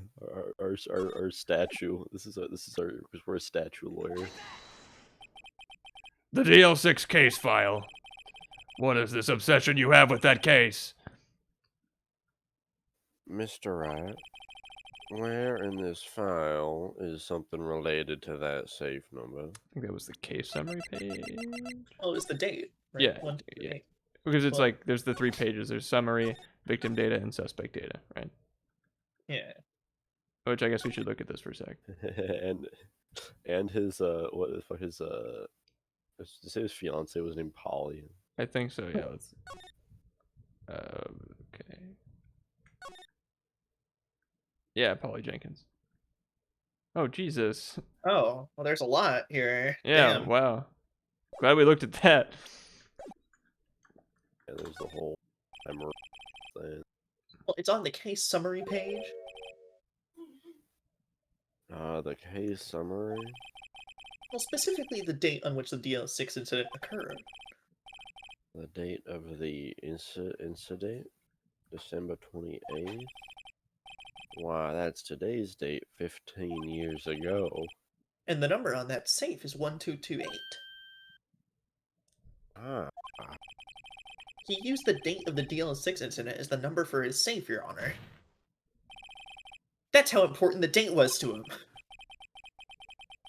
our statue. This is our because we're a statue lawyer.
The DL6 case file. What is this obsession you have with that case?
Mr. Wright, where in this file is something related to that safe number?
I think that was the case summary page.
Oh, it's the date. Right?
Yeah,
1228.
Because it's
Well-
like there's the 3 pages. There's summary, victim data, and suspect data, right?
Yeah.
Which I guess we should look at this for a sec.
and his what the fuck his fiance was named Polly.
I think so. Yeah. Let's. Okay. Yeah, Polly Jenkins. Oh Jesus.
Oh, well, there's a lot here.
Yeah.
Damn.
Wow. Glad we looked at that.
And there's the whole emerald thing.
Well, it's on the case summary page.
The case summary.
Well, specifically the date on which the DL6 incident occurred.
The date of the incident, December 28th. Wow, that's today's date, 15 years ago.
And the number on that safe is 1228.
Ah,
He used the date of the DL6 incident as the number for his safe, Your Honor. That's how important the date was to him.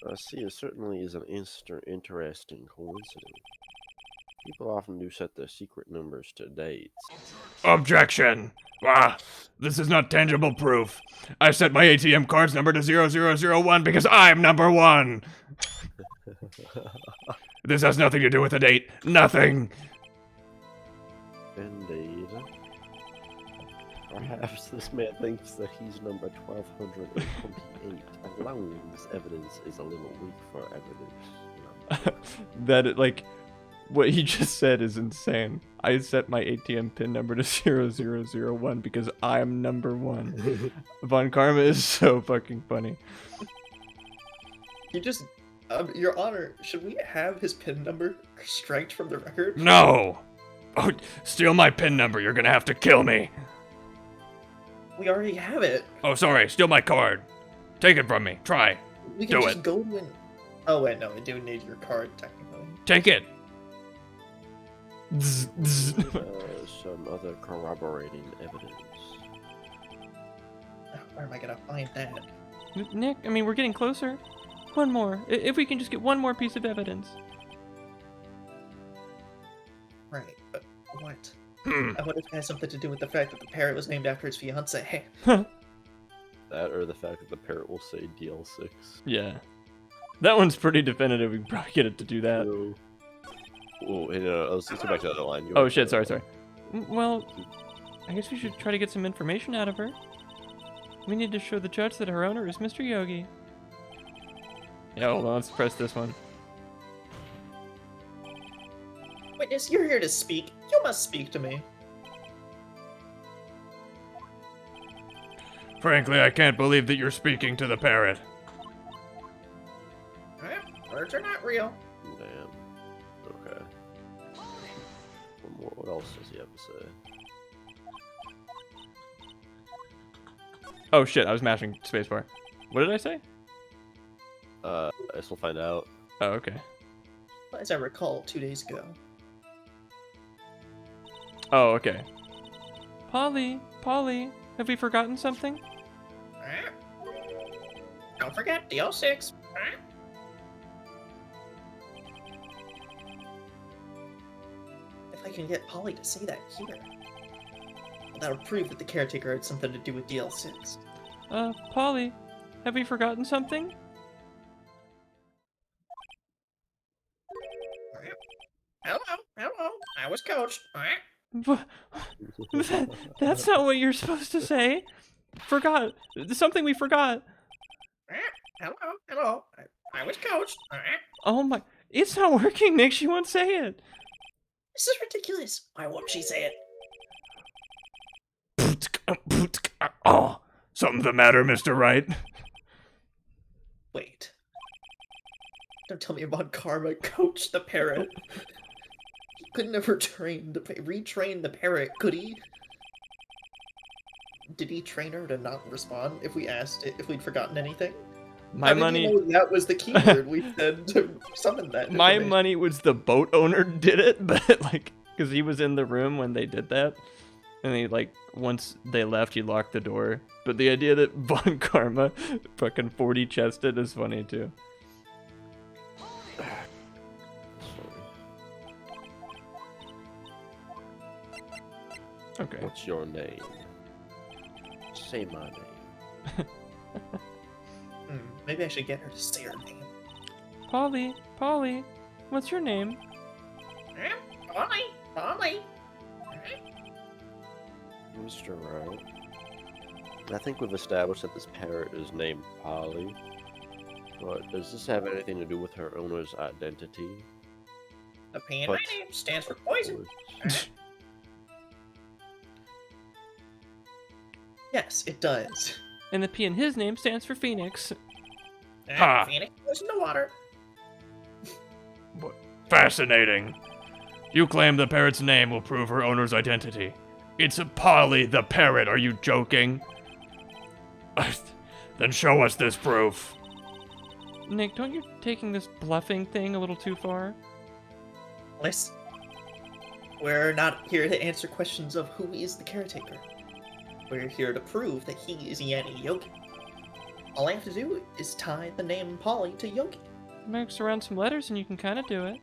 I see, it certainly is an interesting coincidence. People often do set their secret numbers to dates.
Objection! This is not tangible proof. I set my ATM card's number to 0001 because I'm number 1. This has nothing to do with the date. Nothing.
Indeed. Perhaps this man thinks that he's number 1228. Allowing this evidence is a little weak for evidence.
That like, what he just said is insane. I set my ATM pin number to 0001 because I'm number 1. Von Karma is so fucking funny.
You just, Your Honor, should we have his PIN number striked from the record?
No! Oh, steal my PIN number. You're gonna have to kill me.
We already have it.
Oh, sorry. Steal my card. Take it from me. Try.
We can
Do
just
it.
go to an... Oh wait, no, we do need your card technically.
Take it.
Some other corroborating evidence.
Where am I gonna find that?
Nick, I mean, we're getting closer. One more. If we can just get one more piece of evidence.
Right, but what?
Hmm.
I wonder if it has something to do with the fact that the parrot was named after his fiance.
That or the fact that the parrot will say DL6.
Yeah. That one's pretty definitive. We can probably get it to do that.
So... Oh, hey, no, let's go back to the other line.
Oh shit, sorry. Well, I guess we should try to get some information out of her. We need to show the judge that her owner is Mr. Yogi. Yeah, hold on, let's press this one.
Witness, you're here to speak. You must speak to me.
Frankly, I can't believe that you're speaking to the parrot.
Words are not real.
Damn. Okay. What else does he have to say?
Oh shit, I was mashing spacebar. What did I say?
I guess we'll find out.
Oh, okay.
As I recall, 2 days ago.
Oh, okay. Polly, have we forgotten something?
Don't forget, DL6. If I can get Polly to say that here, that'll prove that the caretaker had something to do with DL6.
Polly, have we forgotten something?
Hello, I was coached.
That's not what you're supposed to say. Forgot. Something we forgot.
Hello, I was coached.
Oh my. It's not working, Nick. She won't say it.
This is ridiculous. Why won't she say it?
Oh, something the matter, Mr. Wright?
Wait. Don't tell me about Karma coached the parrot. He could never retrain the parrot, could he? Did he train her to not respond if we asked it if we'd forgotten anything?
My
How did
money.
you know that was the keyword we said to summon that?
My
information?
money was the boat owner did it, but like, because he was in the room when they did that, and he like once they left, he locked the door. But the idea that Von Karma fucking 40 chested is funny too. Okay.
What's your name? Say my name.
Maybe I should get her to say her name.
Polly, what's your name?
Polly.
Mr. Right. I think we've established that this parrot is named Polly. But does this have anything to do with her owner's identity?
The P in
But-
my name stands for poison. Yes, it does.
And the P in his name stands for Phoenix.
Ha.
Phoenix goes in the water.
Fascinating. You claim the parrot's name will prove her owner's identity. It's Polly the parrot, are you joking? Then show us this proof.
Nick, don't you taking this bluffing thing a little too far?
Listen, we're not here to answer questions of who is the caretaker. We're here to prove that he is Yanni Yogi. All I have to do is tie the name Polly to Yogi.
Mix around some letters and you can kind of do it.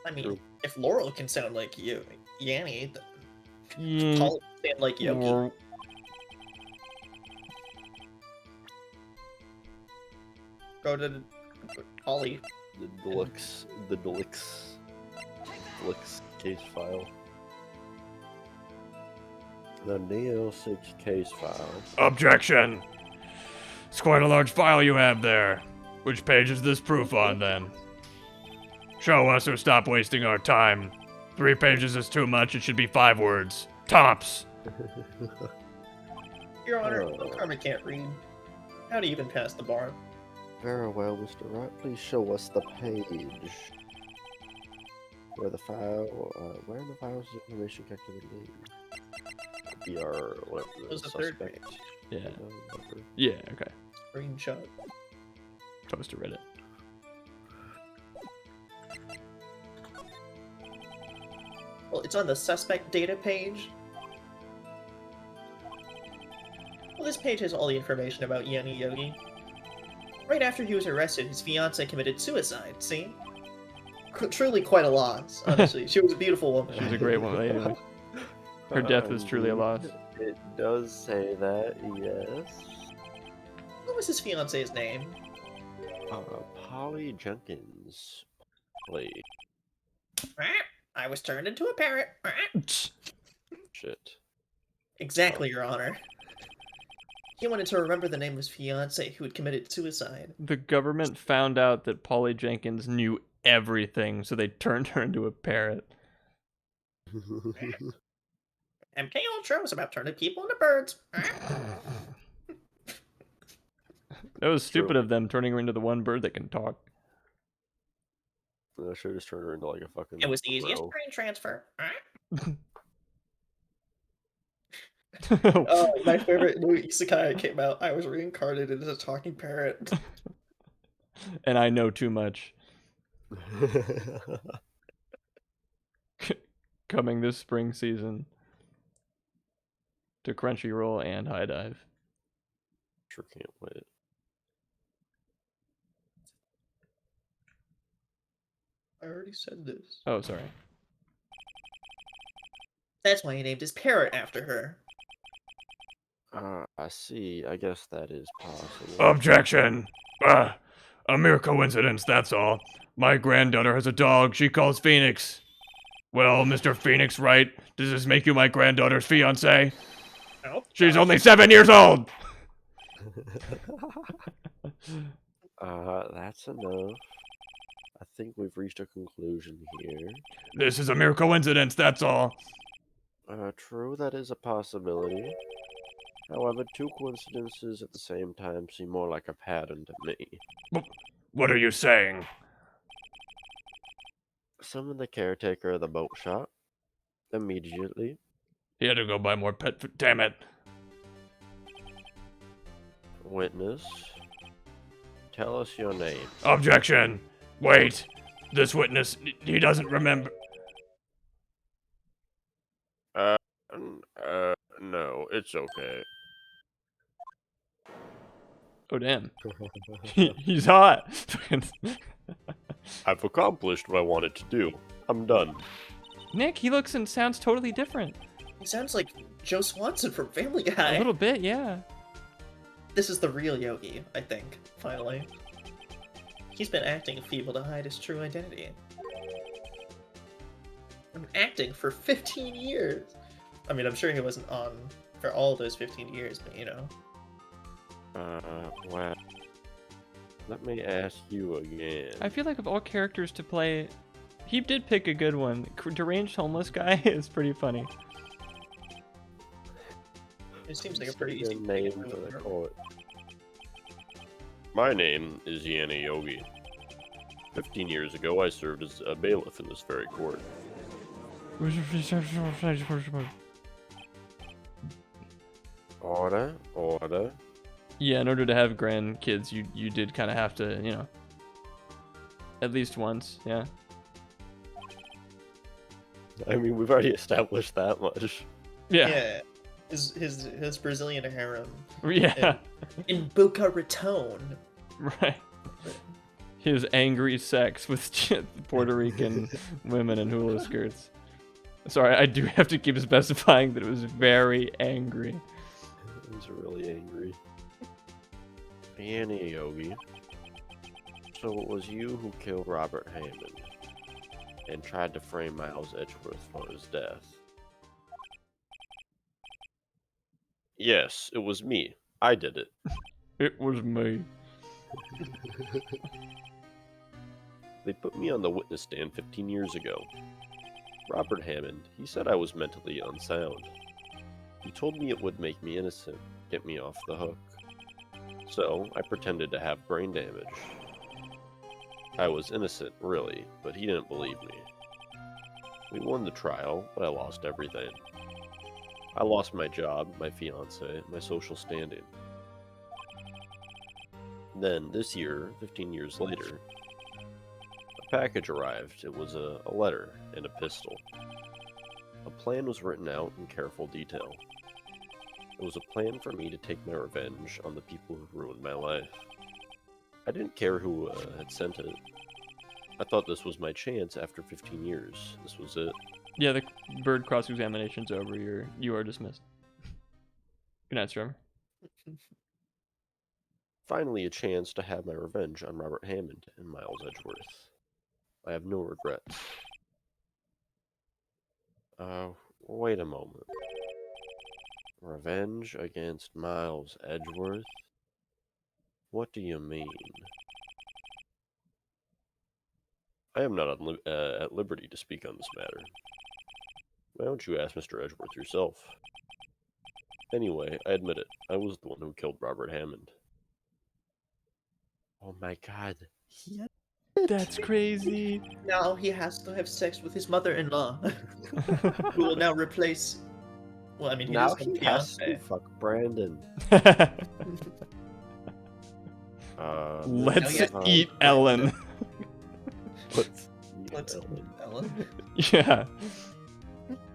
I mean,
True.
if Laurel can sound like Yanni, then
Yeah.
Polly can sound like Yogi.
Or-
Go to Polly.
The Deluxe case file. The Neo6 case file.
Objection. It's quite a large file you have there. Which page is this proof on, then? Show us or stop wasting our time. 3 pages is too much, it should be 5 words. Tops.
Your Honor,
Oh.
Karma can't read. How do you even pass the bar?
Very well, Mr. Wright. Please show us the page. Where the file, where in the files is information calculated in? BR, whatever.
It was the third
suspect.
page.
Yeah.
Whatever.
Yeah, okay.
Screenshot.
Post to Reddit.
Well, it's on the suspect data page. Well, this page has all the information about Yanni Yogi. Right after he was arrested, his fiancée committed suicide, see? Truly quite a loss, honestly. She was a beautiful woman.
She was a great one. Lady. Her death was truly a loss.
It does say that, yes.
What was his fiancée's name?
Polly Jenkins. Polly.
I was turned into a parrot.
Shit.
Exactly, Your Honor. He wanted to remember the name of his fiancée who had committed suicide.
The government found out that Polly Jenkins knew everything, so they turned her into a parrot.
MK Ultra was about turning people into birds.
That was stupid
True.
of them, turning her into the one bird that can talk.
I should have just turned her into like a fucking.
It was the easiest
crow.
brain transfer.
Oh,
Oh, my favorite new isekai came out. I was reincarnated as a talking parrot.
and I know too much. Coming this spring season to Crunchyroll and High Dive.
Sure can't wait.
I already said this.
Oh, sorry.
That's why he named his parrot after her.
I see. I guess that is possible.
Objection. A mere coincidence, that's all. My granddaughter has a dog she calls Phoenix. Well, Mr. Phoenix, right? Does this make you my granddaughter's fiancé?
Nope.
She's only 7 years old!
That's enough. I think we've reached a conclusion here.
This is a mere coincidence, that's all.
True, that is a possibility. However, 2 coincidences at the same time seem more like a pattern to me.
What are you saying?
Summon the caretaker of the boat shop immediately.
He had to go buy more pet food. Damn it.
Witness, tell us your name.
Objection. Wait. This witness, he doesn't remember.
No, it's okay.
Oh damn. He's hot.
I've accomplished what I wanted to do. I'm done.
Nick, he looks and sounds totally different.
He sounds like Joe Swanson from Family
A
Guy.
little bit, yeah.
This is the real Yogi, I think, finally. He's been acting feeble to hide his true identity. I'm acting for 15 years. I mean, I'm sure he wasn't on for all those 15 years, but you know.
Well, let me ask you again.
I feel like of all characters to play, he did pick a good one. Deranged homeless guy is pretty funny.
It seems like a pretty
Your
easy
name
thing to
for the
remember.
court. My name is Yanni Yogi. 15 years ago, I served as a bailiff in this very court. Order, order.
Yeah, in order to have grandkids, you did kind of have to, you know, at least once, yeah.
I mean, we've already established that much.
Yeah.
Yeah. His Brazilian harem
Yeah.
in Boca Raton.
Right. His angry sex with Puerto Rican women in hula skirts. Sorry, I do have to keep specifying that it was very angry.
It was really angry. Yanni Yogi. So it was you who killed Robert Hammond and tried to frame Miles Edgeworth for his death. Yes, it was me. I did it.
It was me.
They put me on the witness stand 15 years ago. Robert Hammond, he said I was mentally unsound. He told me it would make me innocent, get me off the hook. So, I pretended to have brain damage. I was innocent, really, but he didn't believe me. We won the trial, but I lost everything. I lost my job, my fiancé, my social standing. Then, this year, 15 years later, a package arrived. It was a letter and a pistol. A plan was written out in careful detail. It was a plan for me to take my revenge on the people who ruined my life. I didn't care who had sent it. I thought this was my chance after 15 years. This was it.
Yeah, the bird cross-examination's over. You are dismissed. Good night, Trevor.
Finally, a chance to have my revenge on Robert Hammond and Miles Edgeworth. I have no regrets. Wait a moment. Revenge against Miles Edgeworth? What do you mean? I am not at liberty to speak on this matter. Why don't you ask Mr. Edgeworth yourself? Anyway, I admit it. I was the one who killed Robert Hammond. Oh my god.
That's crazy.
Now he has to have sex with his mother-in-law, who will now replace. Well, I mean, he
Now
does have a
he has to
fiance.
fuck Brandon.
Let's
yeah.
eat Ellen.
Let's Ellen.
Yeah.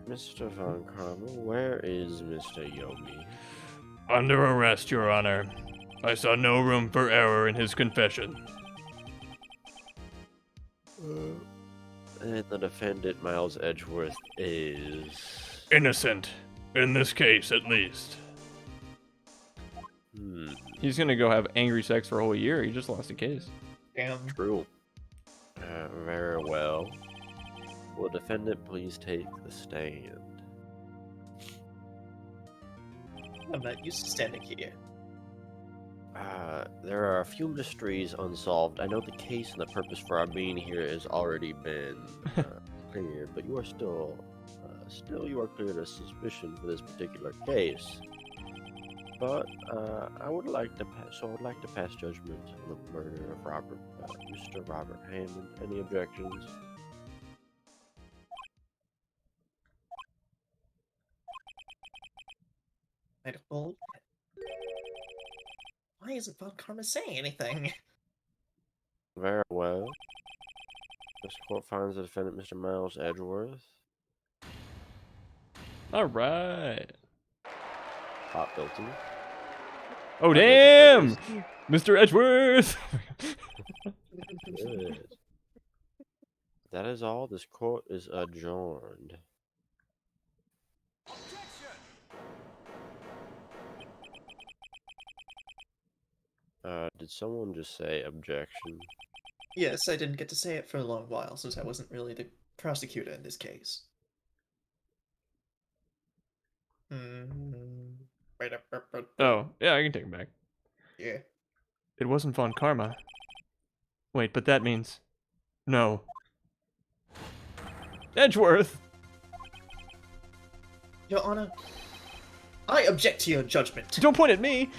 Mr. Von Karma, where is Mr. Yogi?
Under arrest, Your Honor. I saw no room for error in his confession.
And the defendant, Miles Edgeworth, is...
Innocent. In this case, at least.
He's gonna go have angry sex for a whole year. He just lost a case.
Damn.
True. Very well. Will defendant please take the stand?
I'm not used to standing here.
There are a few mysteries unsolved. I know the case and the purpose for our being here has already been cleared, but you are still you are cleared of suspicion for this particular case. But I would like to pass judgment on the murder of Mr. Robert Hammond. Any objections?
I'd hold. Why isn't Von Karma saying anything?
Very well. This court finds the defendant, Mr. Miles Edgeworth.
All right.
Hot Bilton.
Oh,
I bet
damn!
the
Mr. Edgeworth!
Good. That is all. This court is adjourned. Did someone just say objection?
Yes, I didn't get to say it for a long while since I wasn't really the prosecutor in this case.
Oh, yeah, I can take him back.
Yeah.
It wasn't Von Karma. Wait, but that means... No. Edgeworth!
Your Honor, I object to your judgment.
Don't point at me!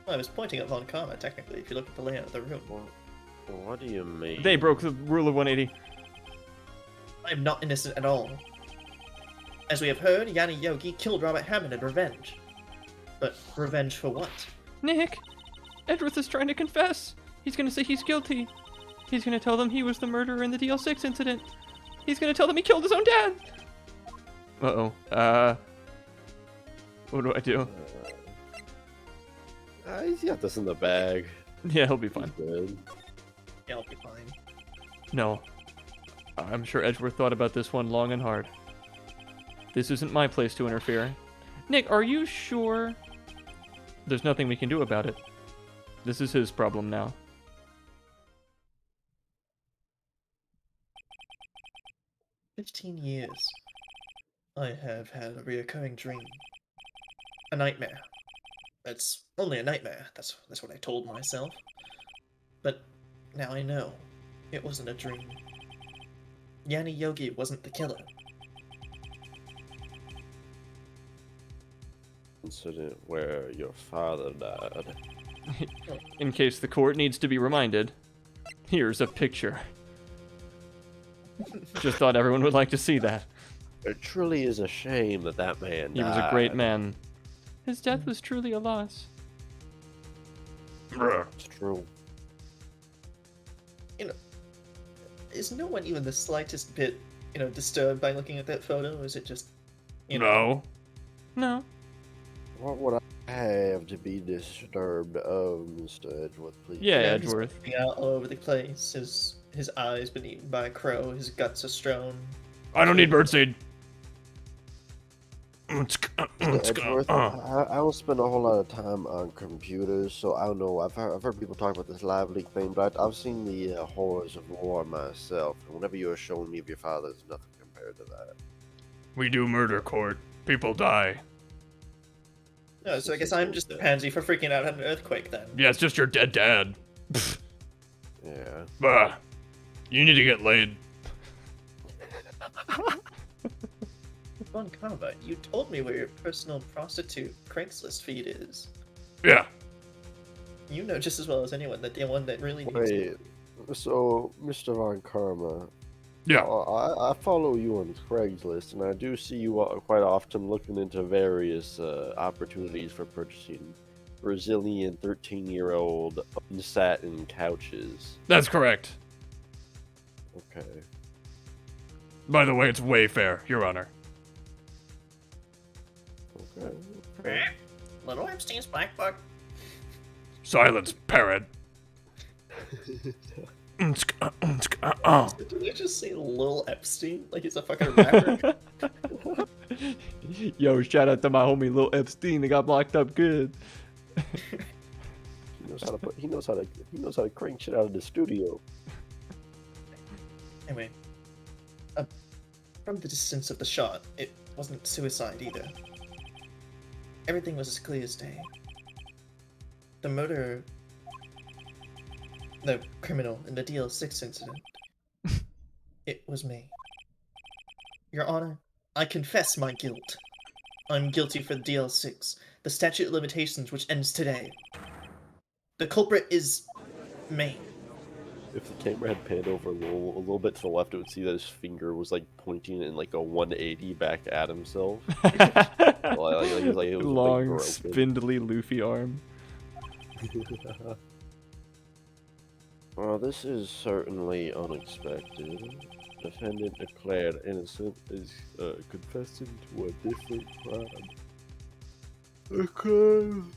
I was pointing at Von Karma, technically, if you look at the layout of the room.
What do you mean?
They broke the rule of 180.
I am not innocent at all. As we have heard, Yanni Yogi killed Robert Hammond in revenge. But revenge for what?
Nick! Edgeworth is trying to confess! He's gonna say he's guilty. He's gonna tell them he was the murderer in the DL6 incident. He's gonna tell them he killed his own dad! Uh-oh. What do I do?
He's got this in the bag.
Yeah, he'll be
He's
fine.
good.
Yeah, I'll be fine.
No. I'm sure Edgeworth thought about this one long and hard. This isn't my place to interfere. Nick, are you sure? There's nothing we can do about it. This is his problem now.
"15 years. I have had a reoccurring dream. A nightmare. That's only a nightmare. That's what I told myself. But now I know. It wasn't a dream. Yanni Yogi wasn't the killer.
Incident where your father died.
In case the court needs to be reminded, here's a picture. Just thought everyone would like to see that.
It truly is a shame that that man
He was a great man. His death was truly a loss.
It's true.
Is no one even the slightest bit, disturbed by looking at that photo? Or is it just,
No.
No.
What would I have to be disturbed of, Mr. Edgeworth, please?
Yeah,
he's
Edgeworth.
moving out all over the place. His eyes been eaten by a crow. His guts are strewn.
I don't need birdseed.
Edgeworth, I don't spend a whole lot of time on computers, so I don't know. I've heard people talk about this live leak thing, but I've seen the horrors of war myself. And whenever you were showing me of your father, there's nothing compared to that.
We do murder court. People die.
No, so I guess I'm just the pansy for freaking out at an earthquake then.
Yeah, it's just your dead dad.
Yeah.
Bah. You need to get laid.
Von Karma, you told me where your personal prostitute Craigslist feed is.
Yeah.
You know just as well as anyone that the one that really needs
Wait. So, Mr. Von Karma,
Yeah.
I follow you on Craigslist, and I do see you quite often looking into various opportunities for purchasing Brazilian 13-year-old unsatin couches.
That's correct.
Okay.
By the way, it's Wayfair, Your Honor.
Okay.
Little Epstein's black book.
Silence, parrot.
Did I just say Lil Epstein? Like he's a fucking rapper?
Yo, shout out to my homie Lil Epstein. They got blocked up good.
He knows how to crank shit out of the studio.
Anyway, from the distance of the shot, it wasn't suicide either. Everything was as clear as day. The murderer, the criminal in the DL6 incident, it was me. Your Honor, I confess my guilt. I'm guilty for the DL6, the statute of limitations which ends today. The culprit is me.
If the camera had panned over a little bit to the left, it would see that his finger was like pointing in like a 180 back at himself. It was like
Long,
broken.
spindly, Luffy arm.
Well, this is certainly unexpected. Defendant declared innocent is confessing to a different crime. A crime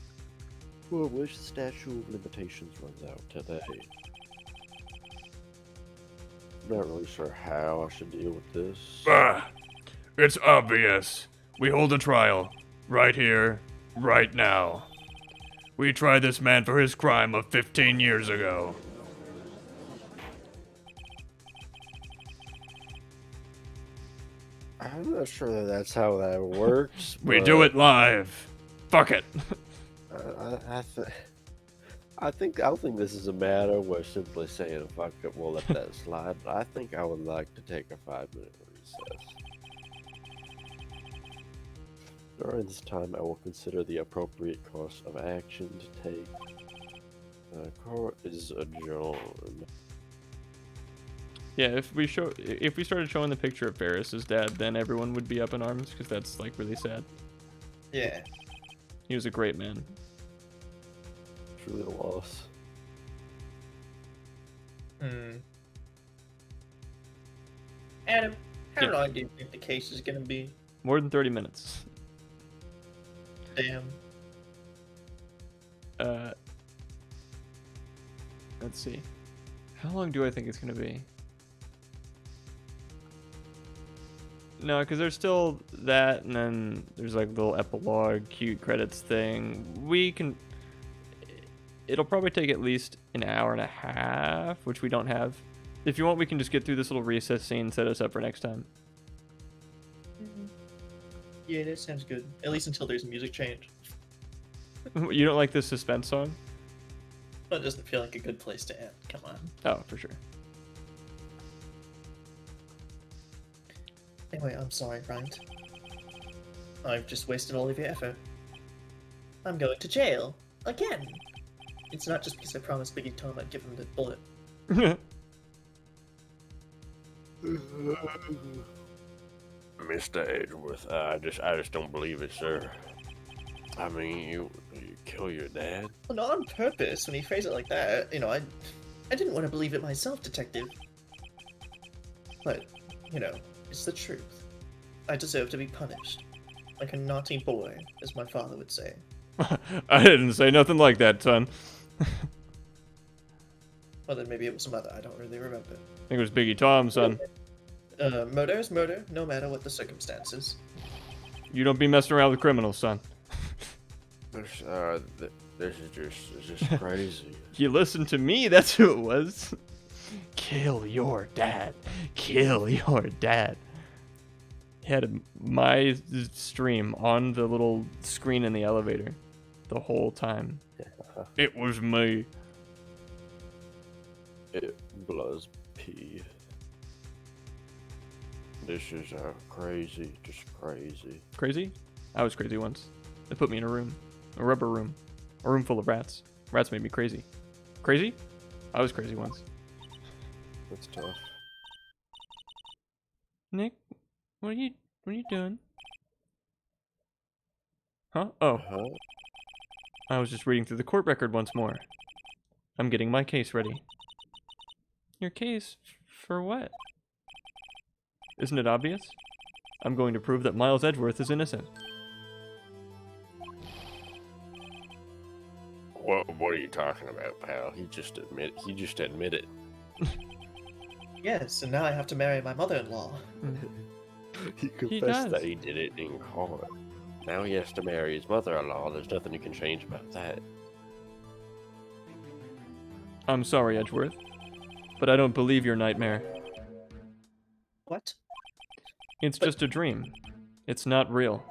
for which statute of limitations runs out today. I'm not really sure how I should deal with this.
It's obvious. We hold a trial. Right here, right now. We tried this man for his crime of 15 years ago.
I'm not sure that that's how that works.
We do it live. Fuck it.
I don't think this is a matter where simply saying fuck it, we'll let that slide. But I think I would like to take a 5-minute recess. During this time, I will consider the appropriate course of action to take. The court is adjourned.
Yeah, if we started showing the picture of Ferris's dad, then everyone would be up in arms because that's like really sad.
Yeah.
He was a great man.
Truly a loss.
Adam, how
Yeah.
long do you think the case is gonna be?
More than 30 minutes.
Damn.
Let's see. How long do I think it's gonna be? No, because there's still that, and then there's like a little epilogue, cute credits thing. It'll probably take at least an hour and a half, which we don't have. If you want, we can just get through this little recess scene and set us up for next time.
Yeah, that sounds good. At least until there's a music change.
You don't like this suspense song?
Well, it doesn't feel like a good place to end. Come on.
Oh, for sure.
Anyway, I'm sorry, Bryant. I've just wasted all of your effort. I'm going to jail. Again. It's not just because I promised Biggie Tom I'd give him the bullet.
Mr. Edgeworth, I just don't believe it, sir. I mean, you kill your dad?
Well, not on purpose. When he phrased it like that, I didn't want to believe it myself, Detective. But, it's the truth. I deserve to be punished. Like a naughty boy, as my father would say.
I didn't say nothing like that, son.
Well, then maybe it was some other. I don't really remember.
I think it was Biggie Tom, son.
Murder is murder, no matter what the circumstances.
You don't be messing around with criminals, son.
This is just crazy.
You listen to me, that's who it was. Kill your dad. Kill your dad. He had my stream on the little screen in the elevator the whole time. It was me.
It blows pee. This is crazy, just crazy.
Crazy? I was crazy once. They put me in a room. A rubber room. A room full of rats. Rats made me crazy. Crazy? I was crazy once.
That's tough.
Nick, what are you doing? Huh? Oh,
Huh?
I was just reading through the court record once more. I'm getting my case ready. Your case? For what? Isn't it obvious? I'm going to prove that Miles Edgeworth is innocent.
What are you talking about, pal? He just admitted.
Yes, and now I have to marry my mother-in-law.
He
does.
confessed that he did it in court. Now he has to marry his mother-in-law. There's nothing you can change about that.
I'm sorry, Edgeworth, but I don't believe your nightmare.
What?
It's just a dream. It's not real.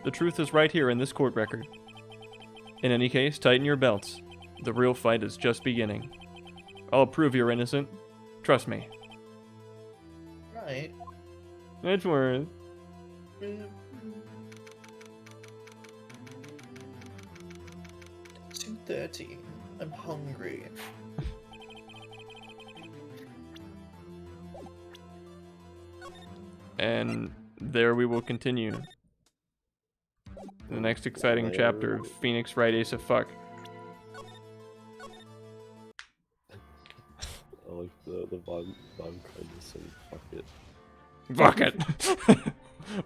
The truth is right here in this court record. In any case, tighten your belts. The real fight is just beginning. I'll prove you're innocent. Trust me.
Right.
Edgeworth.
2:30. I'm hungry.
And there we will continue. The next exciting chapter of Phoenix Wright Ace of Fuck.
I like the Von kindness saying fuck it.
Fuck it.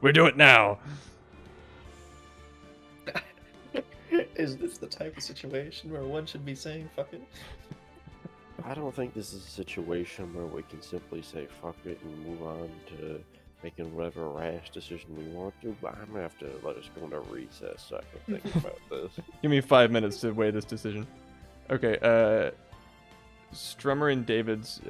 We do it now.
Is this the type of situation where one should be saying fuck it?
I don't think this is a situation where we can simply say fuck it and move on to making whatever rash decision we want to, but I'm gonna have to let us go into recess so I can think about this.
Give me 5 minutes to weigh this decision. Okay, Strummer and David's.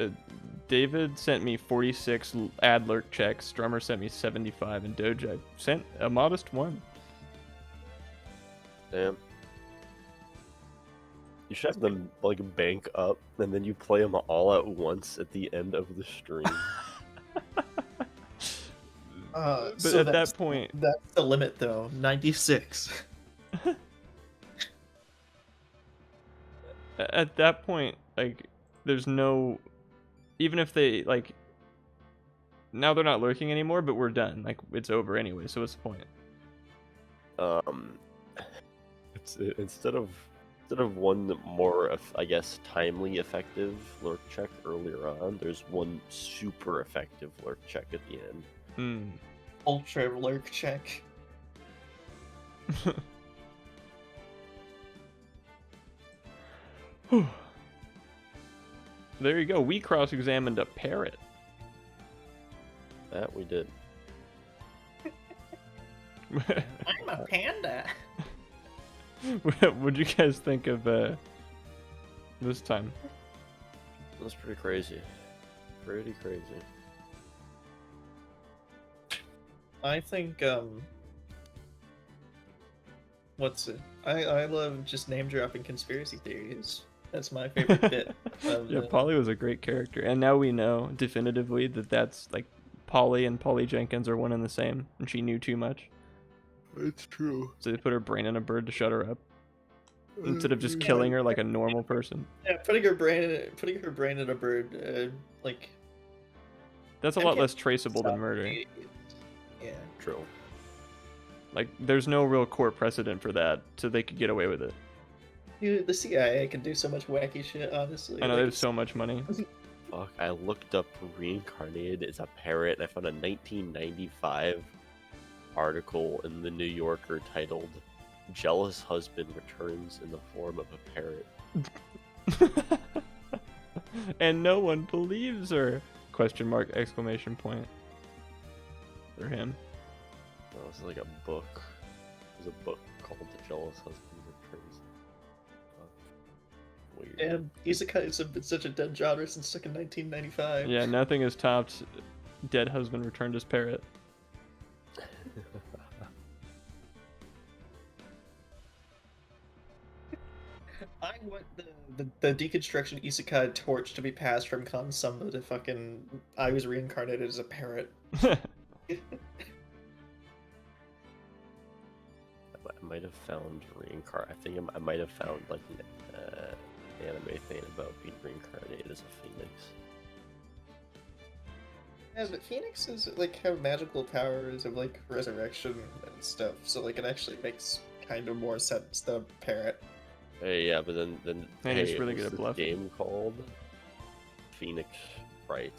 David sent me 46 ad lurk checks. Strummer sent me 75, and Doge I sent a modest 1.
Damn. You should have them like bank up, and then you play them all at once at the end of the stream.
But
So
at
that's-
that point,
That's the limit, though. 96.
at that point, like, there's no. Even if they like. Now they're not lurking anymore, but we're done. Like, it's over anyway. So what's the point?
It's instead of one more, I guess, timely effective lurk check earlier on, there's one super effective lurk check at the end.
Hmm.
Ultra lurk check.
There you go. We cross-examined a parrot.
That we did.
I'm a panda.
What'd you guys think of this time?
That's pretty crazy. Pretty crazy.
I think, what's it? I love just name dropping conspiracy theories. That's my favorite bit. Of
Yeah,
the-
Polly was a great character, and now we know definitively that that's like Polly and Polly Jenkins are one and the same, and she knew too much,
It's true.
so they put her brain in a bird to shut her up instead of just killing her like a normal person.
Yeah, putting her brain in a bird, like.
That's a lot less traceable than murder.
Yeah.
True.
Like, there's no real court precedent for that, so they could get away with it.
Dude, the CIA can do so much wacky shit, honestly.
I know
like,
they have so much money.
Fuck, I looked up reincarnated as a parrot, and I found a 1995 article in the New Yorker titled "Jealous Husband Returns in the Form of a Parrot."
And no one believes her! Question mark, exclamation point. For him.
That was like a book. There's a book called "The Jealous Husband Returns." Weird.
Damn, isekais have been such a dead genre since like in 1995.
Yeah, nothing has topped Dead Husband Returned as Parrot.
I want the deconstruction isekai torch to be passed from Kansamba to fucking I was reincarnated as a parrot.
I might have found I think I might have found like an anime thing about being reincarnated as a phoenix.
Yeah, but phoenixes like have magical powers of like resurrection and stuff, so like it actually makes kind of more sense than a parrot.
Hey, yeah, but then
And
hey,
he's really
what's
good at
this
bluffing.
game called Phoenix Wright.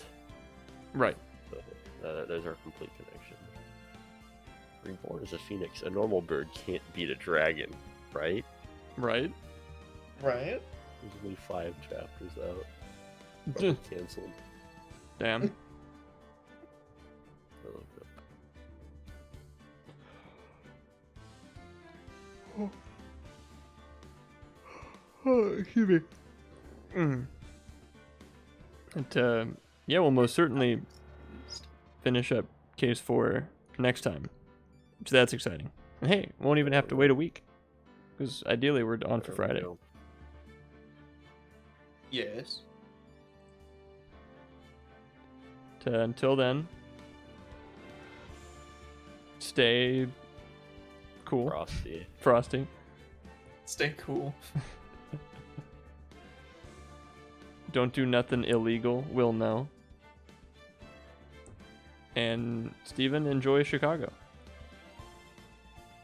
Right.
So, there's our complete connection. Reborn as a phoenix. A normal bird can't beat a dragon, right?
Right?
Right?
There's only 5 chapters out. Probably canceled.
Damn.
I love that.
Oh, excuse me. And, yeah, we'll most certainly finish up Case 4 next time. So that's exciting. And hey, won't even have to wait a week. Because ideally we're on for
There we
Friday.
go.
Yes.
Until then, stay cool.
Frosty.
Frosty.
Stay cool.
Don't do nothing illegal. We'll know. And Steven, enjoy Chicago.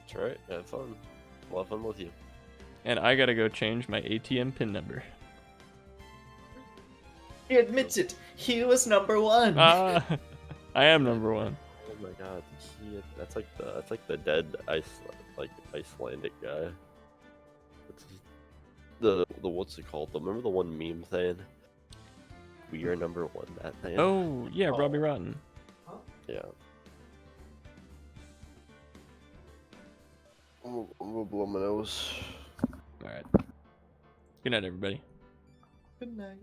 That's right. Have fun. We'll have fun with you.
And I gotta go change my ATM PIN number.
He admits it. He was number one.
Ah, I am number one.
Oh my god, that's like the dead Icelandic guy. The what's it called? Remember the one meme thing? We are number one. That thing.
Oh, yeah, Robbie Rotten.
Yeah. I'm gonna blow my nose.
Alright. Good night, everybody.
Good night.